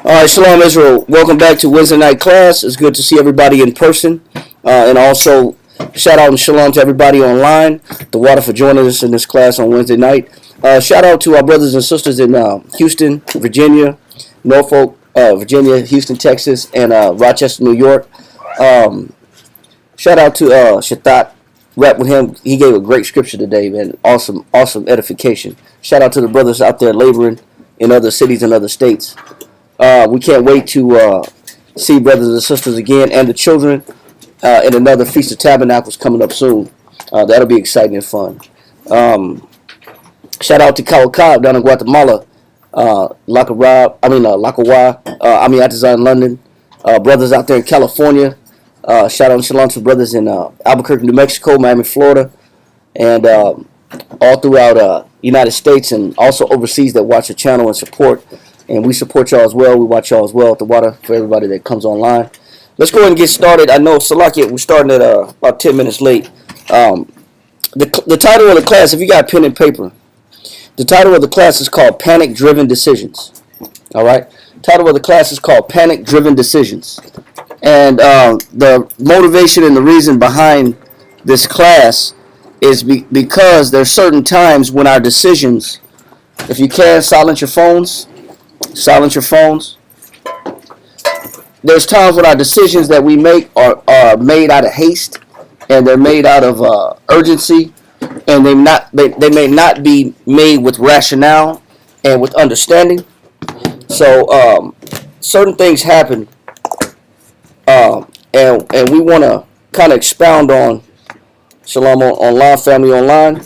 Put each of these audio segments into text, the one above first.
All right, Shalom Israel. Welcome back to Wednesday night class. It's good to see everybody in person. And also, shout out and shalom to everybody online. The water for joining us in this class on Wednesday night. Shout out to our brothers and sisters in Houston, Virginia, Norfolk, Virginia, Houston, Texas, and Rochester, New York. Shout out to Shatat. Rap with him. He gave a great scripture today, man. Awesome edification. Shout out to the brothers out there laboring in other cities and other states. We can't wait to see brothers and sisters again and the children in another Feast of Tabernacles coming up soon. That'll be exciting and fun. Shout out to Kawakab down in Guatemala, Lakawa, Atazan in London, brothers out there in California. Shout out and shalom to brothers in Albuquerque, New Mexico, Miami, Florida, and all throughout United States and also overseas that watch the channel and support. And we support y'all as well. We watch y'all as well at the water for everybody that comes online. Let's go ahead and get started. I know, Salakia, we're starting at about 10 minutes late. The title of the class, if you got pen and paper, the title of the class is called Panic-Driven Decisions. All right? Title of the class is called Panic-Driven Decisions. And the motivation and the reason behind this class is because there's certain times when our decisions, if you can, silence your phones. There's times when our decisions that we make are made out of haste, and they're made out of urgency, and they may not be made with rationale and with understanding. So certain things happen, and we want to kind of expound on Shalom online, family online.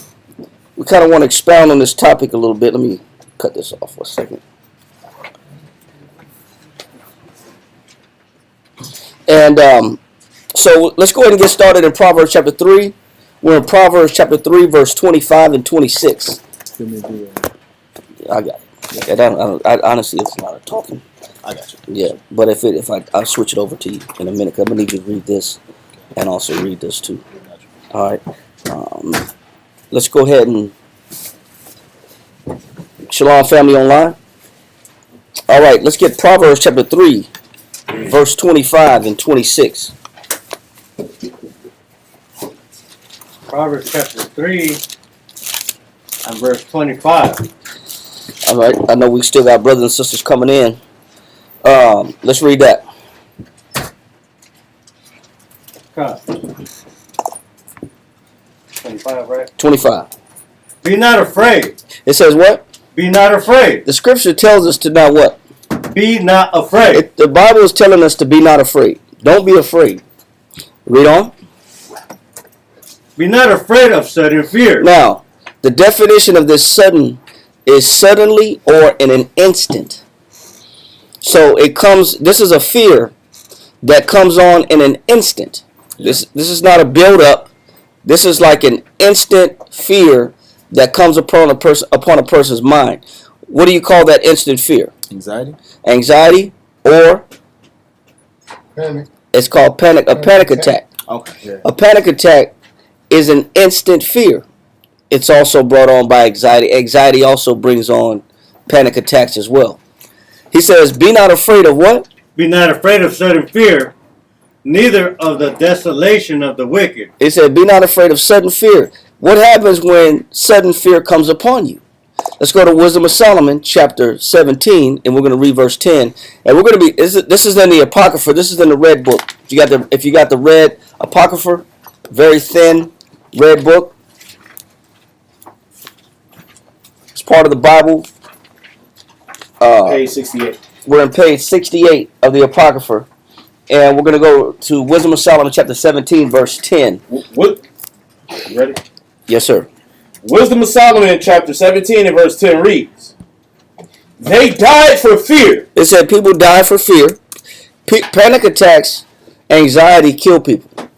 We kind of want to expound on this topic a little bit. Let me cut this off for a second. And so let's go ahead and get started in Proverbs chapter 3. We're in Proverbs chapter 3, verse 25 and 26. I got it. I honestly, it's not a talking. I got you. Yeah, but I'll switch it over to you in a minute. I'm going to need you to read this and also read this too. All right. Let's go ahead and Shalom family online. All right, let's get Proverbs chapter 3. Verse 25 and 26. Proverbs chapter 3 and verse 25. All right. I know we still got brothers and sisters coming in. Let's read that. Cut. 25, right? 25. Be not afraid. It says what? Be not afraid. The scripture tells us to not what? Be not afraid. The Bible is telling us to be not afraid. Don't be afraid. Read on. Be not afraid of sudden fear. Now, the definition of this sudden is suddenly or in an instant. So this is a fear that comes on in an instant. This is not a build-up. This is like an instant fear that comes upon a person's mind. What do you call that instant fear? Anxiety or Panic. It's called panic. A panic attack. Okay. Yeah. A panic attack is an instant fear. It's also brought on by anxiety. Anxiety also brings on panic attacks as well. He says, be not afraid of what? Be not afraid of sudden fear, neither of the desolation of the wicked. He said, be not afraid of sudden fear. What happens when sudden fear comes upon you? Let's go to Wisdom of Solomon, chapter 17, and we're going to read verse 10. And we're going to be, this is in the Apocrypha. This is in the red book. If you got the red Apocrypha, very thin red book. It's part of the Bible. Page 68. We're in page 68 of the Apocrypha. And we're going to go to Wisdom of Solomon, chapter 17, verse 10. What? You ready? Yes, sir. Wisdom of Solomon, chapter 17 and verse 10 reads, they died for fear. It said people die for fear. Panic attacks, anxiety kill people.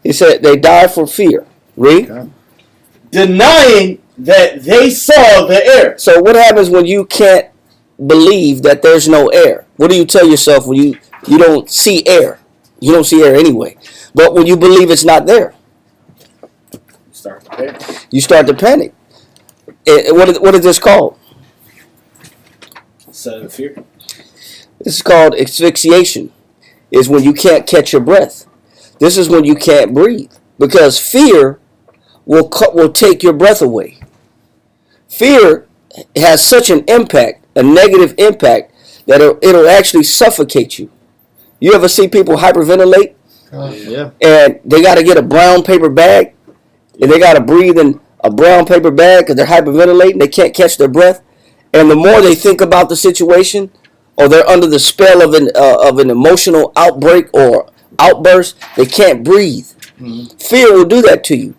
He said they die for fear. Read. Denying that they saw the air. So what happens when you can't believe that there's no air? What do you tell yourself when you don't see air? You don't see air anyway. But when you believe it's not there, you start to panic. What is this called? Sudden fear. This is called asphyxiation. Is when you can't catch your breath. This is when you can't breathe because fear will take your breath away. Fear has such an impact, a negative impact, that it'll actually suffocate you. You ever see people hyperventilate? Yeah. And they got to get a brown paper bag, and they got to breathe in a brown paper bag because they're hyperventilating. They can't catch their breath, and the more they think about the situation, or they're under the spell of an emotional outbreak or outburst, they can't breathe. Mm-hmm. Fear will do that to you.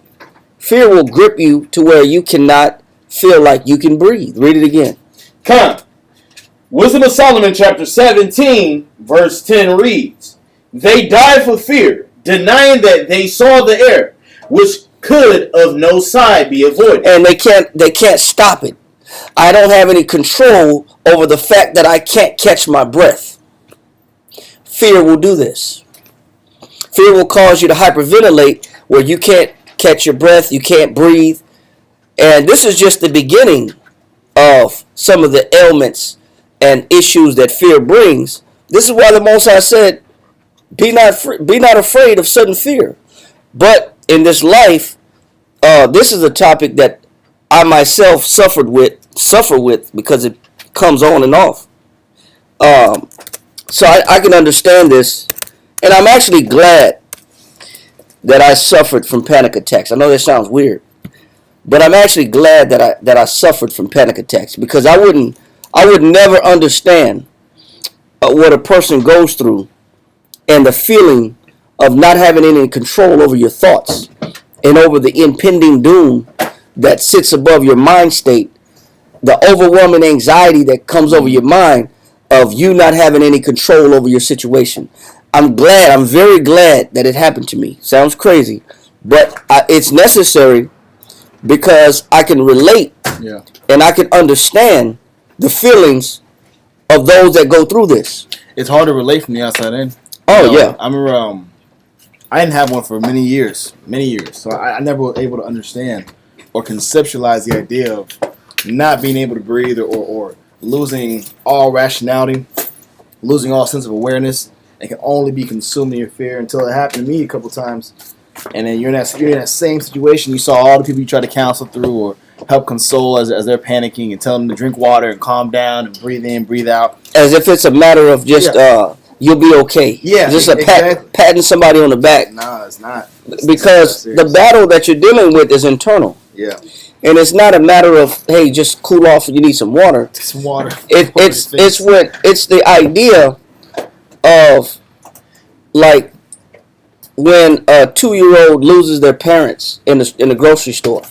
Fear will grip you to where you cannot feel like you can breathe. Read it again. Come. Wisdom of Solomon chapter 17 verse 10 reads, they died for fear, denying that they saw the air, which could of no side be avoided. And they can't stop it. I don't have any control over the fact that I can't catch my breath. Fear will do this. Fear will cause you to hyperventilate where you can't catch your breath, you can't breathe. And this is just the beginning of some of the ailments and issues that fear brings. This is why the Most High said, be not afraid of sudden fear. But in this life, this is a topic that I myself suffer with because it comes on and off. So I can understand this, and I'm actually glad that I suffered from panic attacks. I know that sounds weird, but I'm actually glad that I suffered from panic attacks because I would never understand what a person goes through and the feeling of not having any control over your thoughts and over the impending doom that sits above your mind state, the overwhelming anxiety that comes over your mind of you not having any control over your situation. I'm very glad that it happened to me. Sounds crazy, but it's necessary because I can relate and I can understand the feelings of those that go through this. It's hard to relate from the outside in. Oh, yeah. I remember I didn't have one for many years. So I never was able to understand or conceptualize the idea of not being able to breathe or losing all rationality, losing all sense of awareness, and can only be consumed in your fear until it happened to me a couple times. And then you're in that same situation. You saw all the people you try to counsel through or help console as they're panicking and tell them to drink water and calm down and breathe in, breathe out. As if it's a matter of just you'll be okay. Yeah, just patting somebody on the back. No, it's not. Because the battle that you're dealing with is internal. Yeah. And it's not a matter of, hey, just cool off and you need some water. Some water. It's the idea of like when a 2-year-old loses their parents in the grocery store,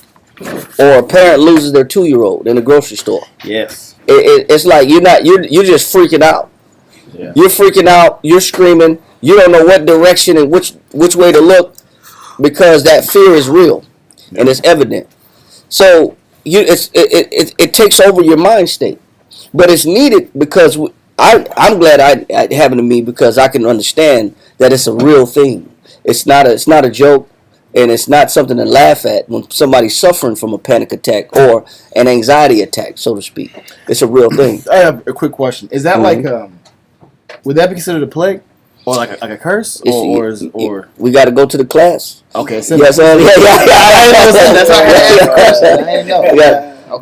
or a parent loses their 2-year-old in the grocery store. Yes. It's like you're just freaking out. Yeah. You're freaking out. You're screaming. You don't know what direction and which way to look because that fear is real and it's evident. So it takes over your mind state, but it's needed because I'm glad it happened to me because I can understand that it's a real thing. It's not a joke, and it's not something to laugh at when somebody's suffering from a panic attack or an anxiety attack, so to speak. It's a real thing. I have a quick question. Is that like would that be considered a plague? Or like a curse? Or we got to go to the class. Okay. Yes, yeah. That's how I didn't know.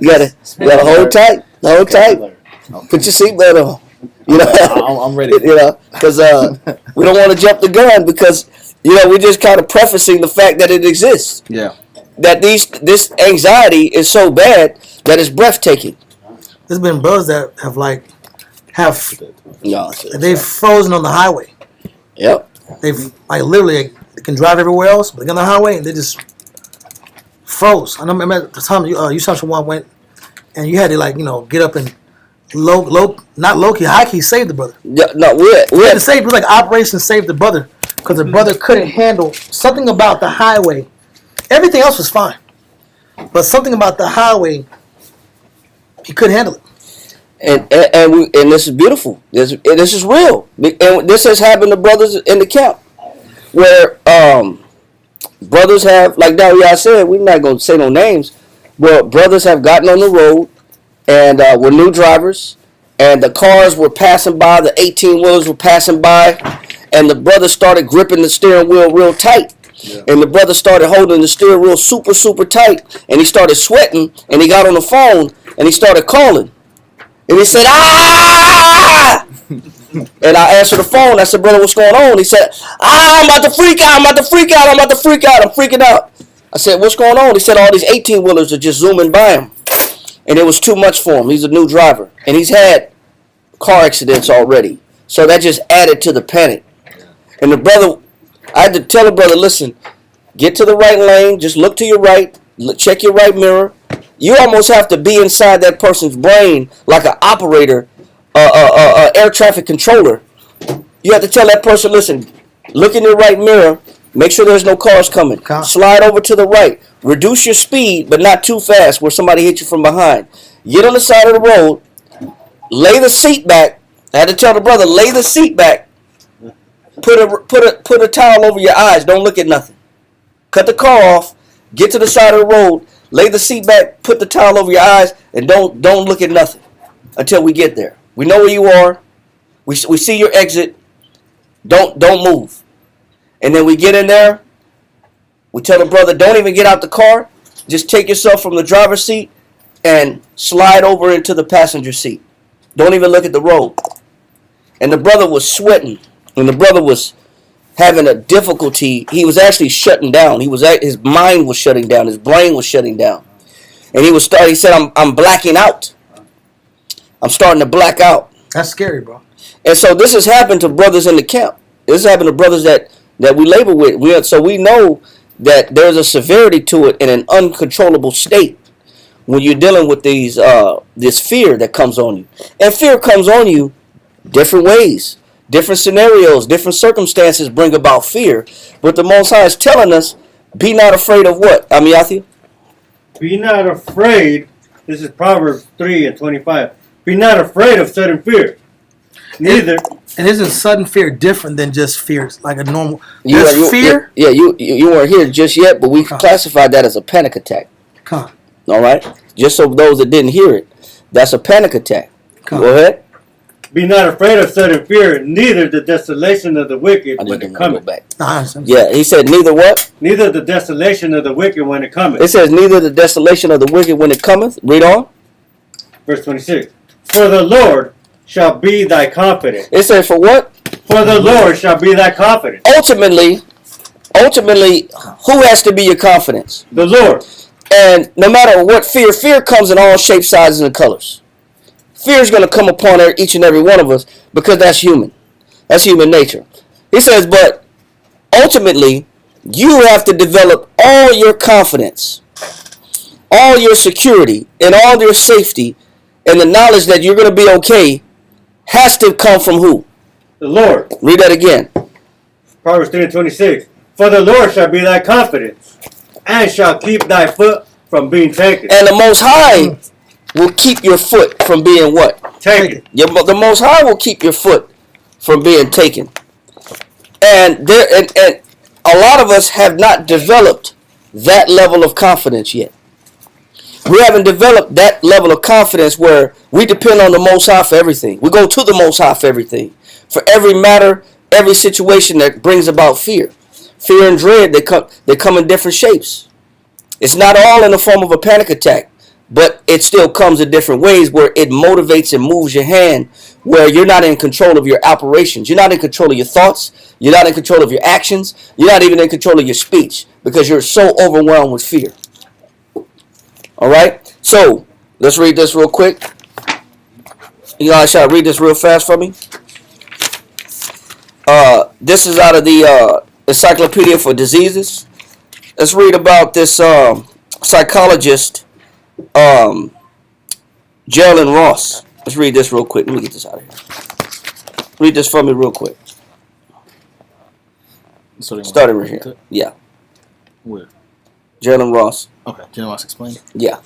You got to hold tight. Hold tight. Put your seatbelt on. You know, I'm ready. You know, because we don't want to jump the gun because we're just kind of prefacing the fact that it exists. Yeah. That this anxiety is so bad that it's breathtaking. There's been brothers that they've frozen on the highway. Yep. They've literally they can drive everywhere else, but they get on the highway and they just froze. I remember at the time you saw someone went and you had to get up and not low key, high key save the brother. Yeah, no, we had to save. It was like Operation Save the Brother because the brother couldn't handle something about the highway. Everything else was fine, but something about the highway he couldn't handle it. And this is beautiful. This is real. And this has happened to brothers in the camp, where brothers have, like Daria said, we're not going to say no names, but brothers have gotten on the road and were new drivers, and the cars were passing by, the 18-wheelers were passing by, and the brother started gripping the steering wheel real tight. Yeah. And the brother started holding the steering wheel super, super tight, and he started sweating, and he got on the phone, and he started calling. And he said, ah! And I answered the phone. I said, brother, what's going on? He said, I'm about to freak out. I'm freaking out. I said, what's going on? He said, all these 18-wheelers are just zooming by him. And it was too much for him. He's a new driver. And he's had car accidents already. So that just added to the panic. And the brother, I had to tell the brother, listen, get to the right lane. Just look to your right. Check your right mirror. You almost have to be inside that person's brain like an operator, air traffic controller. You have to tell that person, listen, look in your right mirror. Make sure there's no cars coming. Slide over to the right. Reduce your speed, but not too fast where somebody hits you from behind. Get on the side of the road. Lay the seat back. I had to tell the brother, lay the seat back. Put a towel over your eyes. Don't look at nothing. Cut the car off. Get to the side of the road. Lay the seat back. Put the towel over your eyes, and don't look at nothing until we get there. We know where you are. We see your exit. Don't move. And then we get in there. We tell the brother, don't even get out the car. Just take yourself from the driver's seat and slide over into the passenger seat. Don't even look at the road. And the brother was sweating. And the brother was having a difficulty. He was actually shutting down. His mind was shutting down. His brain was shutting down. And he said, I'm blacking out. I'm starting to black out. That's scary, bro. And so this has happened to brothers in the camp. This has happened to brothers that we labor with. So we know that there's a severity to it in an uncontrollable state when you're dealing with this fear that comes on you. And fear comes on you different ways. Different scenarios, different circumstances bring about fear. But the Most High is telling us, be not afraid of what, Amiathia? Be not afraid. This is Proverbs 3:25. Be not afraid of sudden fear. Neither. And isn't sudden fear different than just fear? Like a normal fear? Yeah, you weren't here just yet, but we classified that as a panic attack. All right? Just so those that didn't hear it, that's a panic attack. Go ahead. Be not afraid of sudden fear, neither the desolation of the wicked when it cometh. Yeah, he said neither what? Neither the desolation of the wicked when it cometh. It says neither the desolation of the wicked when it cometh. Read on. Verse 26. For the Lord shall be thy confidence. It says for what? For the Lord shall be thy confidence. Ultimately, who has to be your confidence? The Lord. And no matter what fear comes in all shapes, sizes, and colors. Fear is going to come upon each and every one of us because that's human. That's human nature. He says, but ultimately, you have to develop all your confidence, all your security, and all your safety, and the knowledge that you're going to be okay has to come from who? The Lord. Read that again. Proverbs 3:26. For the Lord shall be thy confidence, and shall keep thy foot from being taken. And the Most High will keep your foot from being what? Taken. The Most High will keep your foot from being taken. And a lot of us have not developed that level of confidence yet. We haven't developed that level of confidence where we depend on the Most High for everything. We go to the Most High for everything. For every matter, every situation that brings about fear. Fear and dread, they come in different shapes. It's not all in the form of a panic attack. But it still comes in different ways where it motivates and moves your hand, where you're not in control of your operations. You're not in control of your thoughts. You're not in control of your actions. You're not even in control of your speech because you're so overwhelmed with fear. All right? So, let's read this real quick. You guys shall read this real fast for me. This is out of the Encyclopedia for Diseases. Let's read about this psychologist, Gerald Ross. Let's read this real quick. Let me get this out of here. Read this for me real quick. Starting right here. Yeah. Where? Gerald Ross. Okay. Gerald Ross explain. Yeah.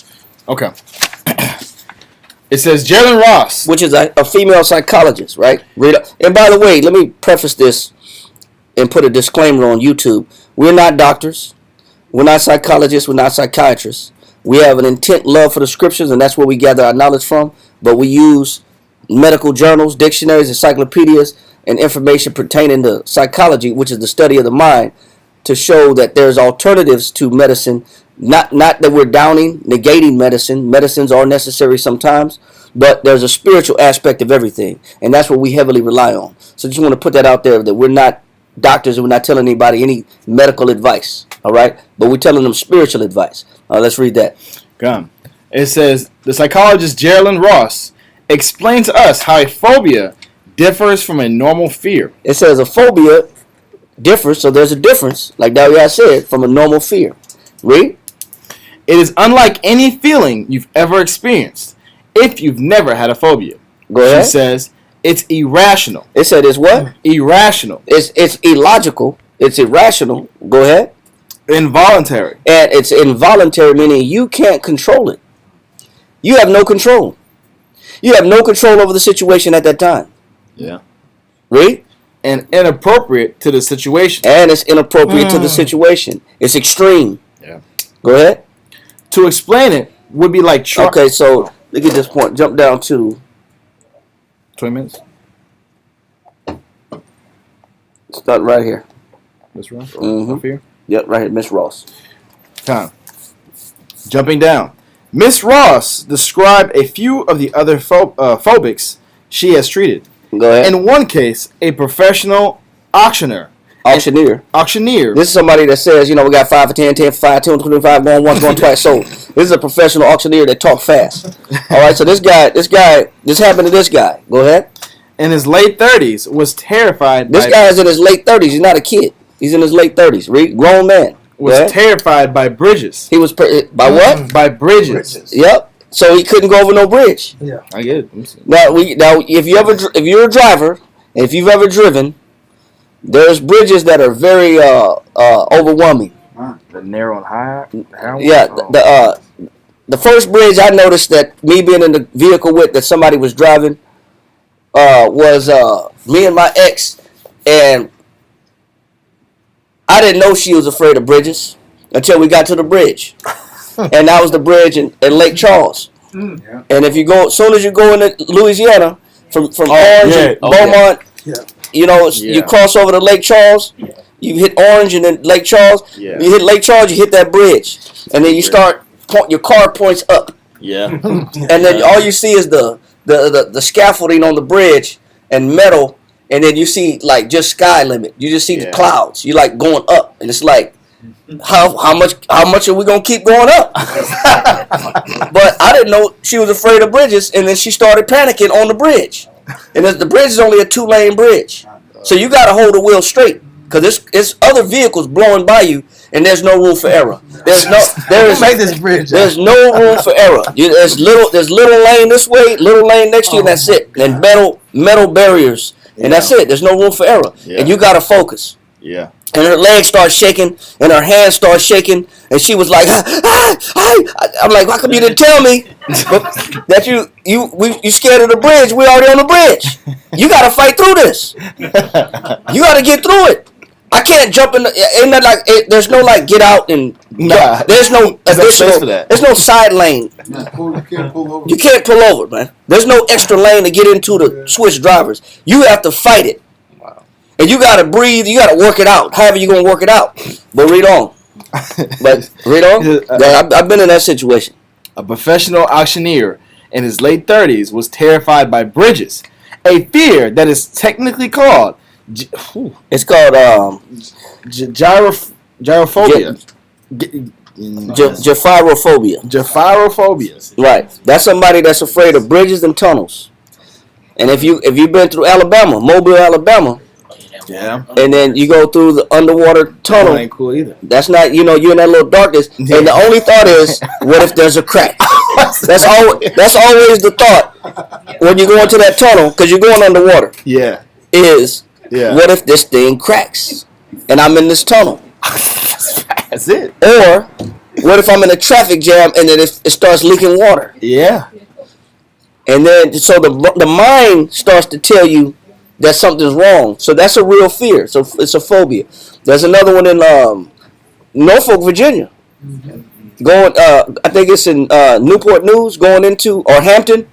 Okay. It says Gerald Ross, which is a female psychologist, right? And by the way, let me preface this and put a disclaimer on YouTube. We're not doctors. We're not psychologists. We're not psychiatrists. We have an intent love for the scriptures, and that's where we gather our knowledge from. But we use medical journals, dictionaries, encyclopedias, and information pertaining to psychology, which is the study of the mind, to show that there's alternatives to medicine. Not that we're downing, negating medicine. Medicines are necessary sometimes, but there's a spiritual aspect of everything, and that's what we heavily rely on. So just want to put that out there, that we're not doctors and we're not telling anybody any medical advice, all right? But we're telling them spiritual advice. Let's read that. Come. It says, the psychologist Geraldine Ross explains to us how a phobia differs from a normal fear. It says a phobia differs, so there's a difference, like Daria said, from a normal fear. Read. It is unlike any feeling you've ever experienced if you've never had a phobia. Go ahead. She says, it's irrational. It said it's what? Irrational. It's illogical. It's irrational. Go ahead. Involuntary. And it's involuntary, meaning you can't control it. You have no control. You have no control over the situation at that time. Yeah. Read. And inappropriate to the situation. And it's inappropriate to the situation. It's extreme. Yeah. Go ahead. To explain it would be like... Okay, so look at this point. Jump down to... 20 minutes. Start right here. That's right. Mm-hmm. Up here. Yep, right here. Miss Ross. Time. Jumping down. Miss Ross described a few of the other phobics she has treated. Go ahead. In one case, a professional auctioneer. Auctioneer. This is somebody that says, we got 5 for 10, 10 for 5, 2 for 25, going once, going twice. So this is a professional auctioneer that talk fast. All right, so this happened to this guy. Go ahead. In his late 30s, was terrified. This guy is in his late 30s. He's not a kid. He's in his late 30s. Read, grown man. Was terrified by bridges. He was by what? By bridges. Yep. So he couldn't go over no bridge. Yeah. I get it. Now if you're a driver, and if you've ever driven, there's bridges that are very overwhelming. The narrow and high. Yeah. The first bridge I noticed, that me being in the vehicle with that somebody was driving, was me and my ex, and I didn't know she was afraid of bridges until we got to the bridge. And that was the bridge in Lake Charles. Yeah. And if you go, as soon as you go into Louisiana, from Orange and Beaumont, you cross over to Lake Charles, you hit Orange and then Lake Charles. Yeah. You hit Lake Charles, you hit that bridge. And then you start, your car points up. Yeah. And then all you see is the scaffolding on the bridge and metal. And then you see like just sky limit. You just see the clouds. You like going up, and it's like, how much are we gonna keep going up? But I didn't know she was afraid of bridges, and then she started panicking on the bridge. And the bridge is only a 2-lane bridge, so you gotta hold the wheel straight, because it's other vehicles blowing by you, and there's no room for error. There's no room for error. There's little lane this way, little lane next to you, and that's it. And metal barriers. And that's it. There's no room for error. Yeah. And you got to focus. Yeah. And her legs start shaking, and her hands start shaking, and she was like, I'm like, how come you didn't tell me that you scared of the bridge? We're already on the bridge. You got to fight through this. You got to get through it. I can't jump in. There's no get out and there's no additional. There's no side lane. You can't pull over, man. There's no extra lane to get into the switch drivers. You have to fight it. Wow. And you got to breathe. You got to work it out. However you gonna work it out. But read on. I've been in that situation. A professional auctioneer in his late 30s was terrified by bridges, a fear that is technically called. It's called gyrophobia. Gyrophobia. Right. That's somebody that's afraid of bridges and tunnels. And if you've been through Alabama, Mobile, Alabama, and then you go through the underwater tunnel, that ain't cool either. That's not, you're in that little darkness, and the only thought is, what if there's a crack? That's always the thought when you go into that tunnel, because you're going underwater. Yeah. What if this thing cracks and I'm in this tunnel? That's it. Or what if I'm in a traffic jam and then it starts leaking water? Yeah. And then so the mind starts to tell you that something's wrong. So that's a real fear. So it's a phobia. There's another one in Norfolk, Virginia. Going, I think it's in Newport News, going into, or Hampton.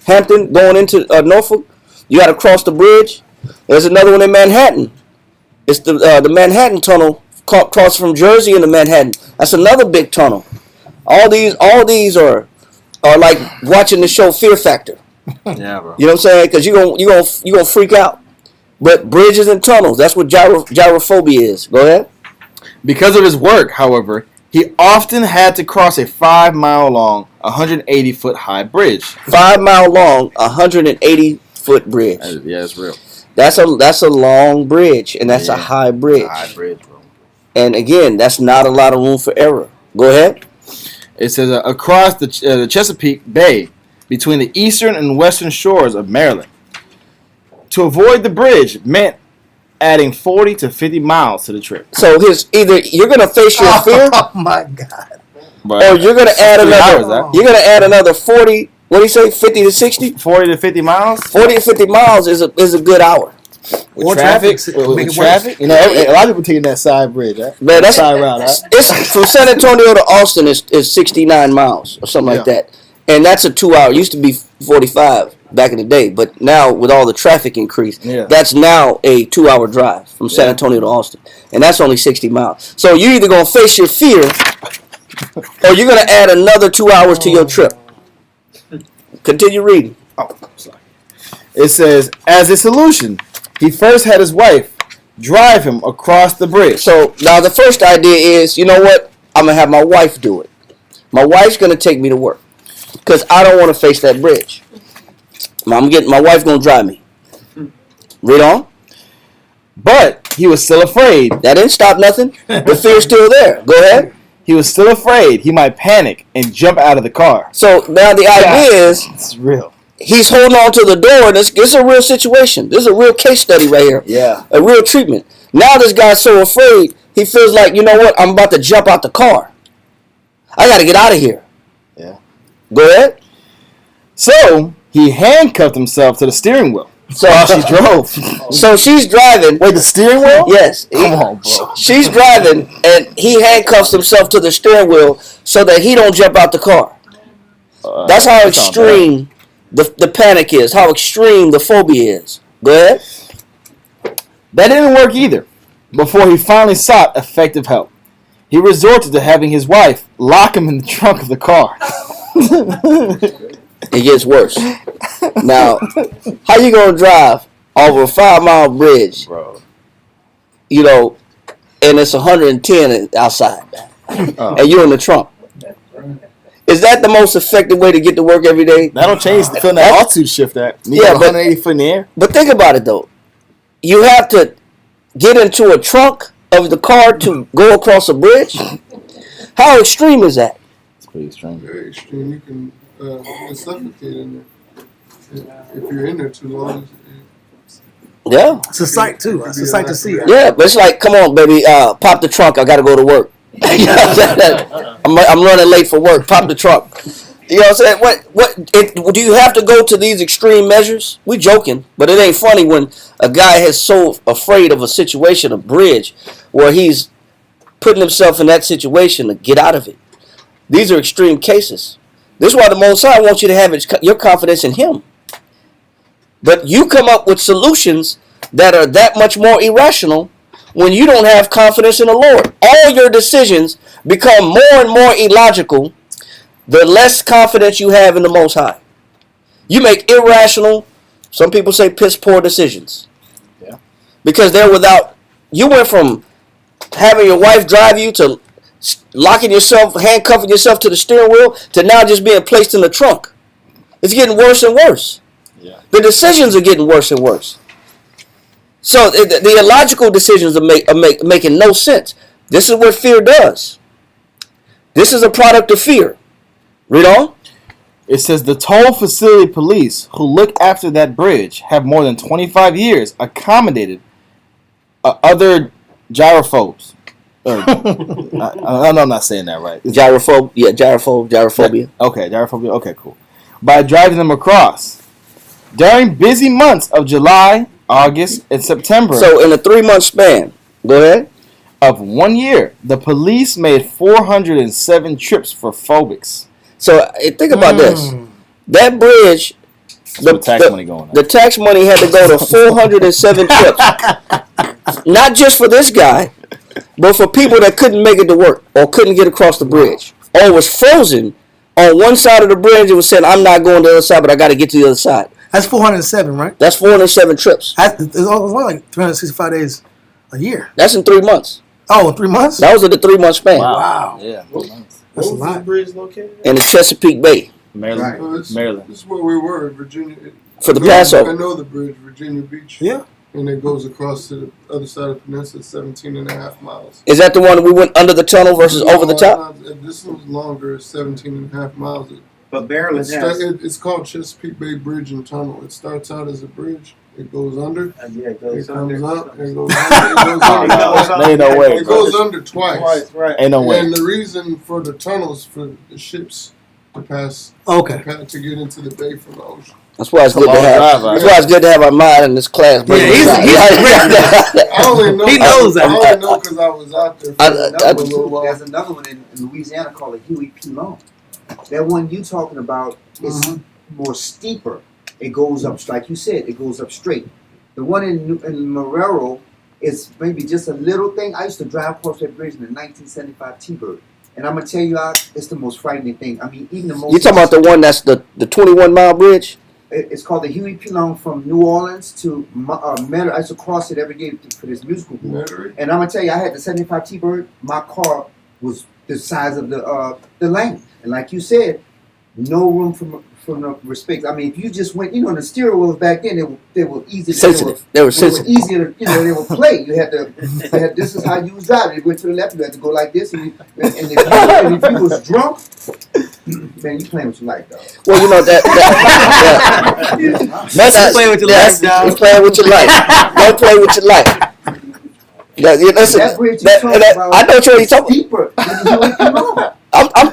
Hampton going into Norfolk. You got to cross the bridge. There's another one in Manhattan. It's the Manhattan Tunnel, cross from Jersey into Manhattan. That's another big tunnel. All these are like watching the show Fear Factor. Yeah, bro. You know what I'm saying? Because you gonna freak out. But bridges and tunnels, that's what gyrophobia is. Go ahead. Because of his work, however, he often had to cross a 5-mile long, 180-foot high bridge. 5 mile long, 180-foot bridge. Yeah, it's real. That's a long bridge, and that's a high bridge. High bridge, bro. And again, that's not a lot of room for error. Go ahead. It says across the Chesapeake Bay between the eastern and western shores of Maryland. To avoid the bridge meant adding 40 to 50 miles to the trip. So either you're gonna face your fear, Oh my God! or you're gonna add another. You're gonna add another 40. What do you say? 50 to 60. 40 to 50 miles. 40 to 50 miles is a good hour. Or Traffic, make it traffic. You know, a lot of people taking that side bridge, right? Man, that's side route, right? It's from San Antonio to Austin is 69 miles or something like that, and that's a 2 hour. It used to be 45 back in the day, but now with all the traffic increase, that's now a 2 hour drive from San Antonio to Austin, and that's only 60 miles. So you're either gonna face your fear, or you're gonna add another 2 hours to your trip. Continue reading. Oh, sorry. It says, as a solution, he first had his wife drive him across the bridge. So now the first idea is, you know what? I'm gonna have my wife do it. My wife's gonna take me to work because I don't want to face that bridge. My wife gonna drive me. Read on. But he was still afraid. That didn't stop nothing. The fear's still there. Go ahead. He was still afraid he might panic and jump out of the car. So now the idea is it's real. He's holding on to the door, and this is a real situation. This is a real case study right here. Yeah. A real treatment. Now this guy's so afraid, he feels like, you know what? I'm about to jump out the car. I got to get out of here. Yeah. Go ahead. So he handcuffed himself to the steering wheel while she drove. So she's driving. Wait, the steering wheel? Yes. Come on, bro. She's driving, and he handcuffs himself to the steering wheel so that he don't jump out the car. That's how extreme the panic is, how extreme the phobia is. Go ahead. That didn't work either. Before he finally sought effective help, he resorted to having his wife lock him in the trunk of the car. It gets worse. Now, how you gonna drive over a 5 mile bridge, Bro. you know, and it's 110 outside, and you're in the trunk? Is that the most effective way to get to work every day? That'll change the feeling that altitude shift that. Yeah, but 180 foot in the air. But think about it though. You have to get into a trunk of the car to go across a bridge. How extreme is that? It's pretty extreme. Very extreme. You can get suffocated in there if you're in there too long. Yeah. It's a sight too. It's a sight to see. Yeah, but it's like, come on, baby, pop the trunk. I gotta go to work. You know what I'm saying? I'm running late for work. Pop the trunk. You know what I'm saying? Do you have to go to these extreme measures? We joking, but it ain't funny when a guy is so afraid of a situation, a bridge, where he's putting himself in that situation to get out of it. These are extreme cases. This is why the Most High wants you to have your confidence in Him. But you come up with solutions that are that much more irrational when you don't have confidence in the Lord. All your decisions become more and more illogical the less confidence you have in the Most High. You make irrational, some people say piss poor decisions. Yeah. Because they're without, you went from having your wife drive you to locking yourself, handcuffing yourself to the steering wheel to now just being placed in the trunk. It's getting worse and worse. Yeah. The decisions are getting worse and worse. So the illogical decisions are making no sense. This is what fear does. This is a product of fear. Read on. It says the toll facility police who look after that bridge have more than 25 years accommodated other gyrophobes. I'm not saying that right. Gyrophobia. Yeah, gyrophobia. Okay, gyrophobia. Okay, cool. By driving them across. During busy months of July, August, and September. So in a 3-month span, go ahead. Of 1 year, the police made 407 trips for phobics. So think about this. That bridge The tax money going on. The tax money had to go to 407 trips. Not just for this guy, but for people that couldn't make it to work or couldn't get across the bridge or was frozen on one side of the bridge and was saying, I'm not going to the other side, but I got to get to the other side. That's 407, right? That's 407 trips. It's only like 365 days a year. That's in 3 months. Oh, in 3 months? That was in the 3 month span. Wow. Yeah. What That's a was lot. this bridge located? In the Chesapeake Bay Maryland. Well, this Maryland. is where we were in Virginia. for the I Passover. know the bridge, Virginia Beach. Yeah. And it goes across to the other side of the peninsula, 17 and a half miles. Is that the one that we went under the tunnel versus over the top? This one's longer, it's 17 and a half miles. But Maryland has. It's called Chesapeake Bay Bridge and Tunnel. It starts out as a bridge. It goes under. Yeah, it It goes comes under. up. It goes under. It goes Oh, under. no, ain't no way, It bro. goes under twice. Right. Ain't no way. And the reason for the tunnels for the ships to pass Okay. to get into the bay from the ocean. That's why it's good to long have. drive, That's why it's good to have our mind in this class. Yeah, he's- I only know. He knows that. I only know because I was out there for I- a I- little while. There's another one in Louisiana called a Huey P. Long. That one you talking about is more steeper. It goes up, like you said, it goes up straight. The one in Marrero is maybe just a little thing. I used to drive across that bridge in the 1975 T-Bird. And I'm going to tell you, it's the most frightening thing. I mean, even the most... You talking about the one that's the 21-mile bridge? It's called the Huey P. Long from New Orleans to Metairie. I used to cross it every day for this musical group. Metairie? And I'm going to tell you, I had the 75 T-Bird. My car was the size of the lane. And like you said, no room for no respect. I mean, if you just went, the steering wheels back then, they were easy. Sensitive. They were sensitive. Easier to, they were play. You had to, this is how you was driving. You went to the left, you had to go like this. And if you was drunk, man, you playing with your life, dog. Well, that that's Play with your life, dog. You're playing with your life. Don't play with your life. Listen, That bridge you talking about I know what you're talking deeper than the Huey P. Long.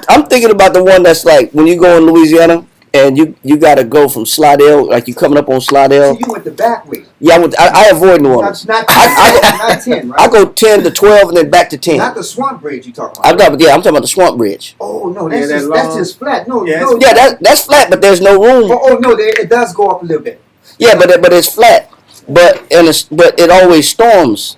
I'm thinking about the one that's like when you go in Louisiana and you got to go from Slidell, like you coming up on Slidell. So you went the back way. Yeah, I avoid New Orleans. Not 10, not 10, right? I go 10 to 12 and then back to 10. Not the Swamp Bridge you talking about. I'm talking about the Swamp Bridge. Oh, no, Yeah, that's just flat. No, Yeah, no. Yeah, that's flat, but there's no room. Oh, no, it does go up a little bit. Yeah, but it's flat. But it always storms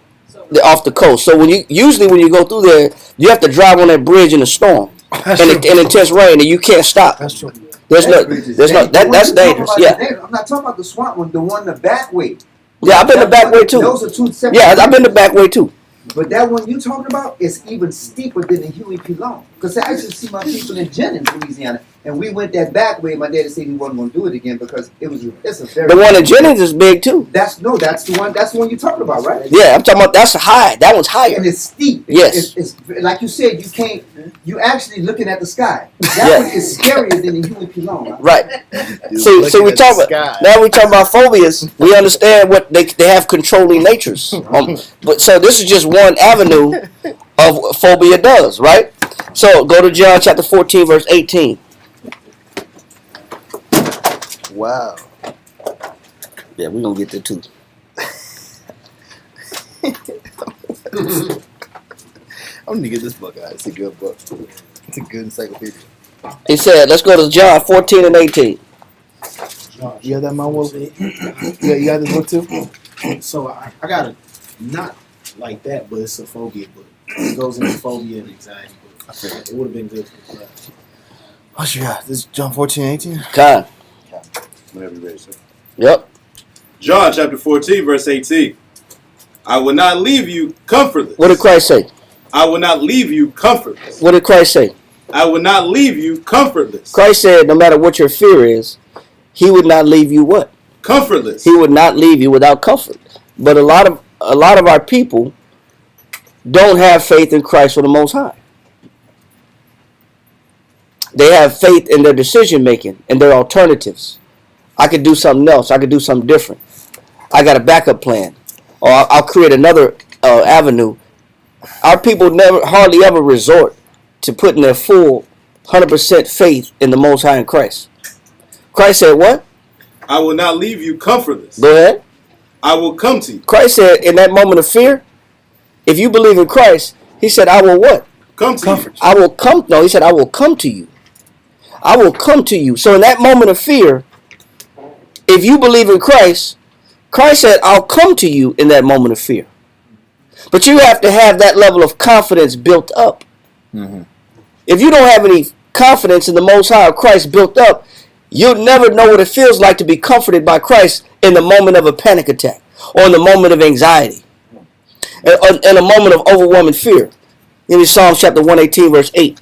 off the coast. So when you go through there, you have to drive on that bridge in a storm That's and true. intense rain, and you can't stop. That's true. That's The one you dangerous. talking Yeah, about, I'm not talking about the Swamp one, the one the back way. yeah. I've been the back way too. Those are two separate. Yeah, I've been the back way too. But that one you talking about is even steeper than the Huey P. Long. Because I used to see my people in Jennings, Louisiana, and we went that back way. My daddy said he wasn't going to do it again because it's a very. The one in Jennings is big too. That's the one. That's the one you're talking about, right? Yeah, I'm talking about that's high. That one's higher. And it's steep. Yes. It's like you said. You can't. You actually looking at the sky. That Yeah. one is scarier than the Huey P. Long. Right. You're So looking we at talk the about sky. now. We talk about phobias. We understand what they have controlling natures. But so this is just one avenue of phobia does, right? So go to John chapter 14, verse 18. Wow. Yeah, we're gonna get there too. I'm gonna get this book out. It's a good book. It's a good encyclopedia. He said, let's go to John 14 and 18. You have that, Mount Wolf? Yeah, you got this book too? So I got a, not like that, but it's a phobia book. It goes into phobia and anxiety book. It would have been good for the class. What you got? This is John 14, 18? Con. Whenever you're ready, sir. Yep. John chapter 14, verse 18. I will not leave you comfortless. What did Christ say? I will not leave you comfortless. What did Christ say? I will not leave you comfortless. Christ said no matter what your fear is, he would not leave you what? Comfortless. He would not leave you without comfort. But a lot of our people don't have faith in Christ or the Most High. They have faith in their decision making and their alternatives. I could do something else. I could do something different. I got a backup plan, or I'll create another avenue. Our people hardly ever resort to putting their full 100% faith in the Most High in Christ. Christ said what? I will not leave you comfortless. Go ahead. I will come to you. Christ said in that moment of fear, if you believe in Christ, he said, I will what? Come to Comfort. you. I will come. No, he said, I will come to you. I will come to you. So in that moment of fear, if you believe in Christ, Christ said, I'll come to you in that moment of fear. But you have to have that level of confidence built up. Mm-hmm. If you don't have any confidence in the Most High of Christ built up, you'll never know what it feels like to be comforted by Christ in the moment of a panic attack or in the moment of anxiety, in a moment of overwhelming fear. In Psalms chapter 118, verse 8.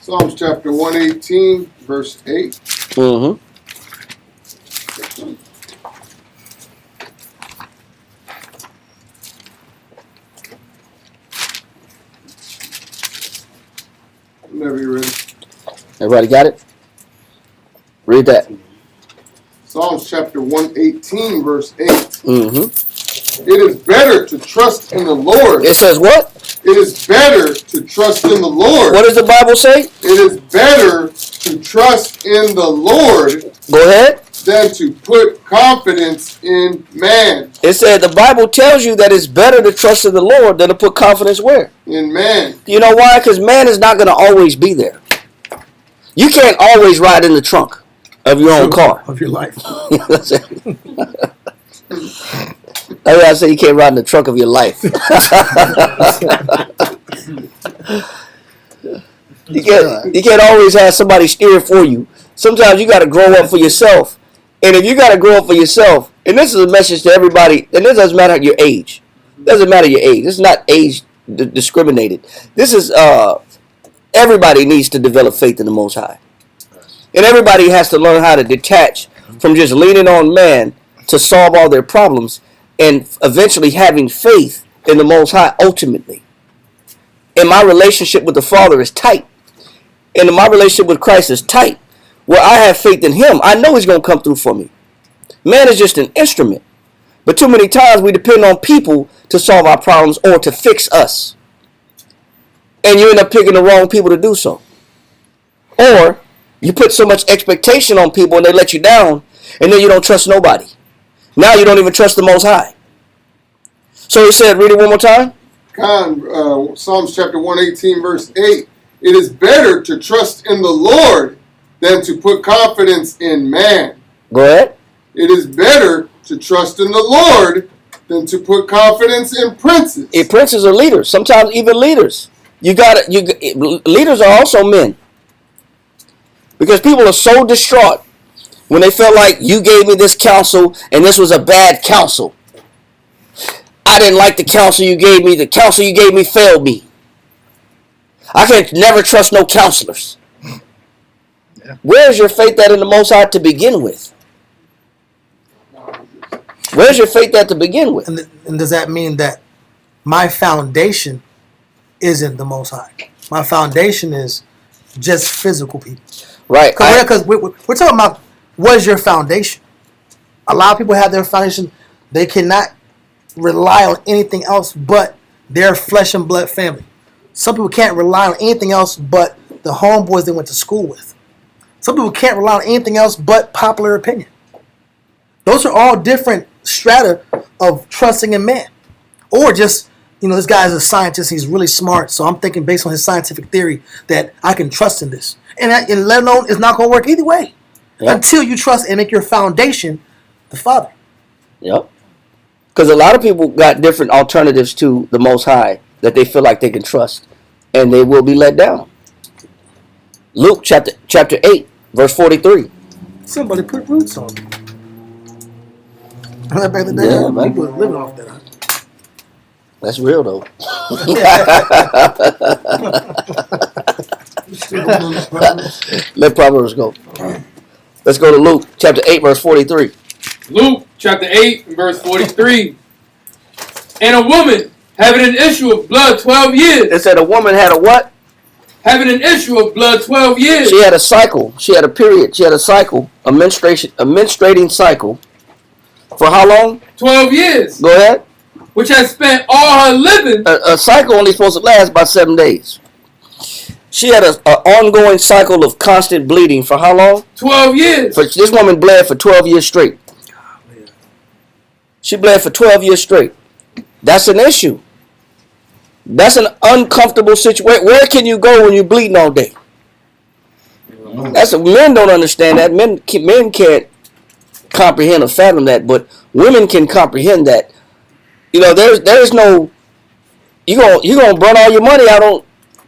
Psalms chapter 118, verse 8. Mm-hmm. Whenever you're ready. Everybody got it? Read that. Psalms chapter 118, verse 8. Mm-hmm. It is better to trust in the Lord. It says what? It is better to trust in the Lord. What does the Bible say? It is better to trust in the Lord Go ahead. than to put confidence in man. It said the Bible tells you that it's better to trust in the Lord than to put confidence where? In man. You know why? Because man is not going to always be there. You can't always ride in the trunk of your own car. Of your life. I say you can't ride in the trunk of your life. You can't always have somebody steer for you. Sometimes you got to grow up for yourself. And if you got to grow up for yourself, and this is a message to everybody, and this doesn't matter your age. It doesn't matter your age. This is not age discriminated. This is everybody needs to develop faith in the Most High. And everybody has to learn how to detach from just leaning on man to solve all their problems and eventually having faith in the Most High ultimately. And my relationship with the Father is tight. And my relationship with Christ is tight. Where I have faith in Him. I know He's going to come through for me. Man is just an instrument. But too many times we depend on people to solve our problems or to fix us. And you end up picking the wrong people to do so. Or you put so much expectation on people and they let you down, and then you don't trust nobody. Now you don't even trust the Most High. So he said, read it one more time. Psalms chapter 118, verse 8. It is better to trust in the Lord than to put confidence in man. Go ahead. It is better to trust in the Lord than to put confidence in princes. Princes are leaders. Sometimes even leaders. Leaders are also men. Because people are so distraught when they feel like you gave me this counsel and this was a bad counsel. I didn't like the counsel you gave me. The counsel you gave me failed me. I can never trust no counselors. Yeah. Where's your faith at in the Most High to begin with? Where's your faith at to begin with? And does that mean that my foundation isn't the Most High? My foundation is just physical people. Right. Because we're talking about what is your foundation. A lot of people have their foundation. They cannot rely on anything else but their flesh and blood family. Some people can't rely on anything else but the homeboys they went to school with. Some people can't rely on anything else but popular opinion. Those are all different strata of trusting in man. Or just, this guy is a scientist, he's really smart, so I'm thinking based on his scientific theory that I can trust in this. And let alone it's not going to work either way. Yep. Until you trust and make your foundation the Father. Yep. Because a lot of people got different alternatives to the Most High that they feel like they can trust. And they will be let down. Luke chapter 8, verse 43. Somebody put roots on me. Back in the day, yeah, man. People were living off that. That's real, though. Let Proverbs go. Let's go to Luke chapter 8, verse 43. Luke chapter 8, verse 43. And a woman having an issue of blood 12 years. It said a woman had a what? Having an issue of blood 12 years. She had a cycle. She had a period. She had a cycle, a menstruating cycle. For how long? 12 years. Go ahead. Which has spent all her living. A cycle only supposed to last about 7 days. She had an ongoing cycle of constant bleeding for how long? 12 years. This woman bled for 12 years straight. She bled for 12 years straight. That's an issue. That's an uncomfortable situation. Where can you go when you're bleeding all day? Men don't understand that. Men can't comprehend or fathom that, but women can comprehend that. There's no you gonna burn all your money out on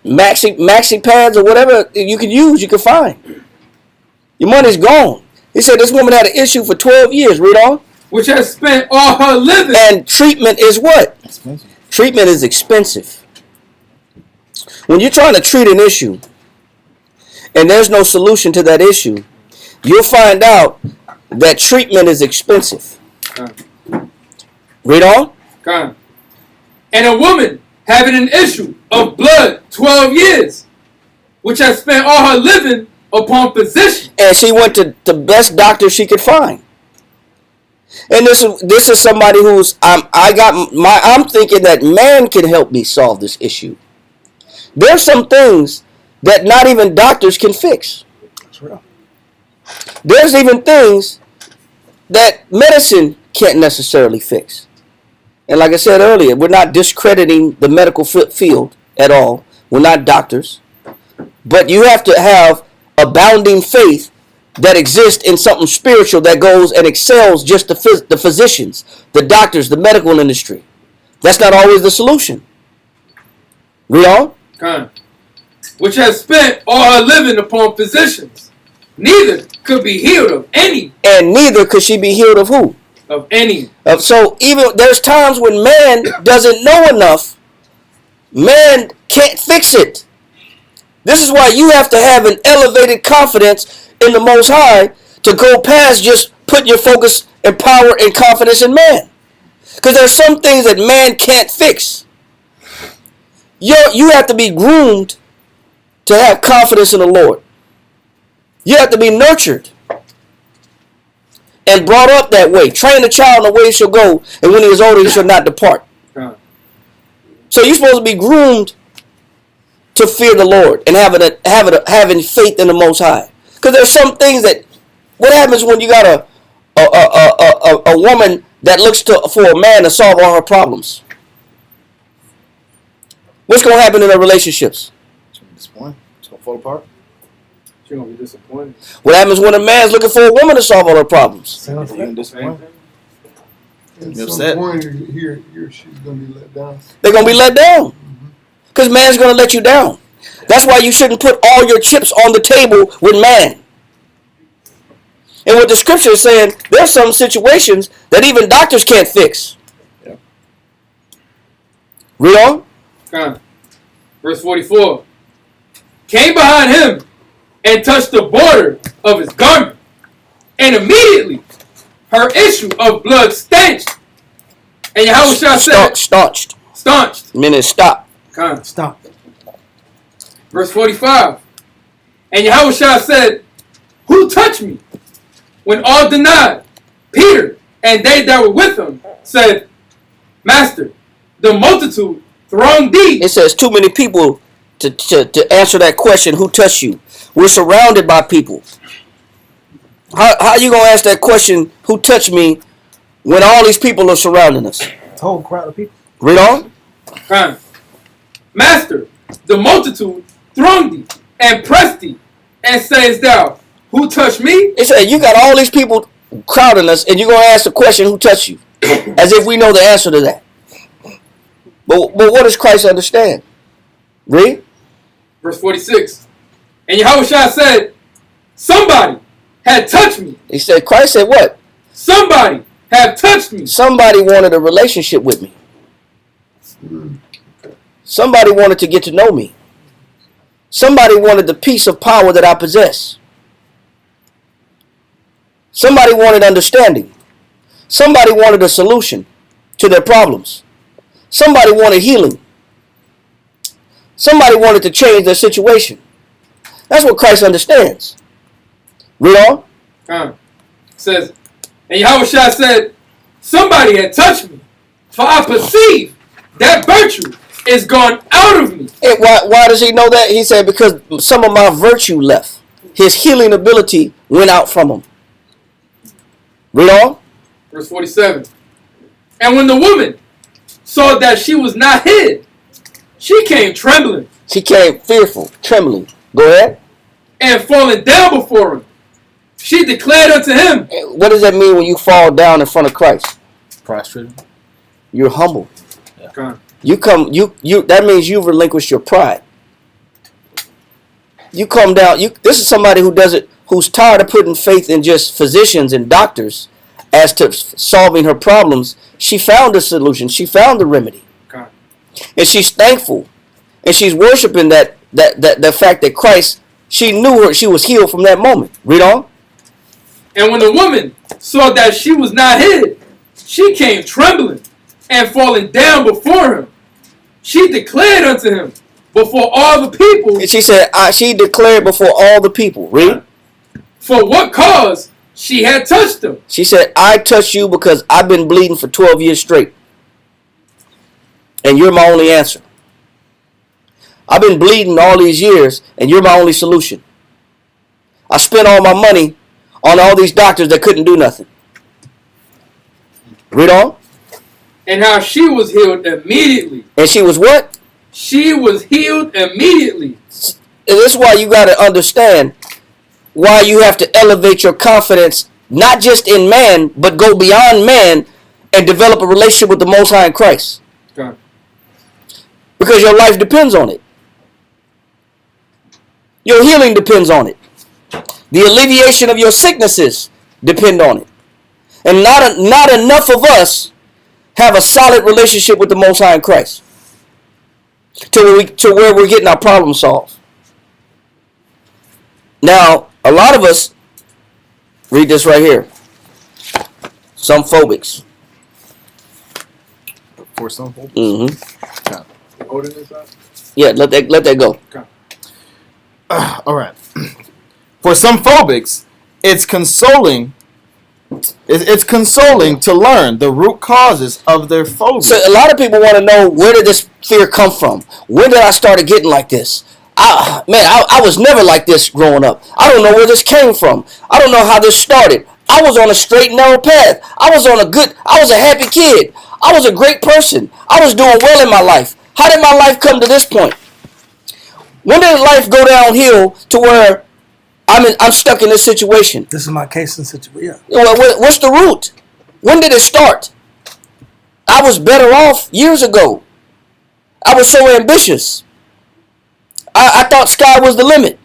maxi pads or whatever you can find. Your money's gone. He said this woman had an issue for 12 years. Read on. Which has spent all her living. And treatment is what? Expensive. Treatment is expensive. When you're trying to treat an issue and there's no solution to that issue, you'll find out that treatment is expensive. Read on. And a woman having an issue of blood 12 years, which has spent all her living upon physicians. And she went to the best doctor she could find. And this is somebody who's I'm thinking that man can help me solve this issue. There's some things that not even doctors can fix. That's real. There's even things that medicine can't necessarily fix. And like I said earlier, we're not discrediting the medical field at all. We're not doctors. But you have to have abounding faith that exists in something spiritual that goes and excels just the physicians, the doctors, the medical industry. That's not always the solution. Read on. Which has spent all her living upon physicians. Neither could be healed of any. And neither could she be healed of who? Of any. So even there's times when man doesn't know enough. Man can't fix it. This is why you have to have an elevated confidence in the Most High to go past just putting your focus and power and confidence in man. Because there's some things that man can't fix. You have to be groomed to have confidence in the Lord. You have to be nurtured and brought up that way. Train a child in the way he shall go, and when he is older, he shall not depart. So you're supposed to be groomed to fear the Lord and having faith in the Most High. Because there's some things that, what happens when you got a woman that looks for a man to solve all her problems? What's going to happen in their relationships? It's going to be disappointing. It's going to fall apart. You're going to be disappointed. What happens when a man's looking for a woman to solve all her problems? You're going to be disappointed. At You're some upset. point, he or she's going to be let down. They're going to be let down. Because man's going to let you down. That's why you shouldn't put all your chips on the table with man. And what the scripture is saying, there's some situations that even doctors can't fix. Yeah. Read on. Verse 44. Came behind him and touched the border of his garment. And immediately her issue of blood stanched. And Yahushua said, Staunched. Meaning stop. Stop. Verse 45. And Yahushua said, who touched me? When all denied, Peter and they that were with him said, Master, the multitude thronged thee. It says too many people to answer that question, who touched you? We're surrounded by people. How are you going to ask that question, who touched me, when all these people are surrounding us? A whole crowd of people. Read on. Master, the multitude thronged thee and pressed thee, and sayest thou, who touched me? It said you got all these people crowding us, and you're going to ask the question, who touched you? As if we know the answer to that. But what does Christ understand? Read. Verse 46. And Yahushua said, somebody had touched me. He said, Christ said what? Somebody had touched me. Somebody wanted a relationship with me. Somebody wanted to get to know me. Somebody wanted the piece of power that I possess. Somebody wanted understanding. Somebody wanted a solution to their problems. Somebody wanted healing. Somebody wanted to change their situation. That's what Christ understands. Read on. It says, and Yahushua said, somebody had touched me, for I perceive that virtue is gone out of me. And why does he know that? He said, because some of my virtue left. His healing ability went out from him. Read on. Verse 47. And when the woman saw that she was not hid, she came trembling. She came fearful, trembling. Go ahead. And falling down before him, she declared unto him. What does that mean when you fall down in front of Christ? Prostrated. You're humble. Yeah. You come. You. That means you've relinquished your pride. You come down. This is somebody who does it. Who's tired of putting faith in just physicians and doctors as to solving her problems. She found a solution. She found the remedy. Okay. And she's thankful. And she's worshiping that fact that Christ, she knew her, she was healed from that moment. Read on. And when the woman saw that she was not hid, she came trembling and falling down before him. She declared unto him before all the people. And she said, she declared before all the people. Read. For what cause she had touched him. She said, I touched you because I've been bleeding for 12 years straight. And you're my only answer. I've been bleeding all these years, and you're my only solution. I spent all my money on all these doctors that couldn't do nothing. Read on. And how she was healed immediately. And she was what? She was healed immediately. And this is why you got to understand why you have to elevate your confidence, not just in man, but go beyond man and develop a relationship with the Most High in Christ. Okay. Because your life depends on it. Your healing depends on it. The alleviation of your sicknesses depend on it. And not enough of us have a solid relationship with the Most High in Christ to where we're getting our problems solved. Now, a lot of us, read this right here. Some phobics. For some folks. Mm-hmm. Holding this up? Yeah, let that go. Okay. All right. For some phobics, it's consoling. It's consoling to learn the root causes of their phobia. So a lot of people want to know, where did this fear come from? When did I start getting like this? I was never like this growing up. I don't know where this came from. I don't know how this started. I was on a straight and narrow path. I was a happy kid. I was a great person. I was doing well in my life. How did my life come to this point? When did life go downhill to where I'm stuck in this situation? This is my case and situation. What's the root? When did it start? I was better off years ago. I was so ambitious. I thought sky was the limit.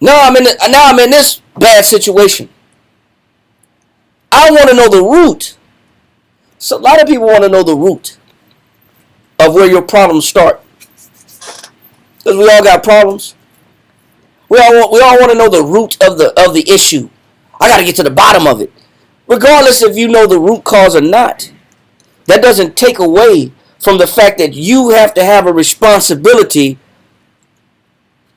Now I'm in this bad situation. I want to know the root. So a lot of people want to know the root of where your problems start. Because we all got problems. We all want to know the root of the issue. I got to get to the bottom of it. Regardless if you know the root cause or not, that doesn't take away from the fact that you have to have a responsibility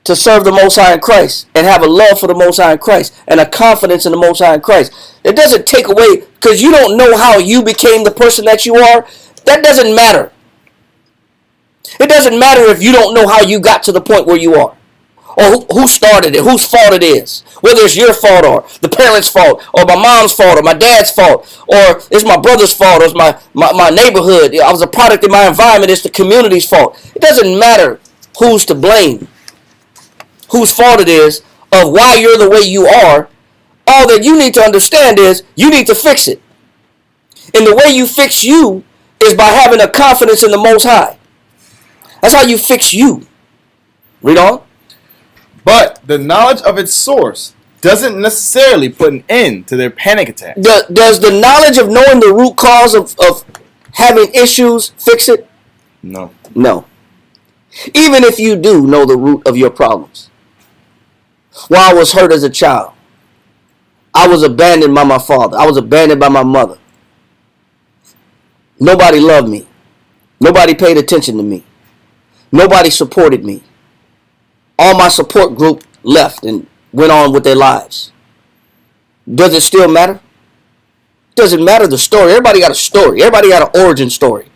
to serve the Most High in Christ and have a love for the Most High in Christ and a confidence in the Most High in Christ. It doesn't take away, because you don't know how you became the person that you are. That doesn't matter. It doesn't matter if you don't know how you got to the point where you are, or who started it, whose fault it is, whether it's your fault or the parents' fault or my mom's fault or my dad's fault or it's my brother's fault or it's my neighborhood. I was a product of my environment. It's the community's fault. It doesn't matter who's to blame, whose fault it is, of why you're the way you are. All that you need to understand is you need to fix it. And the way you fix you is by having a confidence in the Most High. That's how you fix you. Read on. But the knowledge of its source doesn't necessarily put an end to their panic attack. Does the knowledge of knowing the root cause of having issues fix it? No. No. Even if you do know the root of your problems. Well, I was hurt as a child. I was abandoned by my father. I was abandoned by my mother. Nobody loved me. Nobody paid attention to me. Nobody supported me. All my support group left and went on with their lives. Does it still matter? Doesn't matter the story. Everybody got a story. Everybody got an origin story.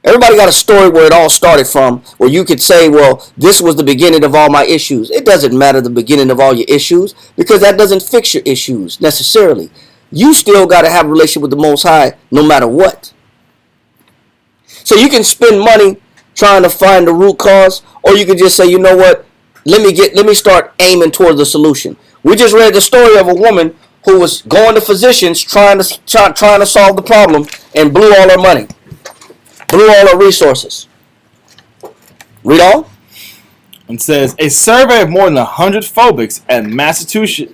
Everybody got a story where it all started from, where you could say, well, this was the beginning of all my issues. It doesn't matter the beginning of all your issues, because that doesn't fix your issues necessarily. You still got to have a relationship with the Most High no matter what. So you can spend money trying to find the root cause, or you can just say, you know what? Let me start aiming towards the solution. We just read the story of a woman who was going to physicians trying to solve the problem and blew all her money, blew all her resources. Read on. And says a survey of more than 100 phobics at Massachusetts.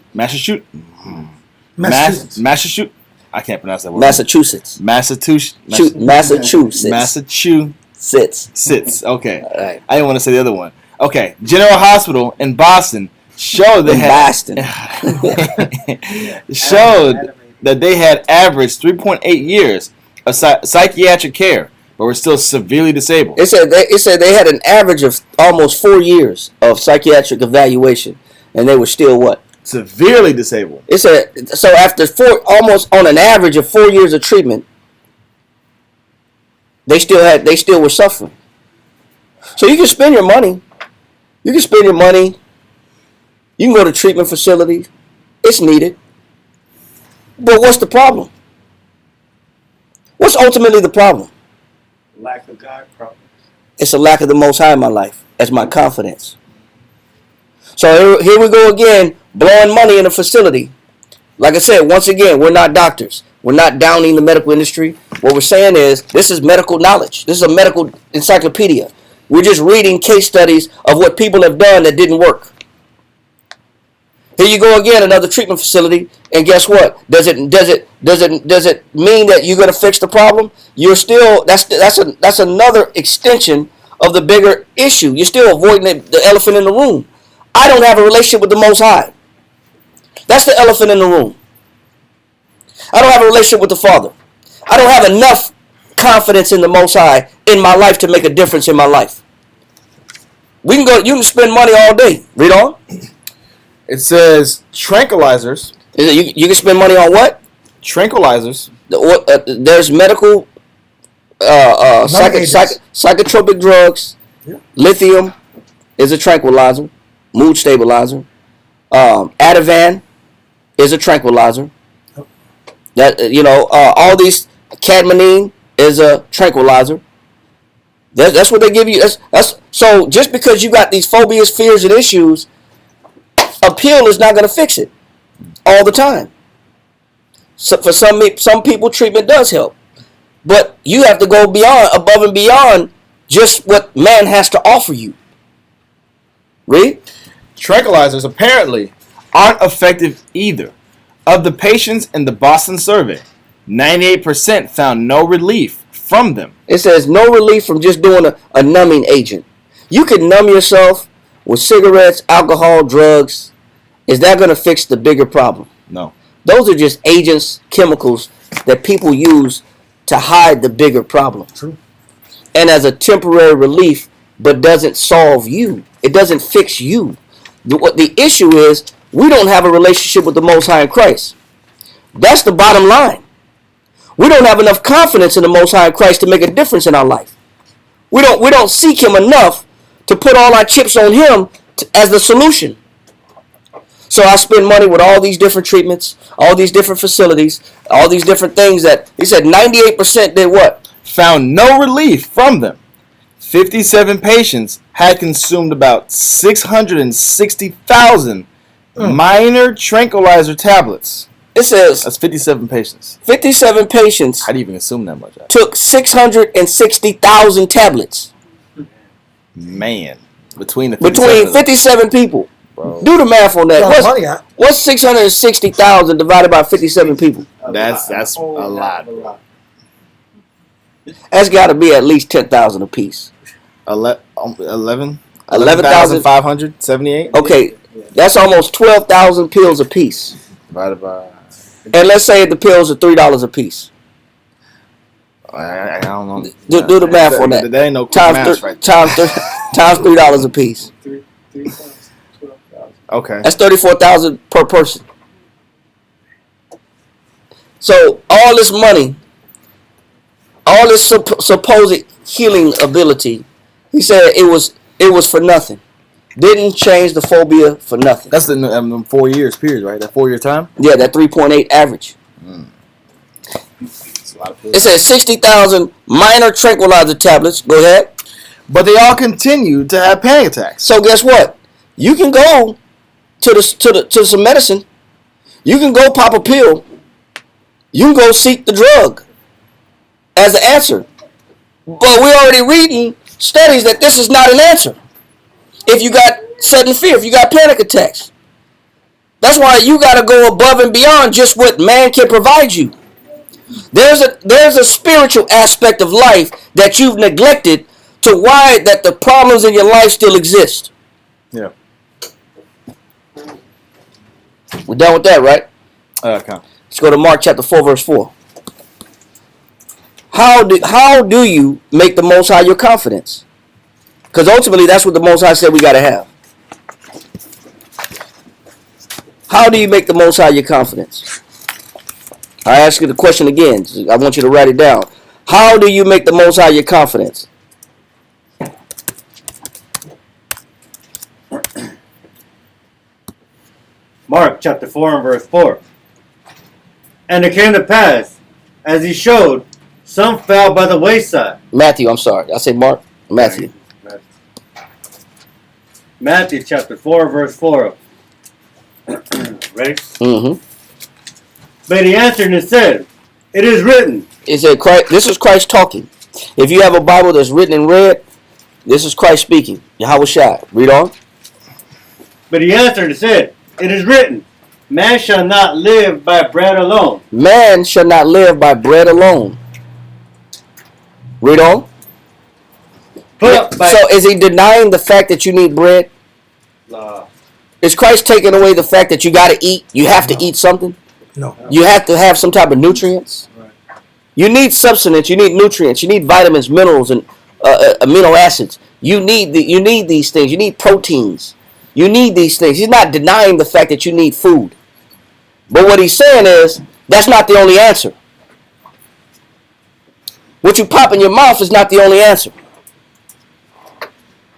I can't pronounce that word. Massachusetts. Okay. All right. I didn't want to say the other one. Okay. General Hospital in Boston showed that they had averaged 3.8 years of psychiatric care, but were still severely disabled. It said they had an average of almost 4 years of psychiatric evaluation, and they were still what? Severely disabled. It said so after almost on an average of 4 years of treatment, they still were suffering. So you can spend your money. You can spend your money. You can go to treatment facilities. It's needed. But what's the problem? What's ultimately the problem? Lack of God problem. It's a lack of the Most High in my life as my confidence. So here we go again, blowing money in a facility. Like I said, once again, we're not doctors. We're not downing the medical industry. What we're saying is this is medical knowledge. This is a medical encyclopedia. We're just reading case studies of what people have done that didn't work. Here you go again, another treatment facility, and guess what? Does it mean that you're going to fix the problem? You're still that's another extension of the bigger issue. You're still avoiding the elephant in the room. I don't have a relationship with the Most High. That's the elephant in the room. I don't have a relationship with the Father. I don't have enough confidence in the Most High in my life to make a difference in my life. You can spend money all day. Read on. It says tranquilizers. You can spend money on what? Tranquilizers. There's medical, psychotropic drugs. Yeah. Lithium is a tranquilizer, mood stabilizer. Ativan is a tranquilizer. That all these cadmonine is a tranquilizer. That's what they give you. That's so. Just because you got these phobias, fears, and issues, a pill is not going to fix it all the time. So for some people, treatment does help, but you have to go above and beyond just what man has to offer you. Read. Tranquilizers apparently aren't effective either. Of the patients in the Boston survey, 98% found no relief from them. It says no relief from just doing a numbing agent. You can numb yourself with cigarettes, alcohol, drugs. Is that going to fix the bigger problem? No. Those are just agents, chemicals that people use to hide the bigger problem. True. And as a temporary relief, but doesn't solve you. It doesn't fix you. What the issue is, we don't have a relationship with the Most High in Christ. That's the bottom line. We don't have enough confidence in the Most High in Christ to make a difference in our life. We don't seek Him enough to put all our chips on Him as the solution. So I spend money with all these different treatments, all these different facilities, all these different things that he said 98% did what? Found no relief from them. 57 patients had consumed about 660,000 minor tranquilizer tablets. It says that's 57 patients. 57 patients. How do you even consume that much? Took 660,000 tablets. Man, between 57 people. Bro. Do the math on that. What's 660,000 divided by 57 people? That's a lot. That's got to be at least 10,000 apiece. 11,578. Okay, that's almost 12,000 pills apiece. Divided by. And let's say the pills are $3 a piece. I don't know. Do the math on that. There ain't no math right there. Times $3 a piece. Okay. That's 34,000 per person. So all this money, all this supposed healing ability, he said it was for nothing. Didn't change the phobia for nothing. That's the 4 years period, right? That 4 year time? Yeah, that 3.8 average. So a lot of It says 60,000 minor tranquilizer tablets. Go ahead. But they all continue to have panic attacks. So guess what? You can go to some medicine. You can go pop a pill. You can go seek the drug as the answer. But we're already reading studies that this is not an answer. If you got sudden fear, if you got panic attacks. That's why you got to go above and beyond just what man can provide you. There's a spiritual aspect of life that you've neglected to why that the problems in your life still exist. Yeah. We're done with that, right? Okay. Let's go to Mark chapter 4, verse 4. How do you make the Most High your confidence? Because ultimately that's what the Most High said we got to have. How do you make the Most High your confidence? I ask you the question again. I want you to write it down. How do you make the Most High your confidence? Mark chapter 4 and verse 4. And it came to pass, as he showed, some fell by the wayside. Matthew, I'm sorry. I said Mark. Matthew. Matthew chapter 4 verse 4. Ready? Mm-hmm. But he answered and said, it is written. It said Christ, this is Christ talking. If you have a Bible that's written in red, this is Christ speaking. Yahweh Shai. Read on. But he answered and said, it is written, man shall not live by bread alone. Man shall not live by bread alone. Read on. So is he denying the fact that you need bread? Is Christ taking away the fact that you got to eat? You have to eat something? No. You have to have some type of nutrients? Right. You need substance. You need nutrients. You need vitamins, minerals, and amino acids. You need these things. You need proteins. You need these things. He's not denying the fact that you need food. But what he's saying is, that's not the only answer. What you pop in your mouth is not the only answer.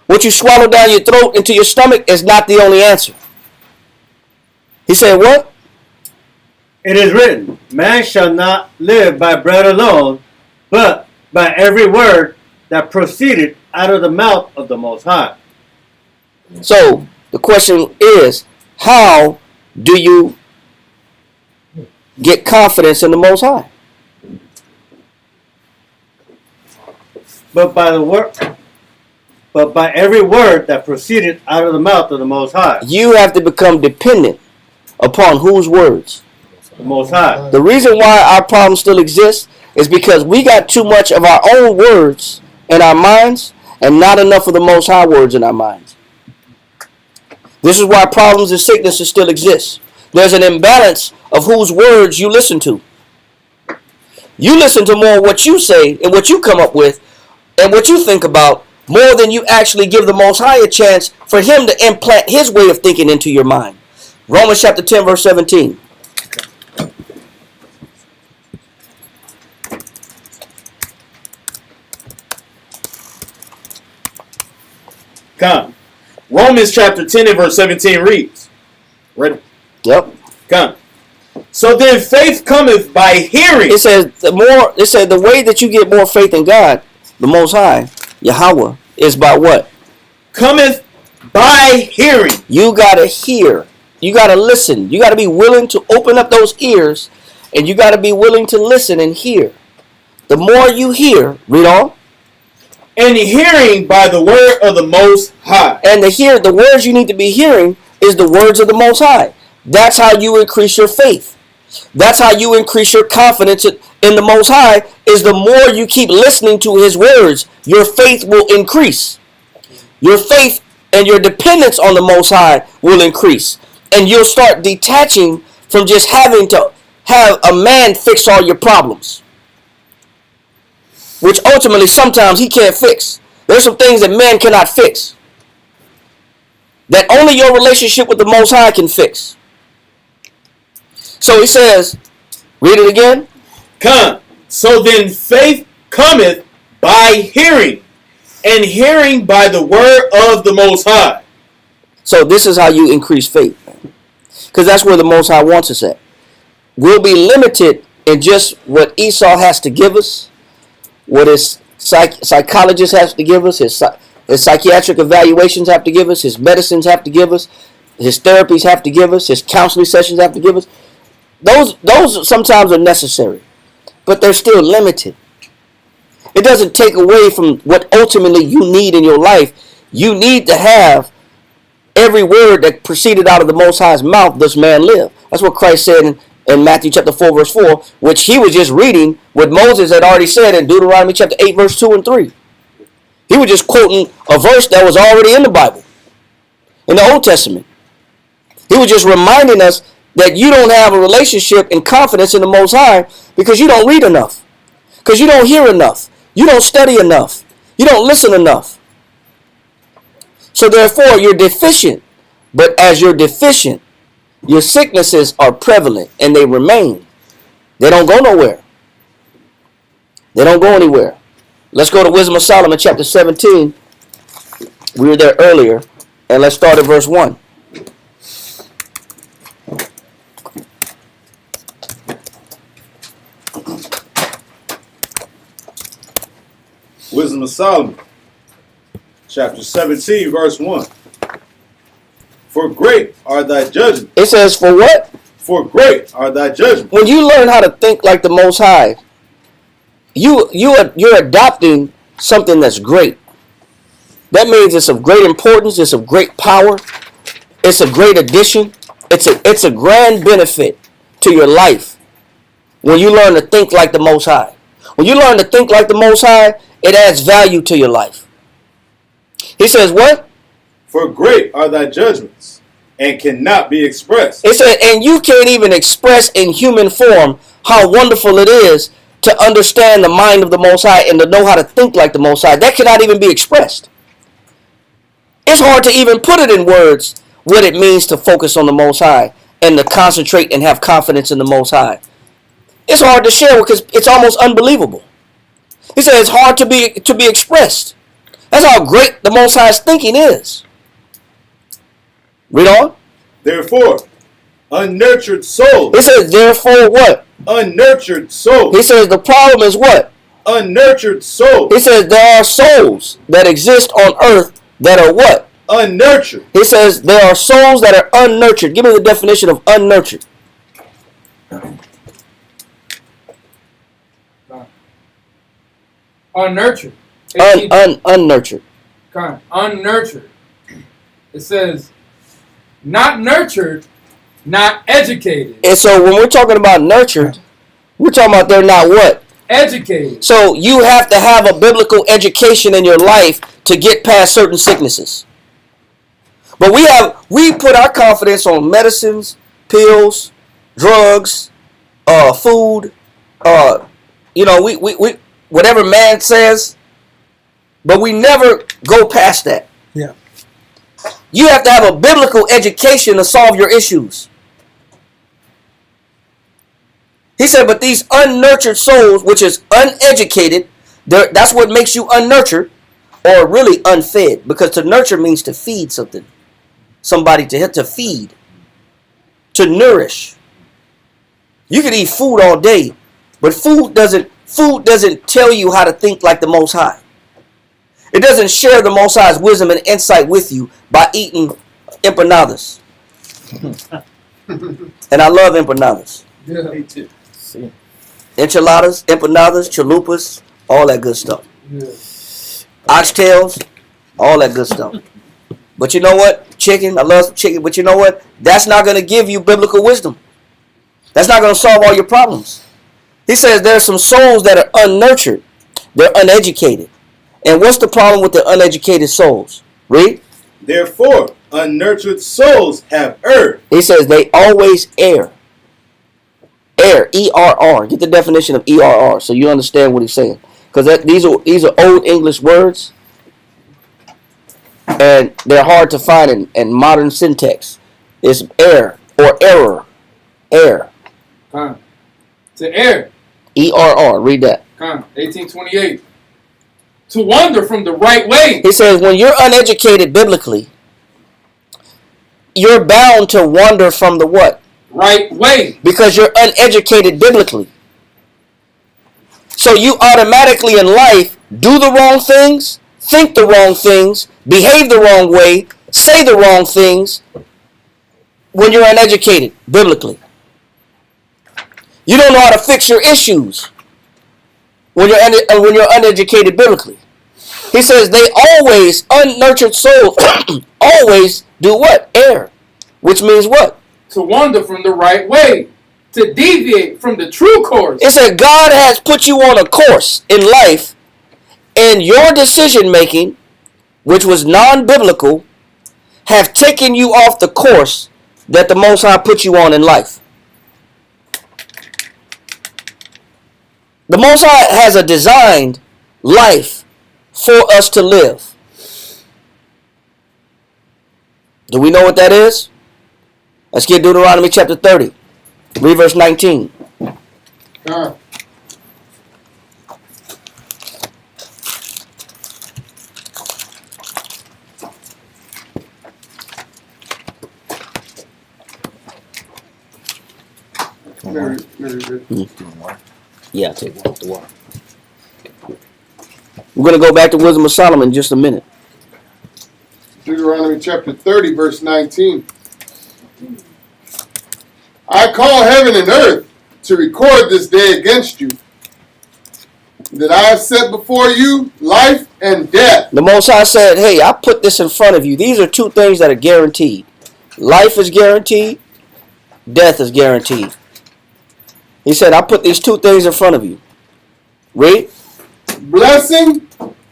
What you swallow down your throat into your stomach is not the only answer. He said what? It is written, man shall not live by bread alone, but by every word that proceeded out of the mouth of the Most High. So the question is, how do you get confidence in the Most High? But by every word that proceeded out of the mouth of the Most High. You have to become dependent upon whose words? The Most High. The reason why our problems still exist is because we got too much of our own words in our minds and not enough of the Most High words in our minds. This is why problems and sicknesses still exist. There's an imbalance of whose words you listen to. You listen to more what you say and what you come up with and what you think about more than you actually give the Most High a chance for him to implant his way of thinking into your mind. Romans chapter 10 verse 17. Come. Romans chapter 10 and verse 17 reads. Ready? Yep. Come. So then faith cometh by hearing. It says the way that you get more faith in God, the Most High, Yahweh, is by what? Cometh by hearing. You gotta hear. You gotta listen. You gotta be willing to open up those ears, and you gotta be willing to listen and hear. The more you hear, read on. And hearing by the word of the Most High. And the words you need to be hearing is the words of the Most High. That's how you increase your faith. That's how you increase your confidence in the Most High, is the more you keep listening to his words, your faith will increase. Your faith and your dependence on the Most High will increase. And you'll start detaching from just having to have a man fix all your problems, which ultimately sometimes he can't fix. There's some things that man cannot fix, that only your relationship with the Most High can fix. So he says, read it again. Come. So then faith cometh by hearing, and hearing by the word of the Most High. So this is how you increase faith, because that's where the Most High wants us at. We'll be limited in just what Esau has to give us, what his psychologist has to give us, his psychiatric evaluations have to give us, his medicines have to give us, his therapies have to give us, his counseling sessions have to give us. Those sometimes are necessary, but they're still limited. It doesn't take away from what ultimately you need in your life. You need to have every word that proceeded out of the Most High's mouth, does man live. That's what Christ said in Matthew chapter 4, verse 4, which he was just reading what Moses had already said in Deuteronomy chapter 8, verse 2 and 3. He was just quoting a verse that was already in the Bible, in the Old Testament. He was just reminding us that you don't have a relationship and confidence in the Most High because you don't read enough, because you don't hear enough, you don't study enough, you don't listen enough. So therefore, you're deficient. But as you're deficient, your sicknesses are prevalent and they remain. They don't go nowhere. They don't go anywhere. Let's go to Wisdom of Solomon chapter 17. We were there earlier. And let's start at verse 1. Wisdom of Solomon, chapter 17, verse 1. For great are thy judgments. It says, for what? For great are thy judgments. When you learn how to think like the Most High, you're adopting something that's great. That means it's of great importance. It's of great power. It's a great addition. It's a grand benefit to your life when you learn to think like the Most High. When you learn to think like the Most High, it adds value to your life. He says what? For great are thy judgments, and cannot be expressed. It said, and you can't even express in human form how wonderful it is to understand the mind of the Most High and to know how to think like the Most High. That cannot even be expressed. It's hard to even put it in words what it means to focus on the Most High and to concentrate and have confidence in the Most High. It's hard to share because it's almost unbelievable. He said it's hard to be expressed. That's how great the Most High's thinking is. Read on. Therefore, unnurtured souls. He says, therefore what? Unnurtured souls. He says the problem is what? Unnurtured souls. He says there are souls that exist on earth that are what? Unnurtured. He says there are souls that are unnurtured. Give me the definition of unnurtured. Unnurtured. Unnurtured. Unnurtured. It says, not nurtured, not educated. And so when we're talking about nurtured, we're talking about they're not what? Educated. So you have to have a biblical education in your life to get past certain sicknesses. But we put our confidence on medicines, pills, drugs, food, we whatever man says, but we never go past that. Yeah. You have to have a biblical education to solve your issues. He said, but these unnurtured souls, which is uneducated, that's what makes you unnurtured or really unfed. Because to nurture means to feed something. Somebody to feed. To nourish. You can eat food all day, but food doesn't tell you how to think like the Most High. It doesn't share the Most High's wisdom and insight with you by eating empanadas. And I love empanadas. Yeah. Me too. Enchiladas, empanadas, chalupas, all that good stuff. Yeah. Oxtails, all that good stuff. But you know what? Chicken, I love chicken, but you know what? That's not going to give you biblical wisdom. That's not going to solve all your problems. He says there's some souls that are unnurtured. They're uneducated. And what's the problem with the uneducated souls? Read. Therefore, unnurtured souls have erred. He says they always err. Err, E-R-R. Get the definition of E-R-R so you understand what he's saying. Because these are old English words. And they're hard to find in modern syntax. It's err or error. Err. To err. E-R-R. Read that. 1828. To wander from the right way. He says when you're uneducated biblically, you're bound to wander from the what? Right way. Because you're uneducated biblically. So you automatically in life do the wrong things, think the wrong things, behave the wrong way, say the wrong things when you're uneducated biblically. You don't know how to fix your issues when you're uneducated biblically. He says they always, unnurtured souls, always do what? Err. Which means what? To wander from the right way, to deviate from the true course. It said God has put you on a course in life, and your decision making, which was non-biblical, have taken you off the course that the Most High put you on in life. The Most High has a designed life for us to live. Do we know what that is? Let's get Deuteronomy chapter 30. Read verse 19. Yeah, I'll take the water. We're going to go back to Wisdom of Solomon in just a minute. Deuteronomy chapter 30, verse 19. I call heaven and earth to record this day against you, that I have set before you life and death. The Most High said, hey, I put this in front of you. These are two things that are guaranteed. Life is guaranteed. Death is guaranteed. He said, I put these two things in front of you. Read. Blessing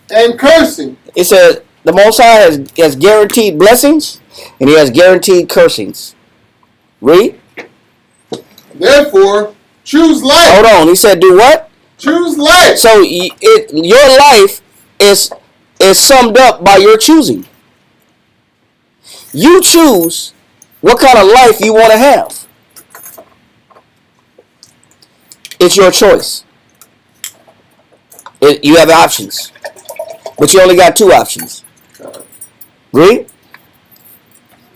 and cursing. It says, the Most High has guaranteed blessings, and he has guaranteed cursings. Read. Therefore, choose life. Hold on. He said, do what? Choose life. So your life is summed up by your choosing. You choose what kind of life you want to have. It's your choice. You have options, but you only got two options. Read.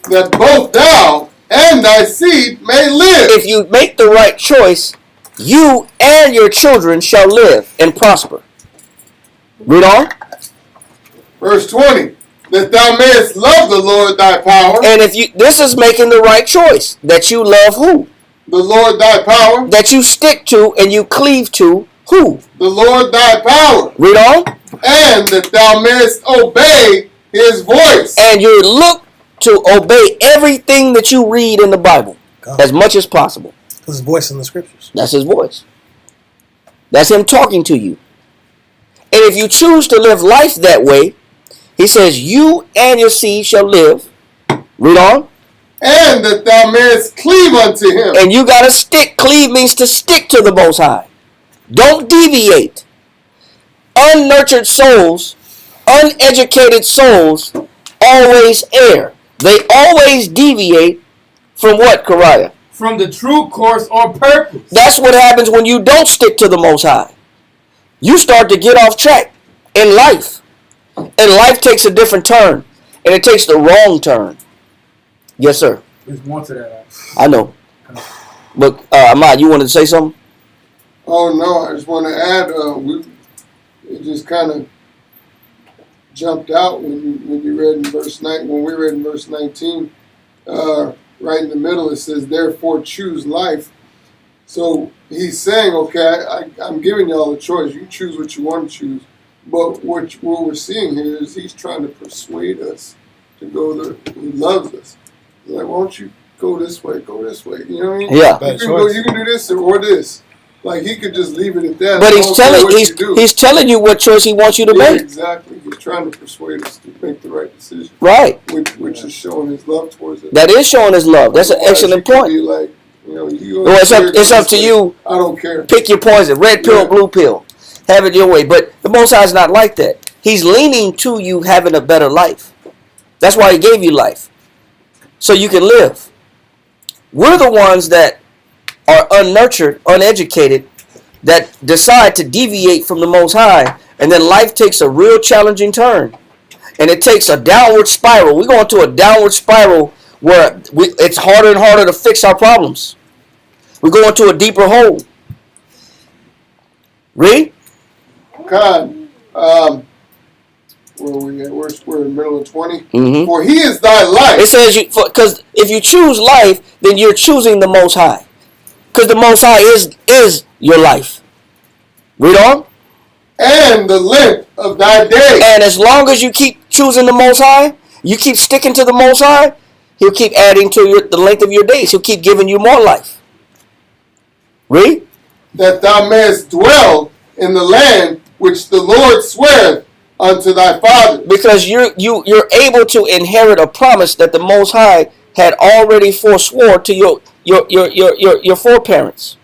That both thou and thy seed may live. If you make the right choice, you and your children shall live and prosper. Read on. Verse 20. That thou mayest love the Lord thy power. And this is making the right choice. That you love who? The Lord thy power. That you stick to and you cleave to who? The Lord thy power. Read on. And that thou mayest obey his voice. And you look to obey everything that you read in the Bible as much as possible. His voice in the scriptures. That's his voice. That's him talking to you. And if you choose to live life that way, he says, you and your seed shall live. Read on. And that thou mayest cleave unto him. And you got to stick. Cleave means to stick to the Most High. Don't deviate. Unnurtured souls, uneducated souls, always err. They always deviate from what, Kariah? From the true course or purpose. That's what happens when you don't stick to the Most High. You start to get off track in life. And life takes a different turn. And it takes the wrong turn. Yes, sir. There's more to that. I know. But, Ahmad, you wanted to say something? Oh, no. I just want to add, it just kind of jumped out when you read in verse 9. When we read in verse 19, right in the middle, it says, therefore choose life. So he's saying, okay, I'm giving y'all a choice. You choose what you want to choose. But what we're seeing here is he's trying to persuade us to go to, he loves us. He's like, why don't you go this way, go this way? You know what I mean? Yeah. You can do this or this. Like, he could just leave it at that. But he's telling you what choice he wants you to make. Exactly. He's trying to persuade us to make the right decision. Right. Which is showing his love towards us. That is showing his love. That's an excellent point. Be like, well, it's up to you. I don't care. Pick your poison. Red pill, blue pill. Have it your way. But the Most High is not like that. He's leaning to you having a better life. That's why he gave you life. So you can live. We're the ones that are unnurtured, uneducated, that decide to deviate from the Most High, and then life takes a real challenging turn. And it takes a downward spiral. We're going to a downward spiral where it's harder and harder to fix our problems. We're going to a deeper hole. Read. God, where we at? We're in the middle of 20. Mm-hmm. For he is thy life. It says because if you choose life, then you're choosing the Most High. Because the Most High is your life. Read on. And the length of thy days. And as long as you keep choosing the Most High, you keep sticking to the Most High, He'll keep adding to the length of your days. He'll keep giving you more life. Read. That thou mayest dwell in the land which the Lord sweareth unto thy fathers. Because you're able to inherit a promise that the Most High had already forswore to your foreparents,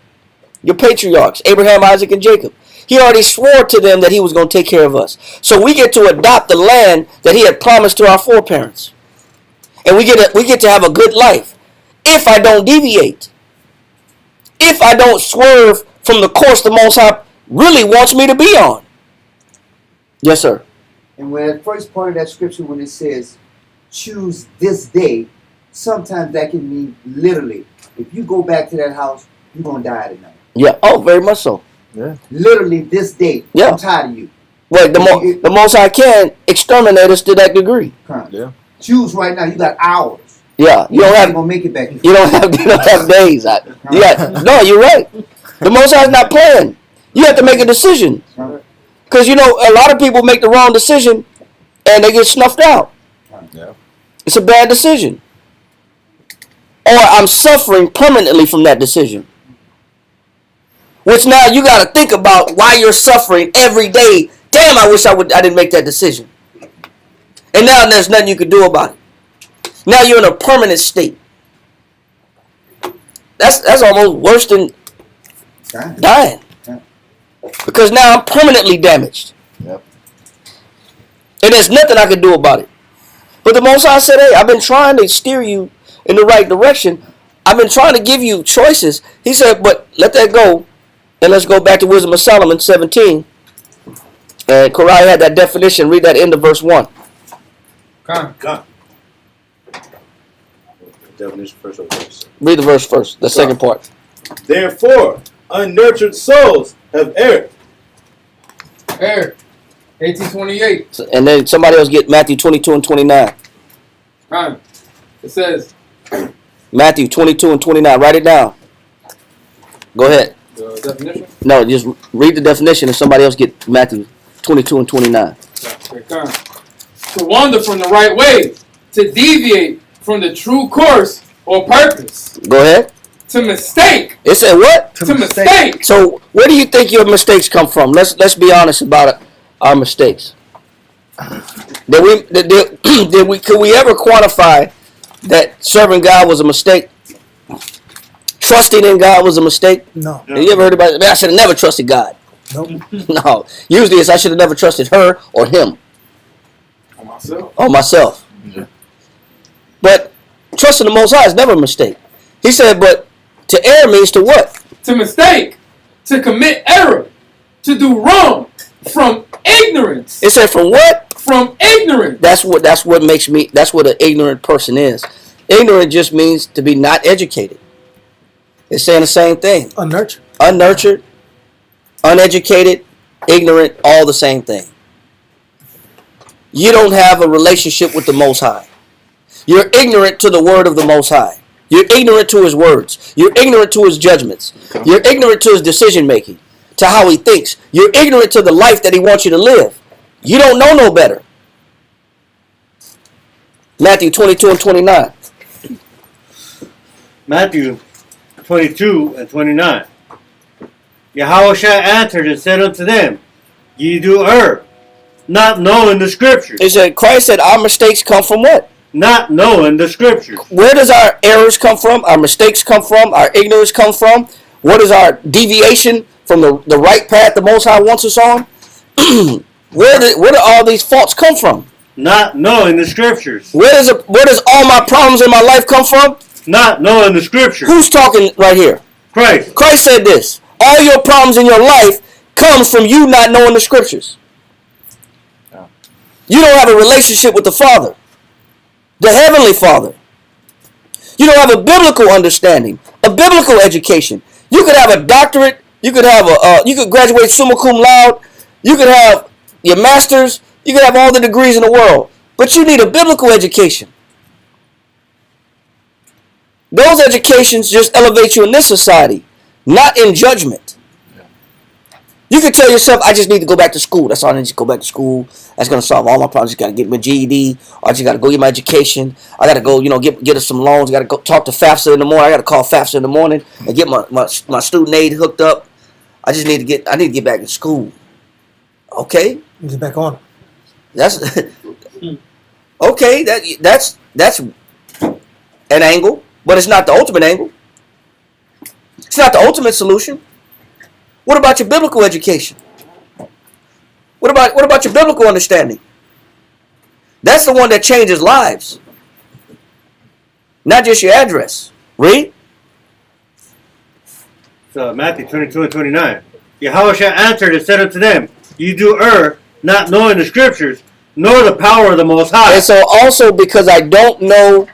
your patriarchs, Abraham, Isaac, and Jacob. He already swore to them that he was going to take care of us. So we get to adopt the land that he had promised to our foreparents. And we get to have a good life. If I don't deviate. If I don't swerve from the course the Most High really wants me to be on. Yes, sir. And when that first part of that scripture, when it says, choose this day, sometimes that can mean literally. If you go back to that house, you're going to die tonight. Yeah. Oh, very much so. Yeah. Literally this day. Yeah. I'm tired of you. Well, the Most High can exterminate us to that degree. Yeah. Choose right now. You got hours. Yeah. You don't have. Gonna make it back. You don't have days. No, you're right. The Most High's not playing. You have to make a decision. Because, a lot of people make the wrong decision and they get snuffed out. Yeah. It's a bad decision. Or I'm suffering permanently from that decision. Which now you got to think about why you're suffering every day. Damn, I wish I didn't make that decision. And now there's nothing you can do about it. Now you're in a permanent state. That's almost worse than dying. Because now I'm permanently damaged. Yep. And there's nothing I can do about it. But the Most High said, hey, I've been trying to steer you in the right direction. I've been trying to give you choices. He said, but let that go. And let's go back to Wisdom of Solomon 17. And Korai had that definition. Read that end of verse 1. God. Definition first. Read the verse first. The second part. Therefore, unnurtured souls have erred. Eric, 1828. And then somebody else get Matthew 22 and 29. It says, Matthew 22 and 29. Write it down. Go ahead. the definition? No, just read the definition and somebody else get Matthew 22 and 29. Okay. To wander from the right way, to deviate from the true course or purpose, Go ahead. to mistake, It said what? to mistake. So where do you think your mistakes come from? Let's be honest about our mistakes. Could we ever quantify that serving God was a mistake? Trusting in God was a mistake? No. Have you ever heard about it? Man, I should have never trusted God. Nope. No. Usually it's I should have never trusted her or him. Or myself. Yeah. But trusting the Most High is never a mistake. He said, but to err means to what? To mistake, to commit error, to do wrong, from ignorance. It said from what? From ignorance. That's what makes me, that's what an ignorant person is. Ignorant just means to be not educated. It's saying the same thing. Unnurtured. Unnurtured, uneducated, ignorant, all the same thing. You don't have a relationship with the Most High. You're ignorant to the word of the Most High. You're ignorant to his words. You're ignorant to his judgments. You're ignorant to his decision making, to how he thinks. You're ignorant to the life that he wants you to live. You don't know no better. Matthew 22 and 29. Matthew 22 and 29. Yahushua answered and said unto them, Ye do err, not knowing the scriptures. He said, Christ said our mistakes come from what? Not knowing the scriptures. Where does our errors come from? Our mistakes come from? Our ignorance come from? What is our deviation from the right path the Most High wants us on? Where do all these faults come from? Not knowing the scriptures. Where does all my problems in my life come from? Not knowing the scriptures. Who's talking right here? Christ. Christ said this. All your problems in your life comes from you not knowing the scriptures. You don't have a relationship with the Father, the Heavenly Father. You don't have a biblical understanding, a biblical education. You could have a doctorate. You could have you could graduate summa cum laude. You could have your master's, you could have all the degrees in the world, but you need a biblical education. Those educations just elevate you in this society, not in judgment. You can tell yourself, I just need to go back to school. That's all I need to go back to school. That's going to solve all my problems. I just got to get my GED. I just got to go get my education. I got to go, get us some loans. I got to go talk to FAFSA in the morning. I got to call FAFSA in the morning and get my student aid hooked up. I need to get back to school. Okay? Get back on. That's okay. That's an angle, but it's not the ultimate angle. It's not the ultimate solution. What about your biblical education? What about your biblical understanding? That's the one that changes lives, not just your address. Read. So Matthew 22 and 29. Yahushua answered and said unto them, You do err, not knowing the scriptures, nor the power of the Most High. And so also because I don't know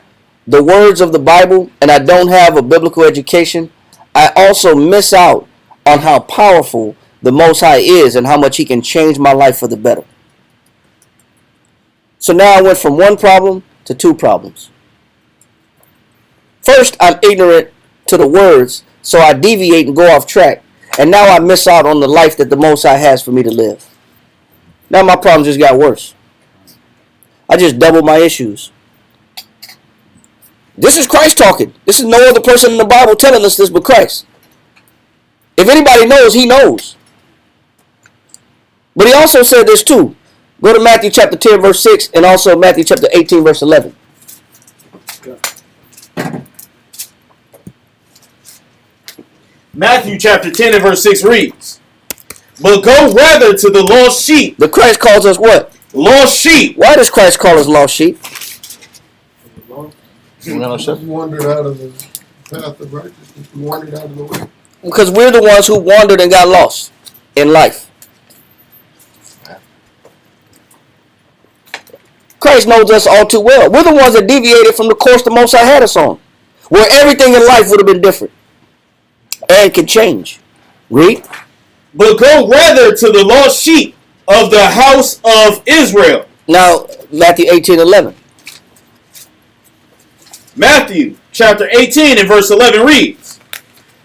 the words of the Bible and I don't have a biblical education, I also miss out on how powerful the Most High is and how much He can change my life for the better. So now I went from one problem to two problems. First, I'm ignorant to the words, so I deviate and go off track. And now I miss out on the life that the Most High has for me to live. Now my problem just got worse. I just doubled my issues. This is Christ talking. This is no other person in the Bible telling us this but Christ. If anybody knows, He knows. But He also said this too. Go to Matthew chapter 10 verse 6 and also Matthew chapter 18 verse 11. Matthew chapter 10 and verse 6 reads, But go rather to the lost sheep. The Christ calls us what? Lost sheep. Why does Christ call us lost sheep? You wandered out of the path of righteousness. You wandered out of the way. Because we're the ones who wandered and got lost in life. Christ knows us all too well. We're the ones that deviated from the course the Most High had us on, where everything in life would have been different and can change. Read. But go rather to the lost sheep of the house of Israel. Now, Matthew 18:11. Matthew chapter 18 and verse 11 reads,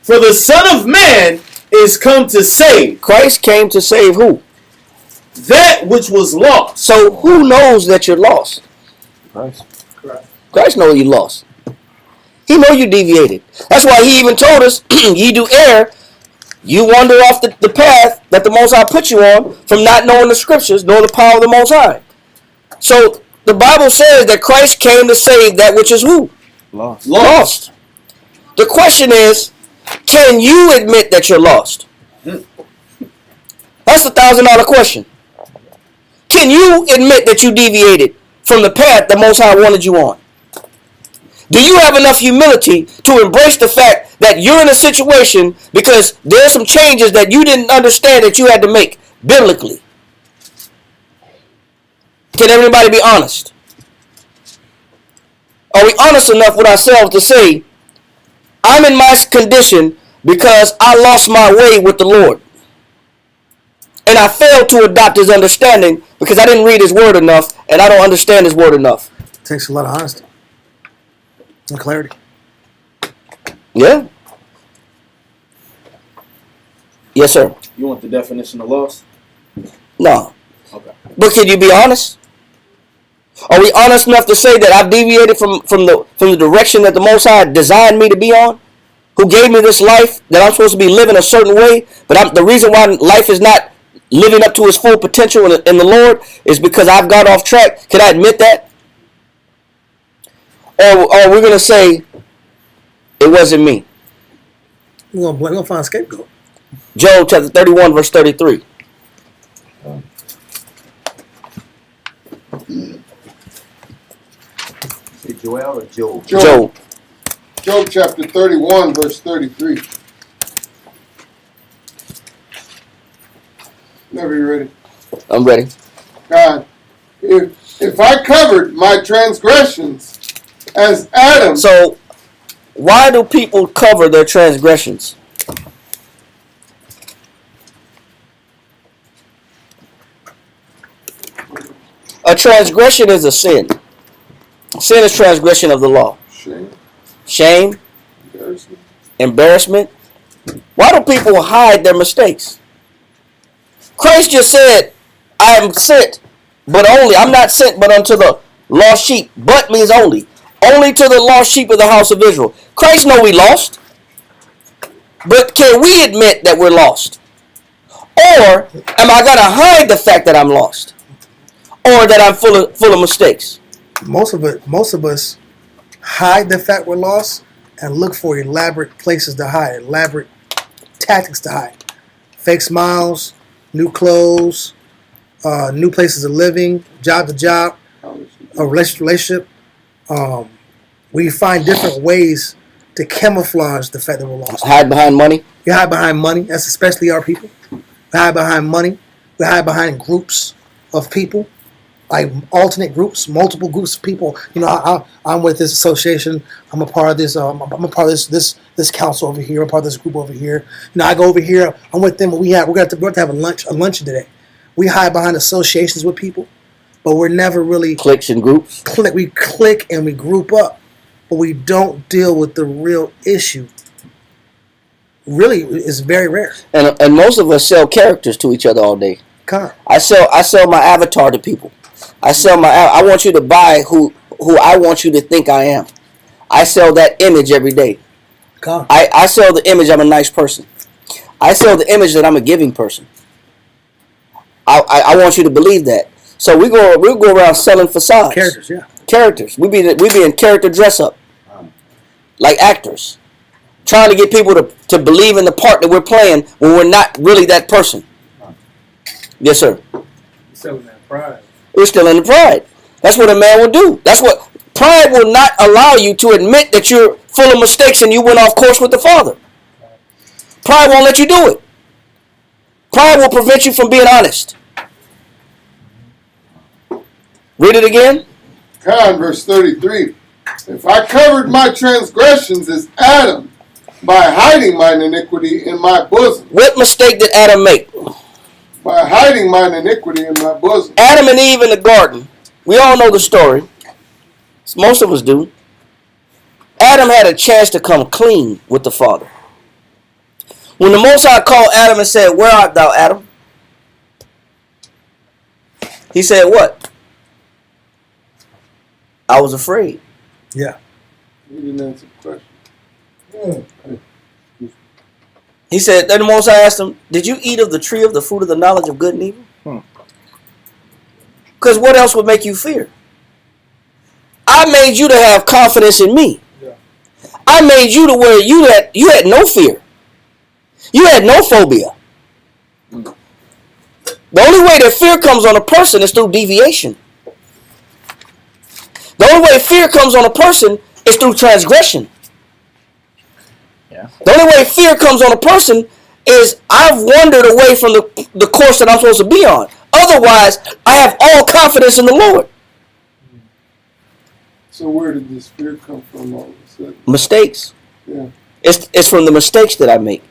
For the Son of Man is come to save. Christ came to save who? That which was lost. So who knows that you're lost? Christ knows you lost. He know you deviated. That's why He even told us, ye do err. You wander off the path that the Most High put you on from not knowing the scriptures, nor the power of the Most High. So the Bible says that Christ came to save that which is who? Lost. The question is, can you admit that you're lost? That's the $1,000 question. Can you admit that you deviated from the path the Most High wanted you on? Do you have enough humility to embrace the fact that you're in a situation because there are some changes that you didn't understand that you had to make biblically? Can everybody be honest? Are we honest enough with ourselves to say, I'm in my condition because I lost my way with the Lord? And I failed to adopt His understanding because I didn't read His word enough and I don't understand His word enough. It takes a lot of honesty and clarity. Yeah. Yes, sir. You want the definition of lost? No. Okay. But can you be honest? Are we honest enough to say that I've deviated from the direction that the Most High designed me to be on? Who gave me this life that I'm supposed to be living a certain way, but the reason why life is not living up to its full potential in the Lord is because I've got off track. Can I admit that? Or we're going to say, it wasn't me. We're gonna find a scapegoat. Job chapter 31 verse 33. Joel or Job? Job. Job chapter 31, verse 33. Whenever you're ready. I'm ready. God, if I covered my transgressions as Adam. So, why do people cover their transgressions? transgression is a sin. Sin is transgression of the law. Shame. Embarrassment. Why do people hide their mistakes? Christ just said, I am sent, but only. I'm not sent, but unto the lost sheep. But means only. Only to the lost sheep of the house of Israel. Christ know we lost. But can we admit that we're lost? Or am I going to hide the fact that I'm lost? Or that I'm full of mistakes? Most of us hide the fact we're lost and look for elaborate places to hide, elaborate tactics to hide. Fake smiles, new clothes, new places of living, job to job, a relationship. We find different ways to camouflage the fact that we're lost. Hide behind money? You hide behind money. That's especially our people. We hide behind money. We hide behind groups of people, like alternate groups, multiple groups of people. You know, I'm with this association. I'm a part of this. I'm a part of this council over here. I'm part of this group over here. You know, I go over here. I'm with them. We're going to have a luncheon today. We hide behind associations with people, but we're never really cliques and groups. We click and we group up, but we don't deal with the real issue. Really, it's very rare. And most of us sell characters to each other all day. I sell my avatar to people. I want you to buy who I want you to think I am. I sell that image every day. I sell the image I'm a nice person. I sell the image that I'm a giving person. I want you to believe that. So we'll go around selling facades. Characters, yeah. Characters. We be in character dress up, like actors, trying to get people to believe in the part that we're playing when we're not really that person. Yes, sir. You're selling that pride. We're still in the pride. That's what a man will do. That's what pride will not allow you to admit that you're full of mistakes and you went off course with the Father. Pride won't let you do it. Pride will prevent you from being honest. Read it again. Verse 33. If I covered my transgressions as Adam by hiding mine iniquity in my bosom. What mistake did Adam make? By hiding mine iniquity in my bosom. Adam and Eve in the garden. We all know the story. Most of us do. Adam had a chance to come clean with the Father. When the Most High called Adam and said, "Where art thou, Adam?" He said, "What? I was afraid." Yeah. You didn't answer the question. He said, then the Most High asked him, "Did you eat of the tree of the fruit of the knowledge of good and evil?" Because what else would make you fear? I made you to have confidence in me. Yeah. I made you to where you had no fear. You had no phobia. The only way that fear comes on a person is through deviation. The only way fear comes on a person is through transgression. Yeah. The only way fear comes on a person is I've wandered away from the course that I'm supposed to be on. Otherwise, I have all confidence in the Lord. So where did this fear come from all of a sudden? Mistakes. Yeah. It's from the mistakes that I make.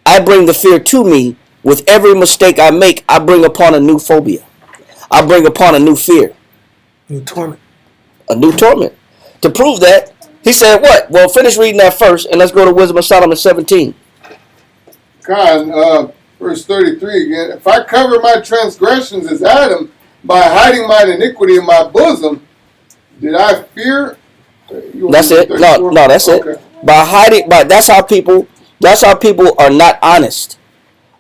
I bring the fear to me. With every mistake I make, I bring upon a new phobia. I bring upon a new fear. New torment. A new torment. To prove that, he said what? Well, finish reading that first, and let's go to Wisdom of Solomon 17. Verse 33 again. If I cover my transgressions as Adam by hiding mine iniquity in my bosom, did I fear? That's it. No, that's it. By hiding, that's how people are not honest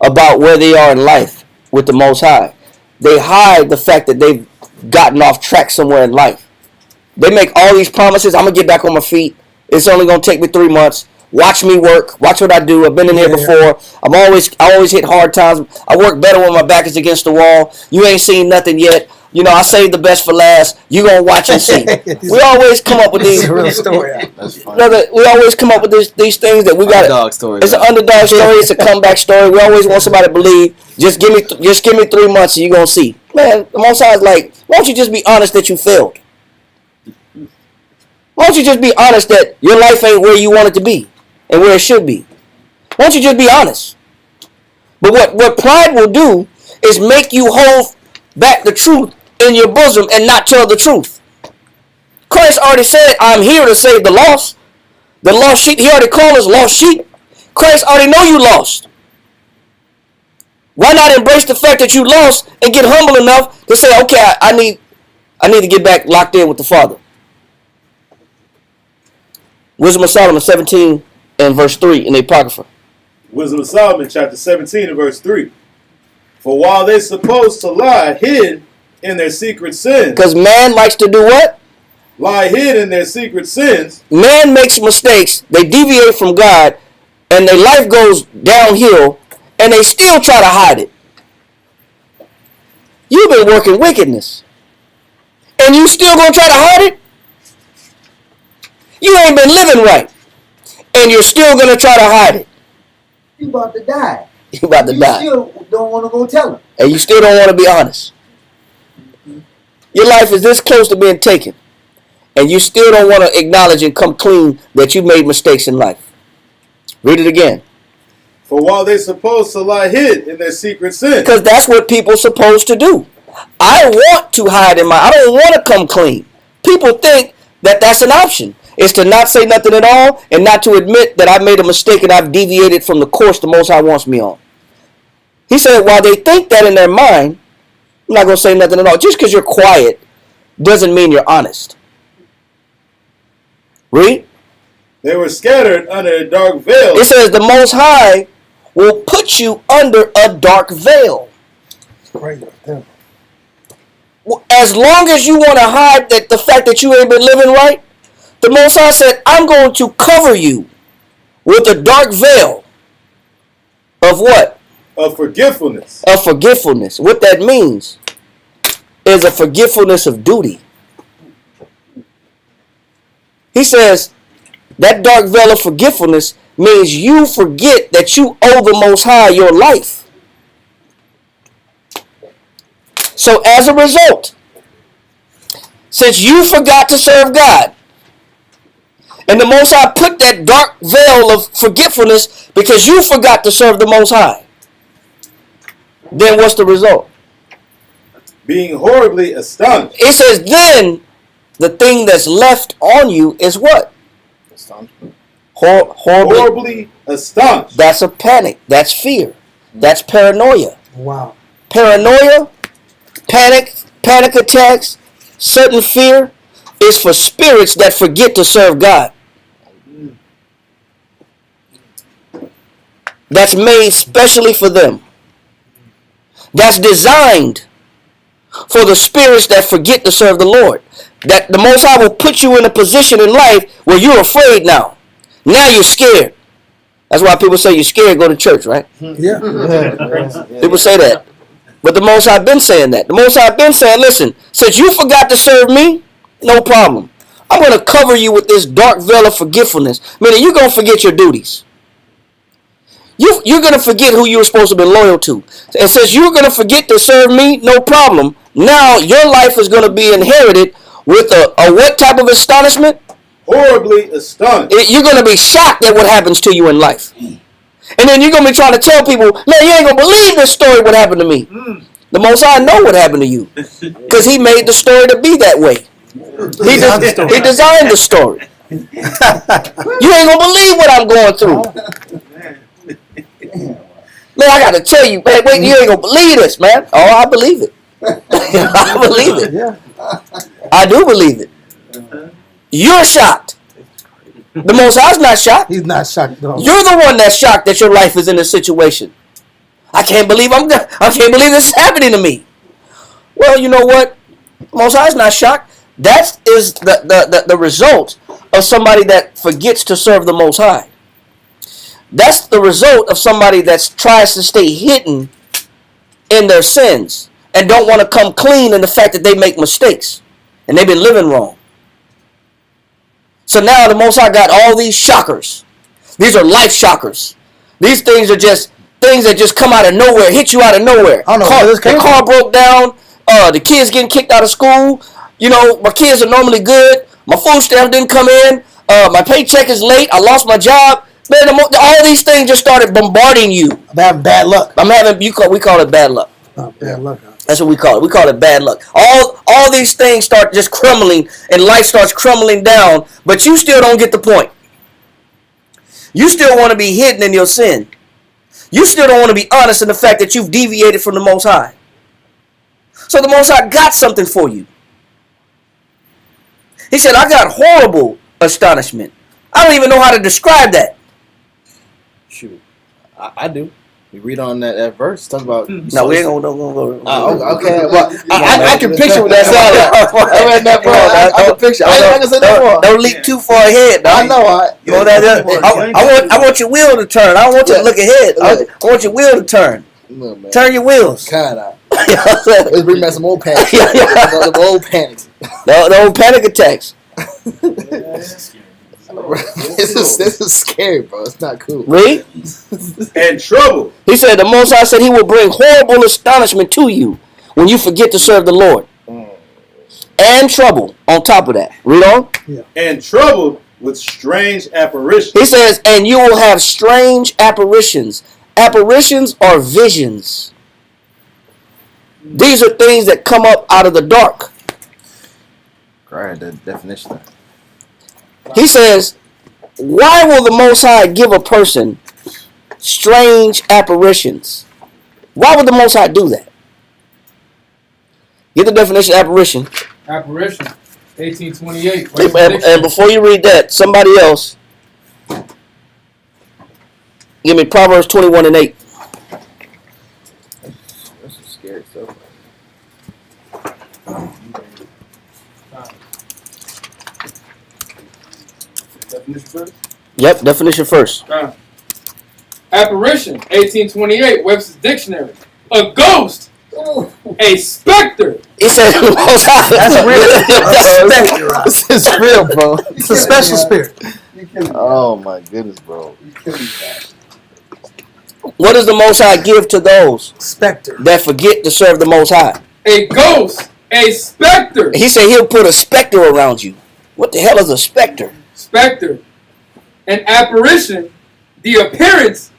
about where they are in life with the Most High. They hide the fact that they've gotten off track somewhere in life. They make all these promises. I'm going to get back on my feet. It's only going to take me 3 months. Watch me work. Watch what I do. I've been in here before. I always hit hard times. I work better when my back is against the wall. You ain't seen nothing yet. You know, I saved the best for last. You gonna watch and see. We always come up with these. Real story. That's funny. Brother, we always come up with these things that we got. Underdog story. It's an underdog story. It's a comeback story. We always want somebody to believe. Just give me 3 months and you gonna see. Man, the Most High is like, why don't you just be honest that you failed? Why don't you just be honest that your life ain't where you want it to be and where it should be? Why don't you just be honest? But what pride will do is make you hold back the truth in your bosom and not tell the truth? Christ already said, I'm here to save the lost. The lost sheep, he already called us lost sheep. Christ already know you lost. Why not embrace the fact that you lost and get humble enough to say, okay, I need to get back locked in with the Father. Wisdom of Solomon 17 and verse 3 in the Apocrypha. Wisdom of Solomon, chapter 17 and verse 3. For while they're supposed to lie hid in their secret sins. Because man likes to do what? Lie hid in their secret sins. Man makes mistakes, they deviate from God, and their life goes downhill, and they still try to hide it. You've been working wickedness, and you still gonna try to hide it? You ain't been living right, and you're still gonna try to hide it. You about to die. You about to die. You still don't want to go tell him. And you still don't want to be honest. Your life is this close to being taken, and you still don't want to acknowledge and come clean that you made mistakes in life. Read it again. For while they're supposed to lie hid in their secret sins. Because that's what people are supposed to do. I want to hide I don't want to come clean. People think that that's an option. It's to not say nothing at all and not to admit that I made a mistake and I've deviated from the course the Most High wants me on. He said, while they think that in their mind, I'm not going to say nothing at all. Just because you're quiet doesn't mean you're honest. Read. They were scattered under a dark veil. It says the Most High will put you under a dark veil. As long as you want to hide the fact that you ain't been living right, the Most High said, I'm going to cover you with a dark veil of what? Of forgetfulness. Of forgetfulness. What that means is a forgetfulness of duty. He says that dark veil of forgetfulness means you forget that you owe the Most High your life. So as a result, since you forgot to serve God, and the Most High put that dark veil of forgetfulness because you forgot to serve the Most High, then what's the result? Being horribly astonished. It says then the thing that's left on you is what? Astonishment. Horribly astonished. That's a panic. That's fear. That's paranoia. Wow. Paranoia, panic attacks, certain fear is for spirits that forget to serve God. That's made specially for them. That's designed for the spirits that forget to serve the Lord. That the Most High will put you in a position in life where you're afraid now. Now you're scared. That's why people say you're scared, go to church, right? Yeah. People say that. But the Most High been saying that. The Most High been saying, listen, since you forgot to serve me, no problem. I'm going to cover you with this dark veil of forgetfulness. Meaning you're going to forget your duties. You're going to forget who you were supposed to be loyal to. And since you're going to forget to serve me, no problem. Now your life is going to be inherited with a what type of astonishment? Horribly astonished. You're going to be shocked at what happens to you in life. And then you're going to be trying to tell people, man, you ain't going to believe this story what happened to me. The Most High know what happened to you. Because he made the story to be that way. He designed the story. You ain't going to believe what I'm going through. Man, I got to tell you, man, wait, you ain't going to believe this, man. Oh, I believe it. I believe it. Yeah. I do believe it. You're shocked. The Most High's not shocked. He's not shocked. No. You're the one that's shocked that your life is in this situation. I can't believe this is happening to me. Well, you know what? Most High's not shocked. That is the result of somebody that forgets to serve the Most High. That's the result of somebody that tries to stay hidden in their sins and don't want to come clean in the fact that they make mistakes and they've been living wrong. So now the Most High got all these shockers. These are life shockers. These things are just things that just come out of nowhere, hit you out of nowhere. I don't know where this came the car broke down. The kids getting kicked out of school. You know, my kids are normally good. My food stamp didn't come in. My paycheck is late. I lost my job. Man, all these things just started bombarding you. I'm having bad luck. We call it bad luck. Bad luck. That's what we call it. We call it bad luck. All these things start just crumbling, and life starts crumbling down, but you still don't get the point. You still want to be hidden in your sin. You still don't want to be honest in the fact that you've deviated from the Most High. So the Most High got something for you. He said, I got horrible astonishment. I don't even know how to describe that. Shoot, I do. We read on that verse. Talk about. No, we ain't gonna go. Okay, well, I can picture what that sounds like. I read that part. I can picture. I ain't gonna say that part. Don't leap too far ahead. I know. I want your wheel to turn. I don't want you to look ahead. I want your wheel to turn. Look, Turn your wheels. Kinda. Let's bring back some old panics. Some old panics. The old panic attacks. This is scary, bro. It's not cool. Read. And trouble. He said, the Most High said he will bring horrible astonishment to you when you forget to serve the Lord. And trouble on top of that. Read on. And trouble with strange apparitions. He says, and you will have strange apparitions. Apparitions are visions. These are things that come up out of the dark. Right, the definition. He says, why will the Most High give a person strange apparitions? Why would the Most High do that? Get the definition of apparition. Apparition, 1828. And before you read that, somebody else, give me Proverbs 21:8. This is scary stuff. Definition first? Yep, definition first. Apparition, 1828, Webster's Dictionary. A ghost, a specter. He said the Most High. That's real. This is real, bro. It's a special spirit. Oh my goodness, bro. What does the Most High give to those Specter. that forget to serve the Most High? A ghost, a specter. He said he'll put a specter around you. What the hell is a specter? Specter. An apparition, the appearance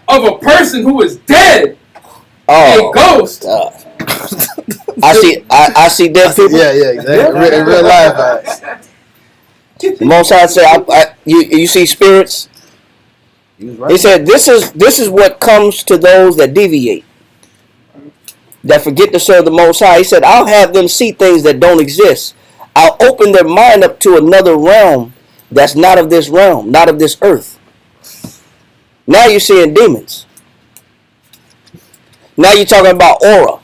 of a person who is dead. Oh, a ghost. I see dead people. Yeah, exactly. In real life. The Most High said, you see spirits. He said, this is what comes to those that deviate, that forget to serve the Most High. He said, I'll have them see things that don't exist. I'll open their mind up to another realm that's not of this realm, not of this earth. Now you're seeing demons. Now you're talking about aura.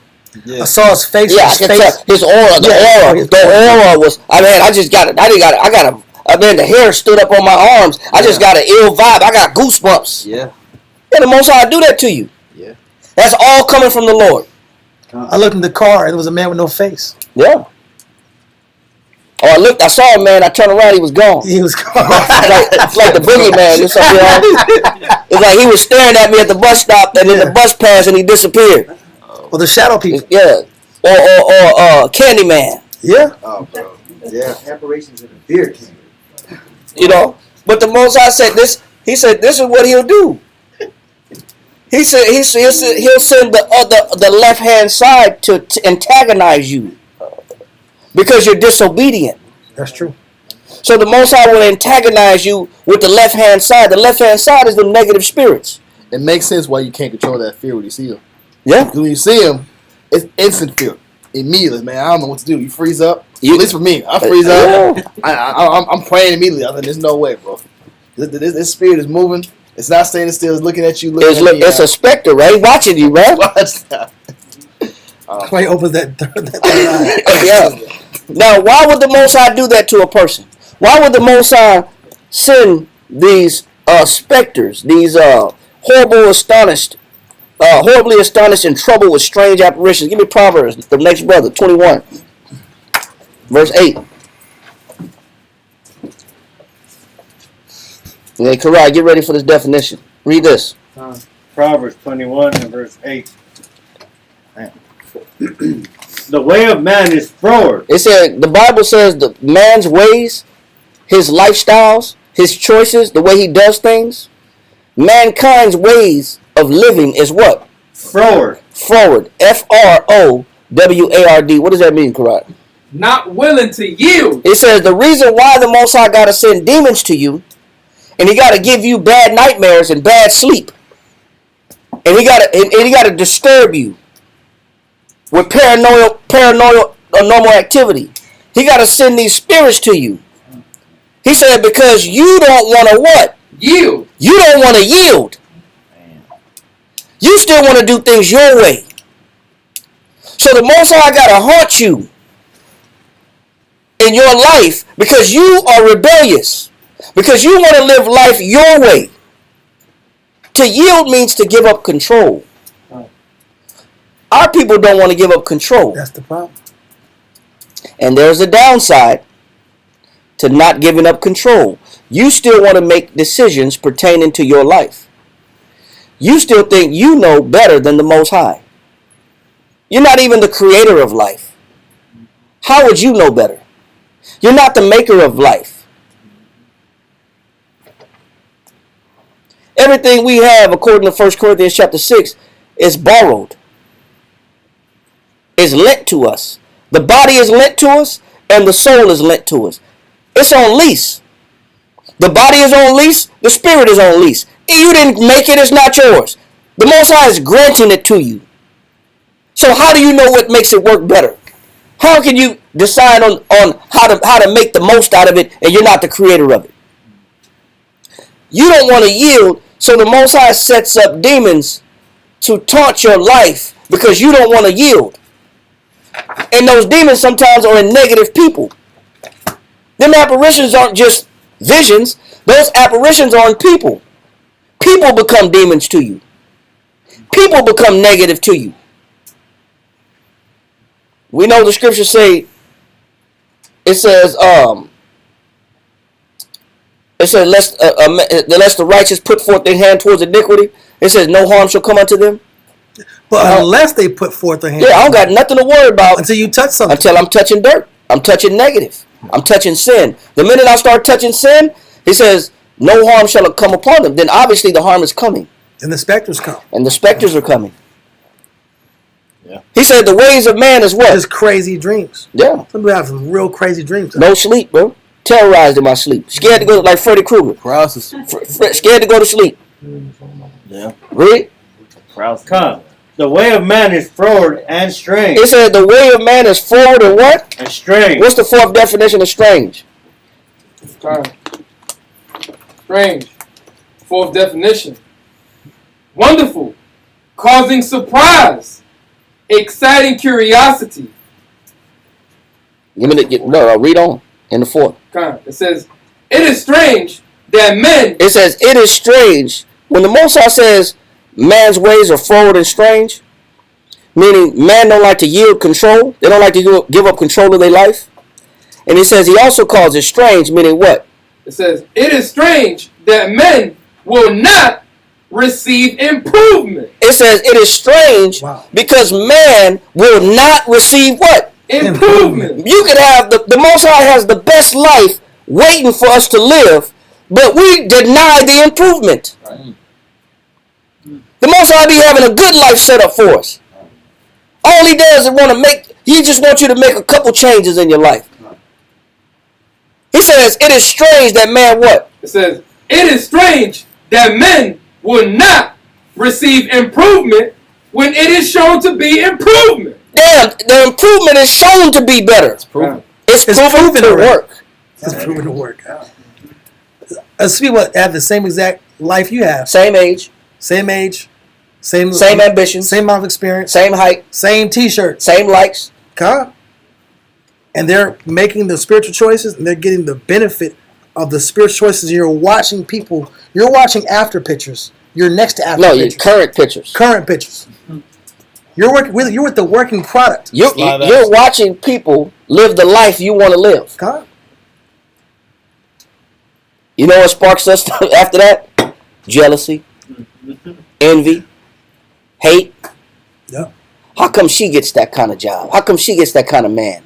I saw his face. Yeah, I can tell his aura. The aura was. I mean, I just got it. I got a. I mean, the hair stood up on my arms. I just got an ill vibe. I got goosebumps. Yeah. Yeah, the Most High do that to you. Yeah. That's all coming from the Lord. I looked in the car and there was a man with no face. Yeah. Oh, I saw a man. I turned around. He was gone. He was gone. It's like the boogeyman. It's like he was staring at me at the bus stop, and then the bus passed, and he disappeared. Well, the shadow people. Yeah. Or Candyman. Yeah. Oh, bro. Yeah. Apparitions in a beer can. You know, but the Most High said this. He said this is what he'll do. He said he'll send the left hand side to antagonize you because you're disobedient. That's true. So the Most High will antagonize you with the left hand side. The left hand side is the negative spirits. It makes sense why you can't control that fear when you see them. Yeah. Because when you see them, it's instant fear. Immediately, man. I don't know what to do. You freeze up. At least for me, I freeze up. I'm praying immediately. I mean, there's no way, bro. This spirit is moving. It's not standing still. It's looking at you. It's a specter, right? Watching you, right? Watch that. Why opens that third eye? Yeah. Now, why would the Most High do that to a person? Why would the Most High send these specters, these horribly astonished and troubled with strange apparitions? Give me Proverbs, the next brother, 21, verse 8. Yeah, Karai, get ready for this definition. Read this. Proverbs 21 and verse 8. The way of man is froward. It said, the Bible says the man's ways, his lifestyles, his choices, the way he does things, mankind's ways of living is what? Froward. Forward. Froward. W-A-R-D. What does that mean, Karat? Not willing to yield. It says the reason why the Most High got to send demons to you, and he got to give you bad nightmares and bad sleep, and he got to disturb you with paranormal activity. He got to send these spirits to you. He said because you don't want to what? Yield. You don't want to yield. You still want to do things your way. So the Most High got to haunt you in your life because you are rebellious. Because you want to live life your way. To yield means to give up control. Our people don't want to give up control. That's the problem. And there's a downside to not giving up control. You still want to make decisions pertaining to your life. You still think you know better than the Most High. You're not even the creator of life. How would you know better? You're not the maker of life. Everything we have, according to 1 Corinthians chapter 6, is borrowed. Is lent to us. The body is lent to us, and the soul is lent to us. It's on lease. The body is on lease. The spirit is on lease. You didn't make it. It's not yours. The Most High is granting it to you. So how do you know what makes it work better? How can you decide on how to make the most out of it, and you're not the creator of it? You don't want to yield, so the Most High sets up demons to taunt your life because you don't want to yield. And those demons sometimes are in negative people. Them apparitions aren't just visions. Those apparitions are in people. People become demons to you. People become negative to you. We know the scriptures say, it says lest the righteous put forth their hand towards iniquity. It says no harm shall come unto them. But unless they put forth their hand. Yeah, I don't got nothing to worry about. Until you touch something. Until I'm touching dirt. I'm touching negative. I'm touching sin. The minute I start touching sin, he says, no harm shall come upon them. Then obviously the harm is coming. And the specters come. And the specters are coming. Yeah. He said the ways of man is what? Just crazy dreams. Yeah. Some people have some real crazy dreams. No sleep, bro. Terrorized in my sleep. Scared to go like Freddy Krueger. Paralysis. Scared to go to sleep. Yeah. Read. Come. The way of man is forward and strange. It said the way of man is forward and what? And strange. What's the fourth definition of strange? Strange. Fourth definition. Wonderful. Causing surprise. Exciting curiosity. No, read on in the fourth. It says, it is strange that men. It says it is strange. When the Most High says man's ways are forward and strange, meaning man don't like to yield control. They don't like to give up control of their life. And he says he also calls it strange, meaning what? It says, it is strange that men will not receive improvement. It says it is strange because man will not receive what? Improvement. You could have, the Most High has the best life waiting for us to live, but we deny the improvement. Right. The Most High be having a good life set up for us. All he does is he just wants you to make a couple changes in your life. He says, it is strange that man what? It says, it is strange that men will not receive improvement when it is shown to be improvement. Damn, the improvement is shown to be better. It's proven. It's proven to work. It's proven to work. As people have the same exact life you have. Same age. Same ambition. Same amount of experience. Same height. Same t-shirt. Same likes. And they're making the spiritual choices, and they're getting the benefit of the spiritual choices. You're watching people. You're watching after pictures. You're next to after pictures. Current pictures. Current pictures. You're with the working product. You're watching people live the life you want to live. You know what sparks us after that? Jealousy, envy, hate. Yep. How come she gets that kind of job? How come she gets that kind of man?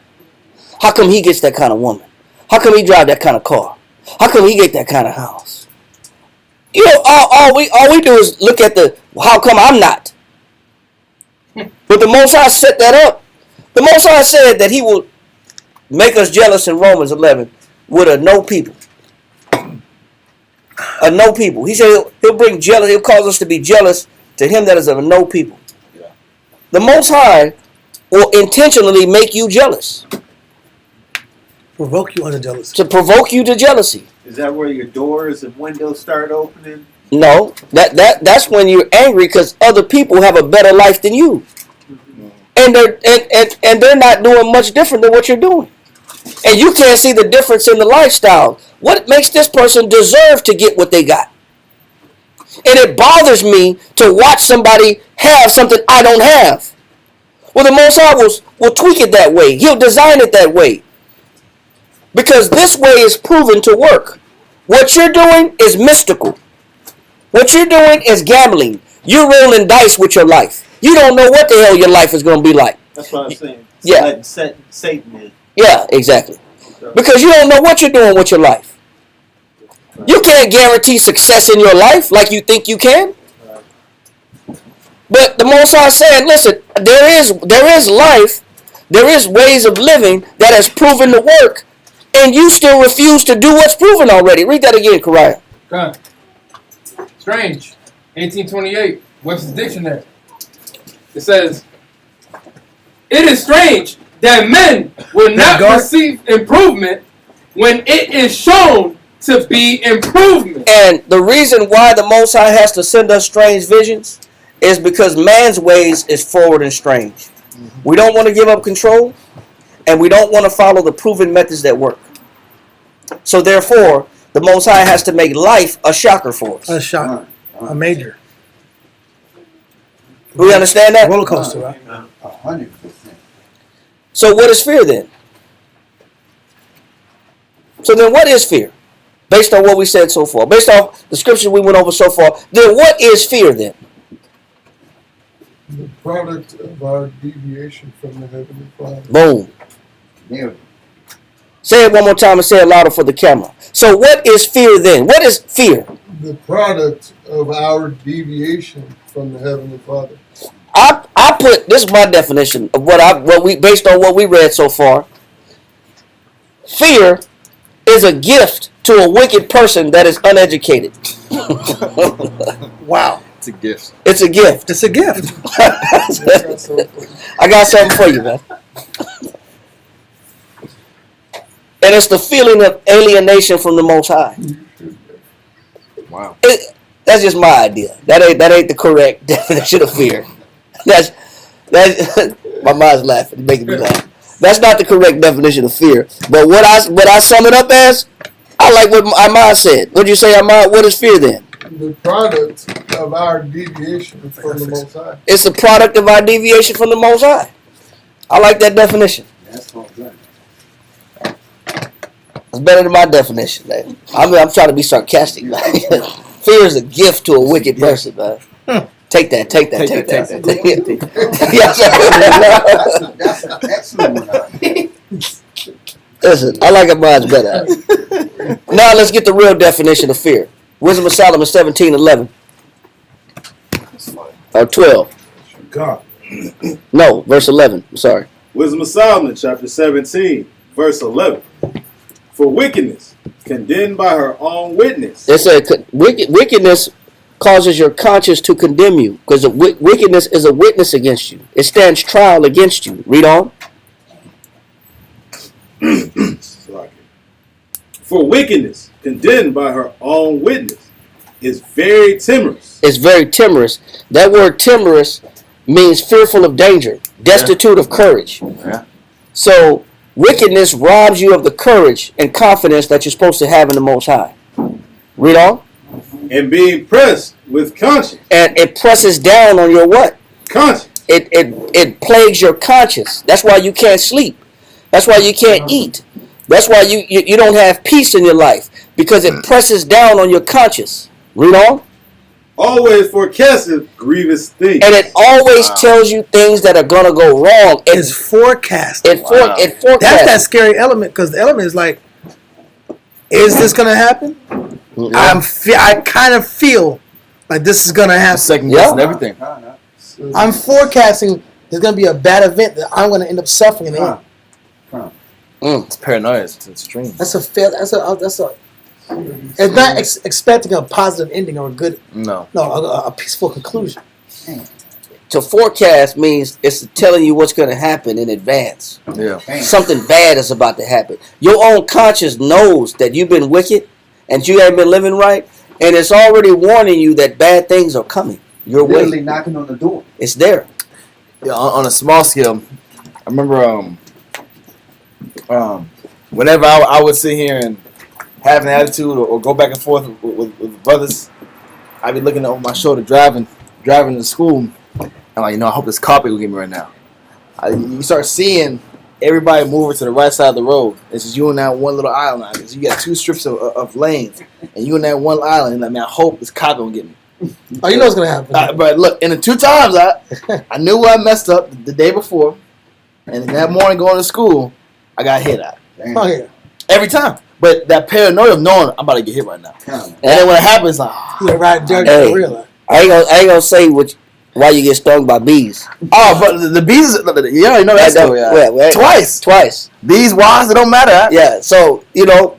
How come he gets that kind of woman? How come he drive that kind of car? How come he get that kind of house? You know, all we do is look at how come I'm not? But the Most High set that up The Most High said that He will make us jealous in Romans 11 with a no people. A no people. He said He'll bring jealous. He'll cause us to be jealous to Him that is of a no people. Yeah. The Most High will intentionally make you jealous. Provoke you under jealousy. To provoke you to jealousy. Is that where your doors and windows start opening? No, that's when you're angry because other people have a better life than you, and they're not doing much different than what you're doing, and you can't see the difference in the lifestyle. What makes this person deserve to get what they got? And it bothers me to watch somebody have something I don't have. Well, the Most High will tweak it that way. He'll design it that way. Because this way is proven to work. What you're doing is mystical. What you're doing is gambling. You're rolling dice with your life. You don't know what the hell your life is going to be like. That's what I'm saying. Yeah. Letting Satan in. Yeah, exactly. Because you don't know what you're doing with your life. You can't guarantee success in your life like you think you can. But the Most High said, listen, there is life, there is ways of living that has proven to work, and you still refuse to do what's proven already. Read that again, Kariah. Okay. Strange. 1828. Webster's Dictionary. It says, it is strange that men will not receive improvement when it is shown to be improvement. And the reason why the Most High has to send us strange visions is because man's ways is forward and strange. We don't want to give up control, and we don't want to follow the proven methods that work. So therefore, the Most High has to make life a shocker for us. A shocker. A major. Do we understand that? Roller coaster, right? 100%. So what is fear then? So then what is fear? Based on what we said so far. Based on the scripture we went over so far. Then what is fear then? The product of our deviation from the Heavenly Father. Boom. Yeah. Say it one more time and say it louder for the camera. So what is fear then? What is fear? The product of our deviation from the Heavenly Father. I put, this is my definition of what we based on what we read so far. Fear is a gift to a wicked person that is uneducated. Wow. It's a gift. It's a gift. It's a gift. I got something for you, man. And it's the feeling of alienation from the Most High. Wow. That's just my idea. That ain't the correct definition of fear. That's my mind's laughing, making me laugh. That's not the correct definition of fear. But what I sum it up as, I like what Ahmad said. What'd you say, Ahmad? What is fear then? The product of our deviation from the Most High. It's the product of our deviation from the Most High. I like that definition. That's all good. It's better than my definition, man. I'm trying to be sarcastic, man. Fear is a gift to a wicked person, man. Take that. Yes, sir. That's an excellent one. Listen, I like it mine's better. Now let's get the real definition of fear. Wisdom of Solomon 17:11. Or 12. God. No, verse 11. I'm sorry. Wisdom of Solomon, chapter 17, verse 11. For wickedness, condemned by her own witness. It said wickedness causes your conscience to condemn you, because wickedness is a witness against you. It stands trial against you. Read on. For wickedness, condemned by her own witness, is very timorous. It's very timorous. That word timorous means fearful of danger, destitute of courage. Yeah. So wickedness robs you of the courage and confidence that you're supposed to have in the Most High. Read on. And being pressed with conscience. And it presses down on your what? Conscience. It plagues your conscience. That's why you can't sleep. That's why you can't eat. That's why you don't have peace in your life, because it presses down on your conscience. Read on. Always forecasteth grievous things. And it always tells you things that are going to go wrong. It's forecast. It forecasts. That's that scary element, because the element is like, is this going to happen? I kind of feel like this is going to happen. Second guessing everything. I'm forecasting there's gonna be a bad event that I'm gonna end up suffering in the end. It's paranoia. It's extreme. That's a fail. That's a. It's not expecting a positive ending or a good. No. No, a peaceful conclusion. To forecast means it's telling you what's going to happen in advance. Yeah. Something bad is about to happen. Your own conscience knows that you've been wicked and you haven't been living right, and it's already warning you that bad things are coming your Literally way. knocking on the door. It's there. Yeah. On a small scale, I remember whenever I would sit here and have an attitude or go back and forth with brothers, I'd be looking over my shoulder driving to school. I'm like, I hope this carpet will get me right now. You start seeing everybody moving to the right side of the road. It's just you on that one little island. You got 2 strips of lanes, and you on that one island. And I hope this carpet will get me. Oh, you know what's gonna happen. But look, in the 2 times I knew I messed up the day before, and that morning going to school, I got hit at. Oh yeah. Every time. But that paranoia of knowing I'm about to get hit right now. And then when it happens, like, You gotta ride dirty Hey. for real. I ain't gonna say why you get stung by bees. oh, but the bees, you already know that story. Well, Twice. Bees, wise, it don't matter. Huh? Yeah, so,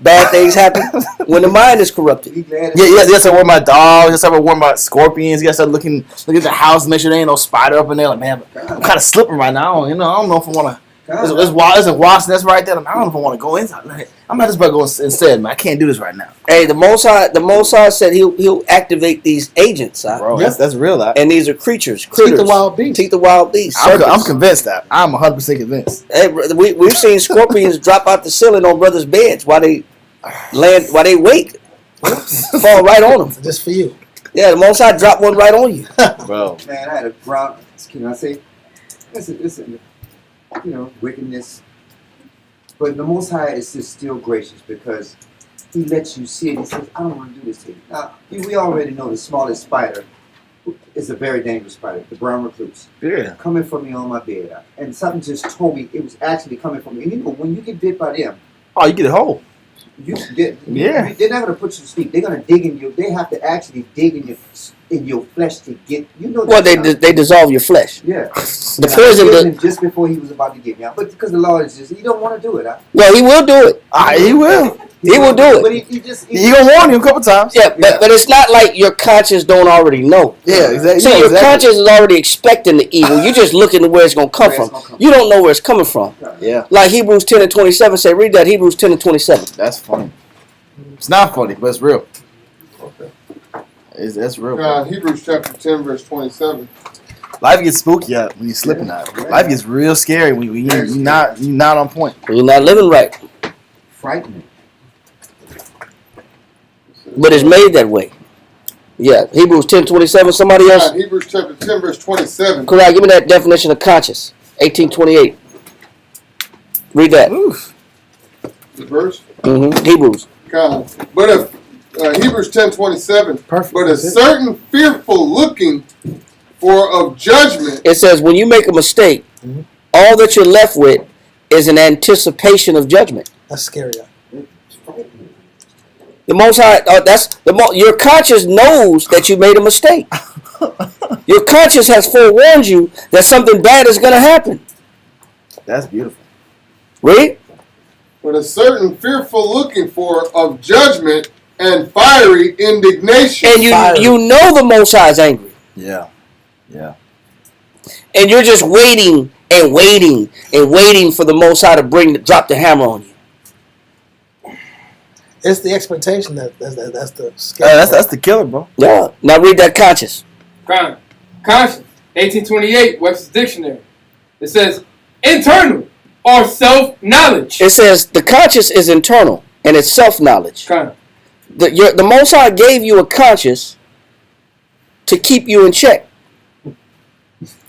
bad things happen when the mind is corrupted. Be glad it's Yeah, yes, I warn my dogs. Yes, I warn my scorpions. You gotta start looking at the house, make sure there ain't no spider up in there. Like, man, I'm kind of slipping right now. I don't know if I want to. There's a wasp nest right there. I don't know if I want to go inside. I'm not just about to go instead, man. I can't do this right now. Hey, the Most High said he'll activate these agents, Bro, Yep. that's real. and these are critters. Teeth of wild beasts. Teeth of wild beasts. I'm serpents. convinced that. I'm 100% convinced. Hey, we've seen scorpions drop out the ceiling on brothers' beds while they wake, fall right on them. Just for you. Yeah, the Most High dropped one right on you. Bro. Man, I had a ground. Can I say? Listen, wickedness. But the Most High is just still gracious because He lets you see it. He says, I don't want to do this to you. Now, we already know the smallest spider is a very dangerous spider, the brown recluse. Yeah. Coming from me on my bed. And something just told me it was actually coming from me. And when you get bit by them, Oh, you get a hole. they're not going to put you to sleep. They're going to dig in you. They have to actually dig in your flesh to get. Well, they dissolve your flesh. Yeah. The poison. Just before he was about to get me out, but because the Lord is he don't want to do it. Well, he will do it. He will. He will do it. But he just He gonna warn you a couple times. Yeah, but it's not like your conscience don't already know. Yeah, exactly. So your conscience is already expecting the evil. You're just looking to where it's going to come from. You don't know where it's coming from. Yeah. Like Hebrews 10 and 27 say, read that, Hebrews 10 and 27. That's funny. It's not funny, but it's real. Okay. That's real. Hebrews chapter 10, verse 27. Life gets spooky out when you're slipping out. Life gets real scary when you're not on point. When you're not living right. frightening. But it's made that way. Yeah, Hebrews 10:27. Somebody else? Hebrews chapter 10, verse 27. Correct. Give me that definition of conscious. 18:28. Read that. Oof. The verse? Hebrews. God. But if Hebrews 10:27. Perfect. But a certain fearful looking for of judgment. It says when you make a mistake, all that you're left with is an anticipation of judgment. That's scary. The Most High, your conscience knows that you made a mistake. Your conscience has forewarned you that something bad is going to happen. That's beautiful. Read. But a certain fearful looking for of judgment and fiery indignation. And you know the Most High is angry. Yeah. Yeah. And you're just waiting and waiting and waiting for the Most High to drop the hammer on you. It's the expectation that's the scary That's the killer, bro. Yeah. Now read that conscious. Conscious, 1828, Webster's Dictionary. It says, internal or self-knowledge. It says the conscious is internal and it's self-knowledge. The Most High gave you a conscience to keep you in check.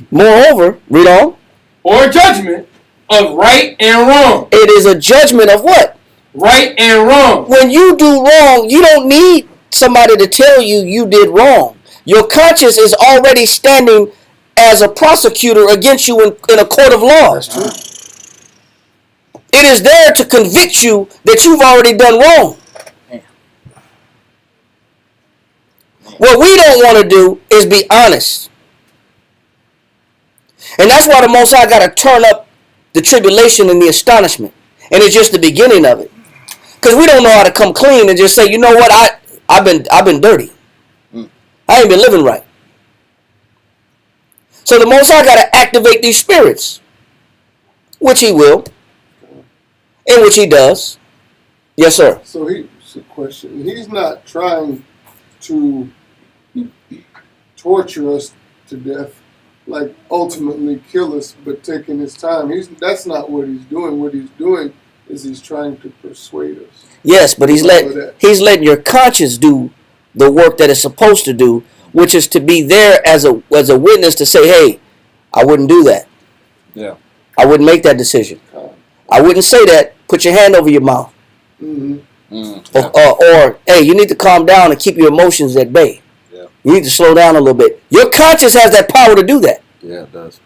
Moreover, read on. Or judgment of right and wrong. It is a judgment of what? Right and wrong. When you do wrong, you don't need somebody to tell you did wrong. Your conscience is already standing as a prosecutor against you in a court of law. That's true. It is there to convict you that you've already done wrong. What we don't want to do is be honest. And that's why the Most High got to turn up the tribulation and the astonishment. And it's just the beginning of it. Because we don't know how to come clean and just say, you know what, I've been dirty. I ain't been living right. So the Most High got to activate these spirits, which he will, and which he does. Yes, sir. So here's a question. He's not trying to torture us to death, like ultimately kill us, but taking his time. That's not what he's doing. What he's doing is he's trying to persuade us. Yes, but he's letting your conscience do the work that it's supposed to do, which is to be there as a witness to say, hey, I wouldn't do that. Yeah. I wouldn't make that decision. I wouldn't say that. Put your hand over your mouth. Or hey, you need to calm down and keep your emotions at bay. Yeah. You need to slow down a little bit. Your conscience has that power to do that. Yeah, it does.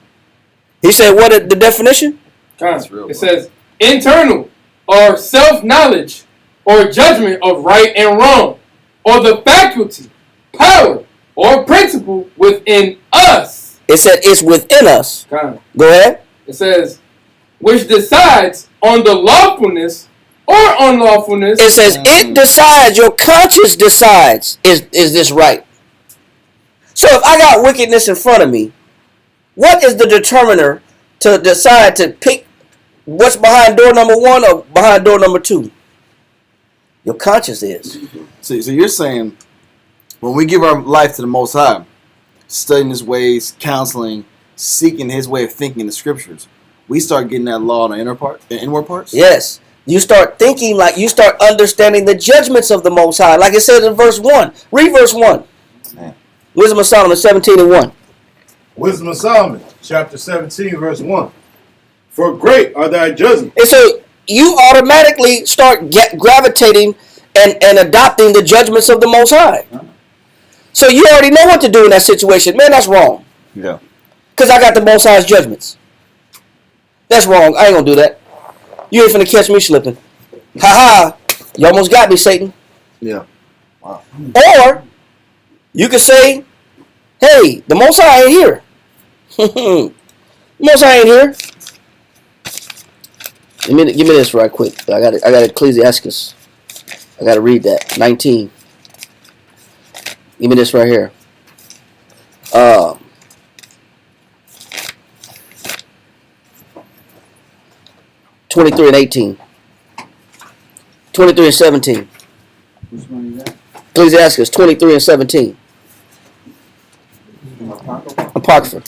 He said, what is the definition? It says internal or self-knowledge or judgment of right and wrong, or the faculty, power, or principle within us. It said it's within us. Go ahead. It says, which decides on the lawfulness or unlawfulness. It says it decides, your conscience decides, is this right? So if I got wickedness in front of me, what is the determiner to decide to pick what's behind door number 1 or behind door number 2? Your conscience is. So you're saying when we give our life to the Most High, studying His ways, counseling, seeking His way of thinking in the Scriptures, we start getting that law in the inward parts? Yes. You start thinking, like you start understanding the judgments of the Most High. Like it says in verse 1. Read verse 1. Man. Wisdom of Solomon 17:1. Wisdom of Solomon, chapter 17, verse 1. For great are thy judgments. And so you automatically start gravitating and adopting the judgments of the Most High. So you already know what to do in that situation. Man, that's wrong. Yeah. Because I got the Most High's judgments. That's wrong. I ain't going to do that. You ain't finna catch me slipping. Ha ha. You almost got me, Satan. Yeah. Wow. Or you could say, hey, the Most High ain't here. The Most High ain't here. Give me this right quick. I got Ecclesiastes. I got to read that. 19. Give me this right here. 23 and 18. 23 and 17. Which one is that? Ecclesiastes 23 and 17. Apocrypha.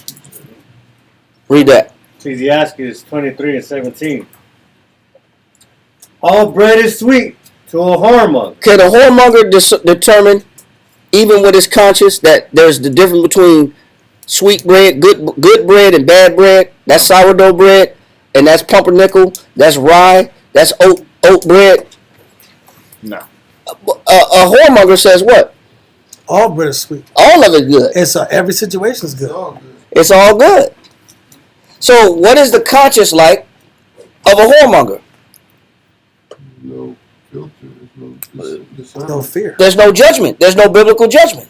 Read that. Ecclesiastes 23 and 17. All bread is sweet to a whoremonger. Can a whoremonger determine, even with his conscience, that there's the difference between sweet bread, good bread, and bad bread? That's sourdough bread, and that's pumpernickel, that's rye, that's oat bread. No. A whoremonger says what? All bread is sweet. All of it good. It's every situation is good. It's all good. So what is the conscience like of a whoremonger? No filter. There's no No fear. There's no judgment. There's no biblical judgment.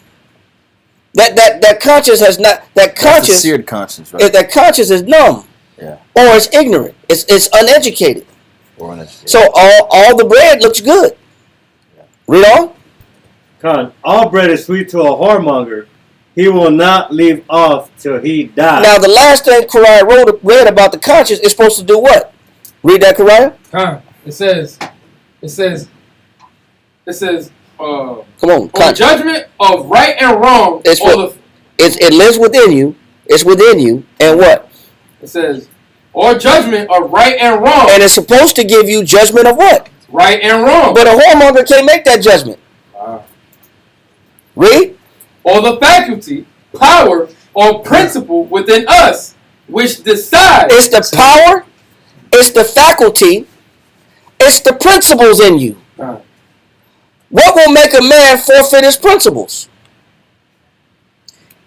That conscience has not. That conscience. That's a seared conscience, right? That conscience is numb. Yeah. Or it's ignorant. It's uneducated. Or uneducated. So all the bread looks good. Yeah. Read on. Con, all bread is sweet to a whoremonger. He will not leave off till he dies. Now the last thing Kariah read about the conscience is supposed to do what? Read that, Kariah. It says. Come on. On judgment of right and wrong. It lives within you. It's within you. And what? It says, or judgment of right and wrong. And it's supposed to give you judgment of what? Right and wrong. But a whoremonger can't make that judgment. Read. Or the faculty, power, or principle within us, which decides. It's the power, it's the faculty, it's the principles in you. What will make a man forfeit his principles?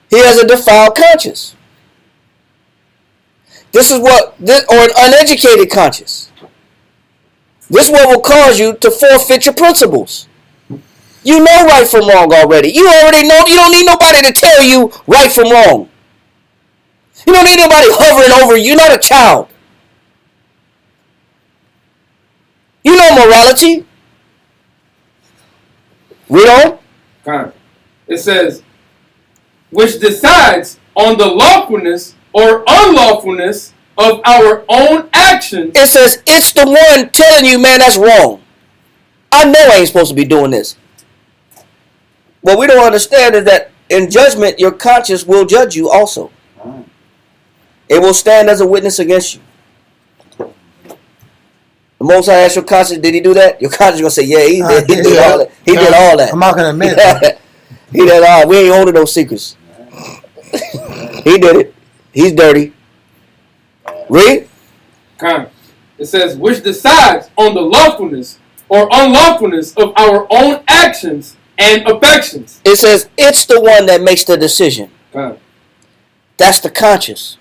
He has a defiled conscience. Or an uneducated conscience. This is what will cause you to forfeit your principles. You know right from wrong already. You already know. You don't need nobody to tell you right from wrong. You don't need nobody hovering over you. You're not a child. You know morality. Read on. Kind. It says, which decides on the lawfulness or unlawfulness of our own actions. It says it's the one telling you, man, that's wrong. I know I ain't supposed to be doing this. What we don't understand is that in judgment, your conscience will judge you also. It will stand as a witness against you. The Most High asks your conscience, did he do that? Your conscience is going to say, yeah, he did. He did all that. He did all that. I'm not going to admit it. He did all. We ain't holding no secrets. He did it. He's dirty. Read. Kind. It says, which decides on the lawfulness or unlawfulness of our own actions and affections. It says it's the one that makes the decision. Kind. That's the conscience.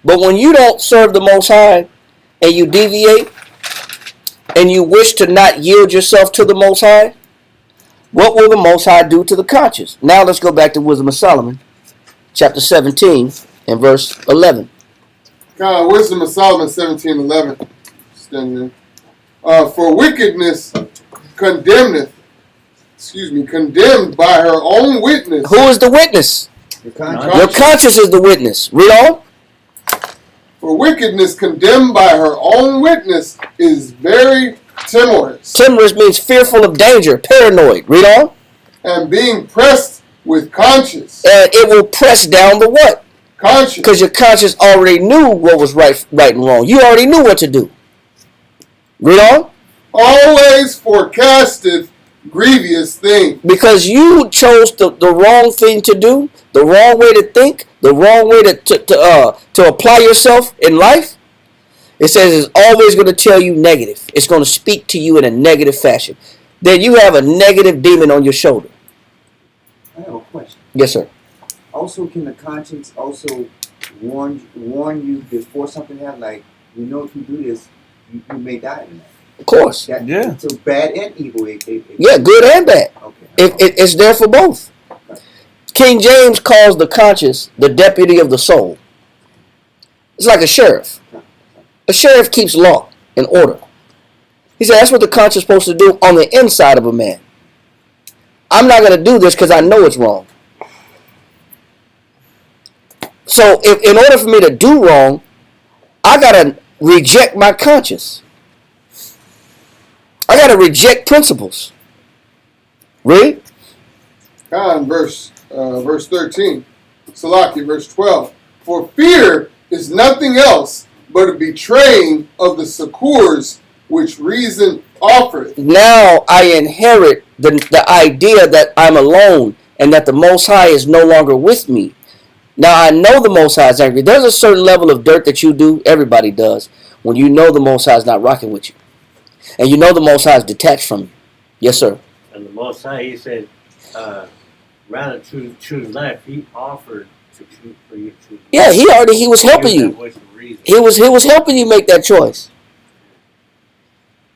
But when you don't serve the Most High and you deviate and you wish to not yield yourself to the Most High, what will the Most High do to the conscience? Now let's go back to Wisdom of Solomon, chapter 17 and verse 11. Wisdom of Solomon 17:11. Standing there. For wickedness condemned by her own witness. Who is the witness? Your conscience. Your conscience is the witness. Read on. For wickedness condemned by her own witness is very timorous. Timorous means fearful of danger, paranoid. Read on. And being pressed with conscience. And it will press down the what? Conscience. Because your conscience already knew what was right and wrong. You already knew what to do. Read on. Always forecasteth grievous things. Because you chose the wrong thing to do, the wrong way to think, the wrong way to apply yourself in life. It says it's always going to tell you negative. It's going to speak to you in a negative fashion. Then you have a negative demon on your shoulder. I have a question. Yes, sir. Also, can the conscience also warn you before something happens? Like, you know, if you do this, you may die tonight. Of course. Yeah. So bad and evil. Yeah, good and bad. Okay. It's there for both. King James calls the conscience the deputy of the soul. It's like a sheriff. A sheriff keeps law and order. He said that's what the conscience is supposed to do on the inside of a man. I'm not going to do this because I know it's wrong. So if in order for me to do wrong, I got to reject my conscience. I got to reject principles. Read. Verse 13. Salaki, verse 12. For fear is nothing else but a betraying of the succours which reason offereth. Now I inherit the idea that I'm alone and that the Most High is no longer with me. Now I know the Most High is angry. There's a certain level of dirt that you do, everybody does, when you know the Most High is not rocking with you. And you know the Most High is detached from you. Yes, sir. And the Most High, he said, rather choose life. He offered to choose for you to. Yeah, he was helping you. He was helping you make that choice.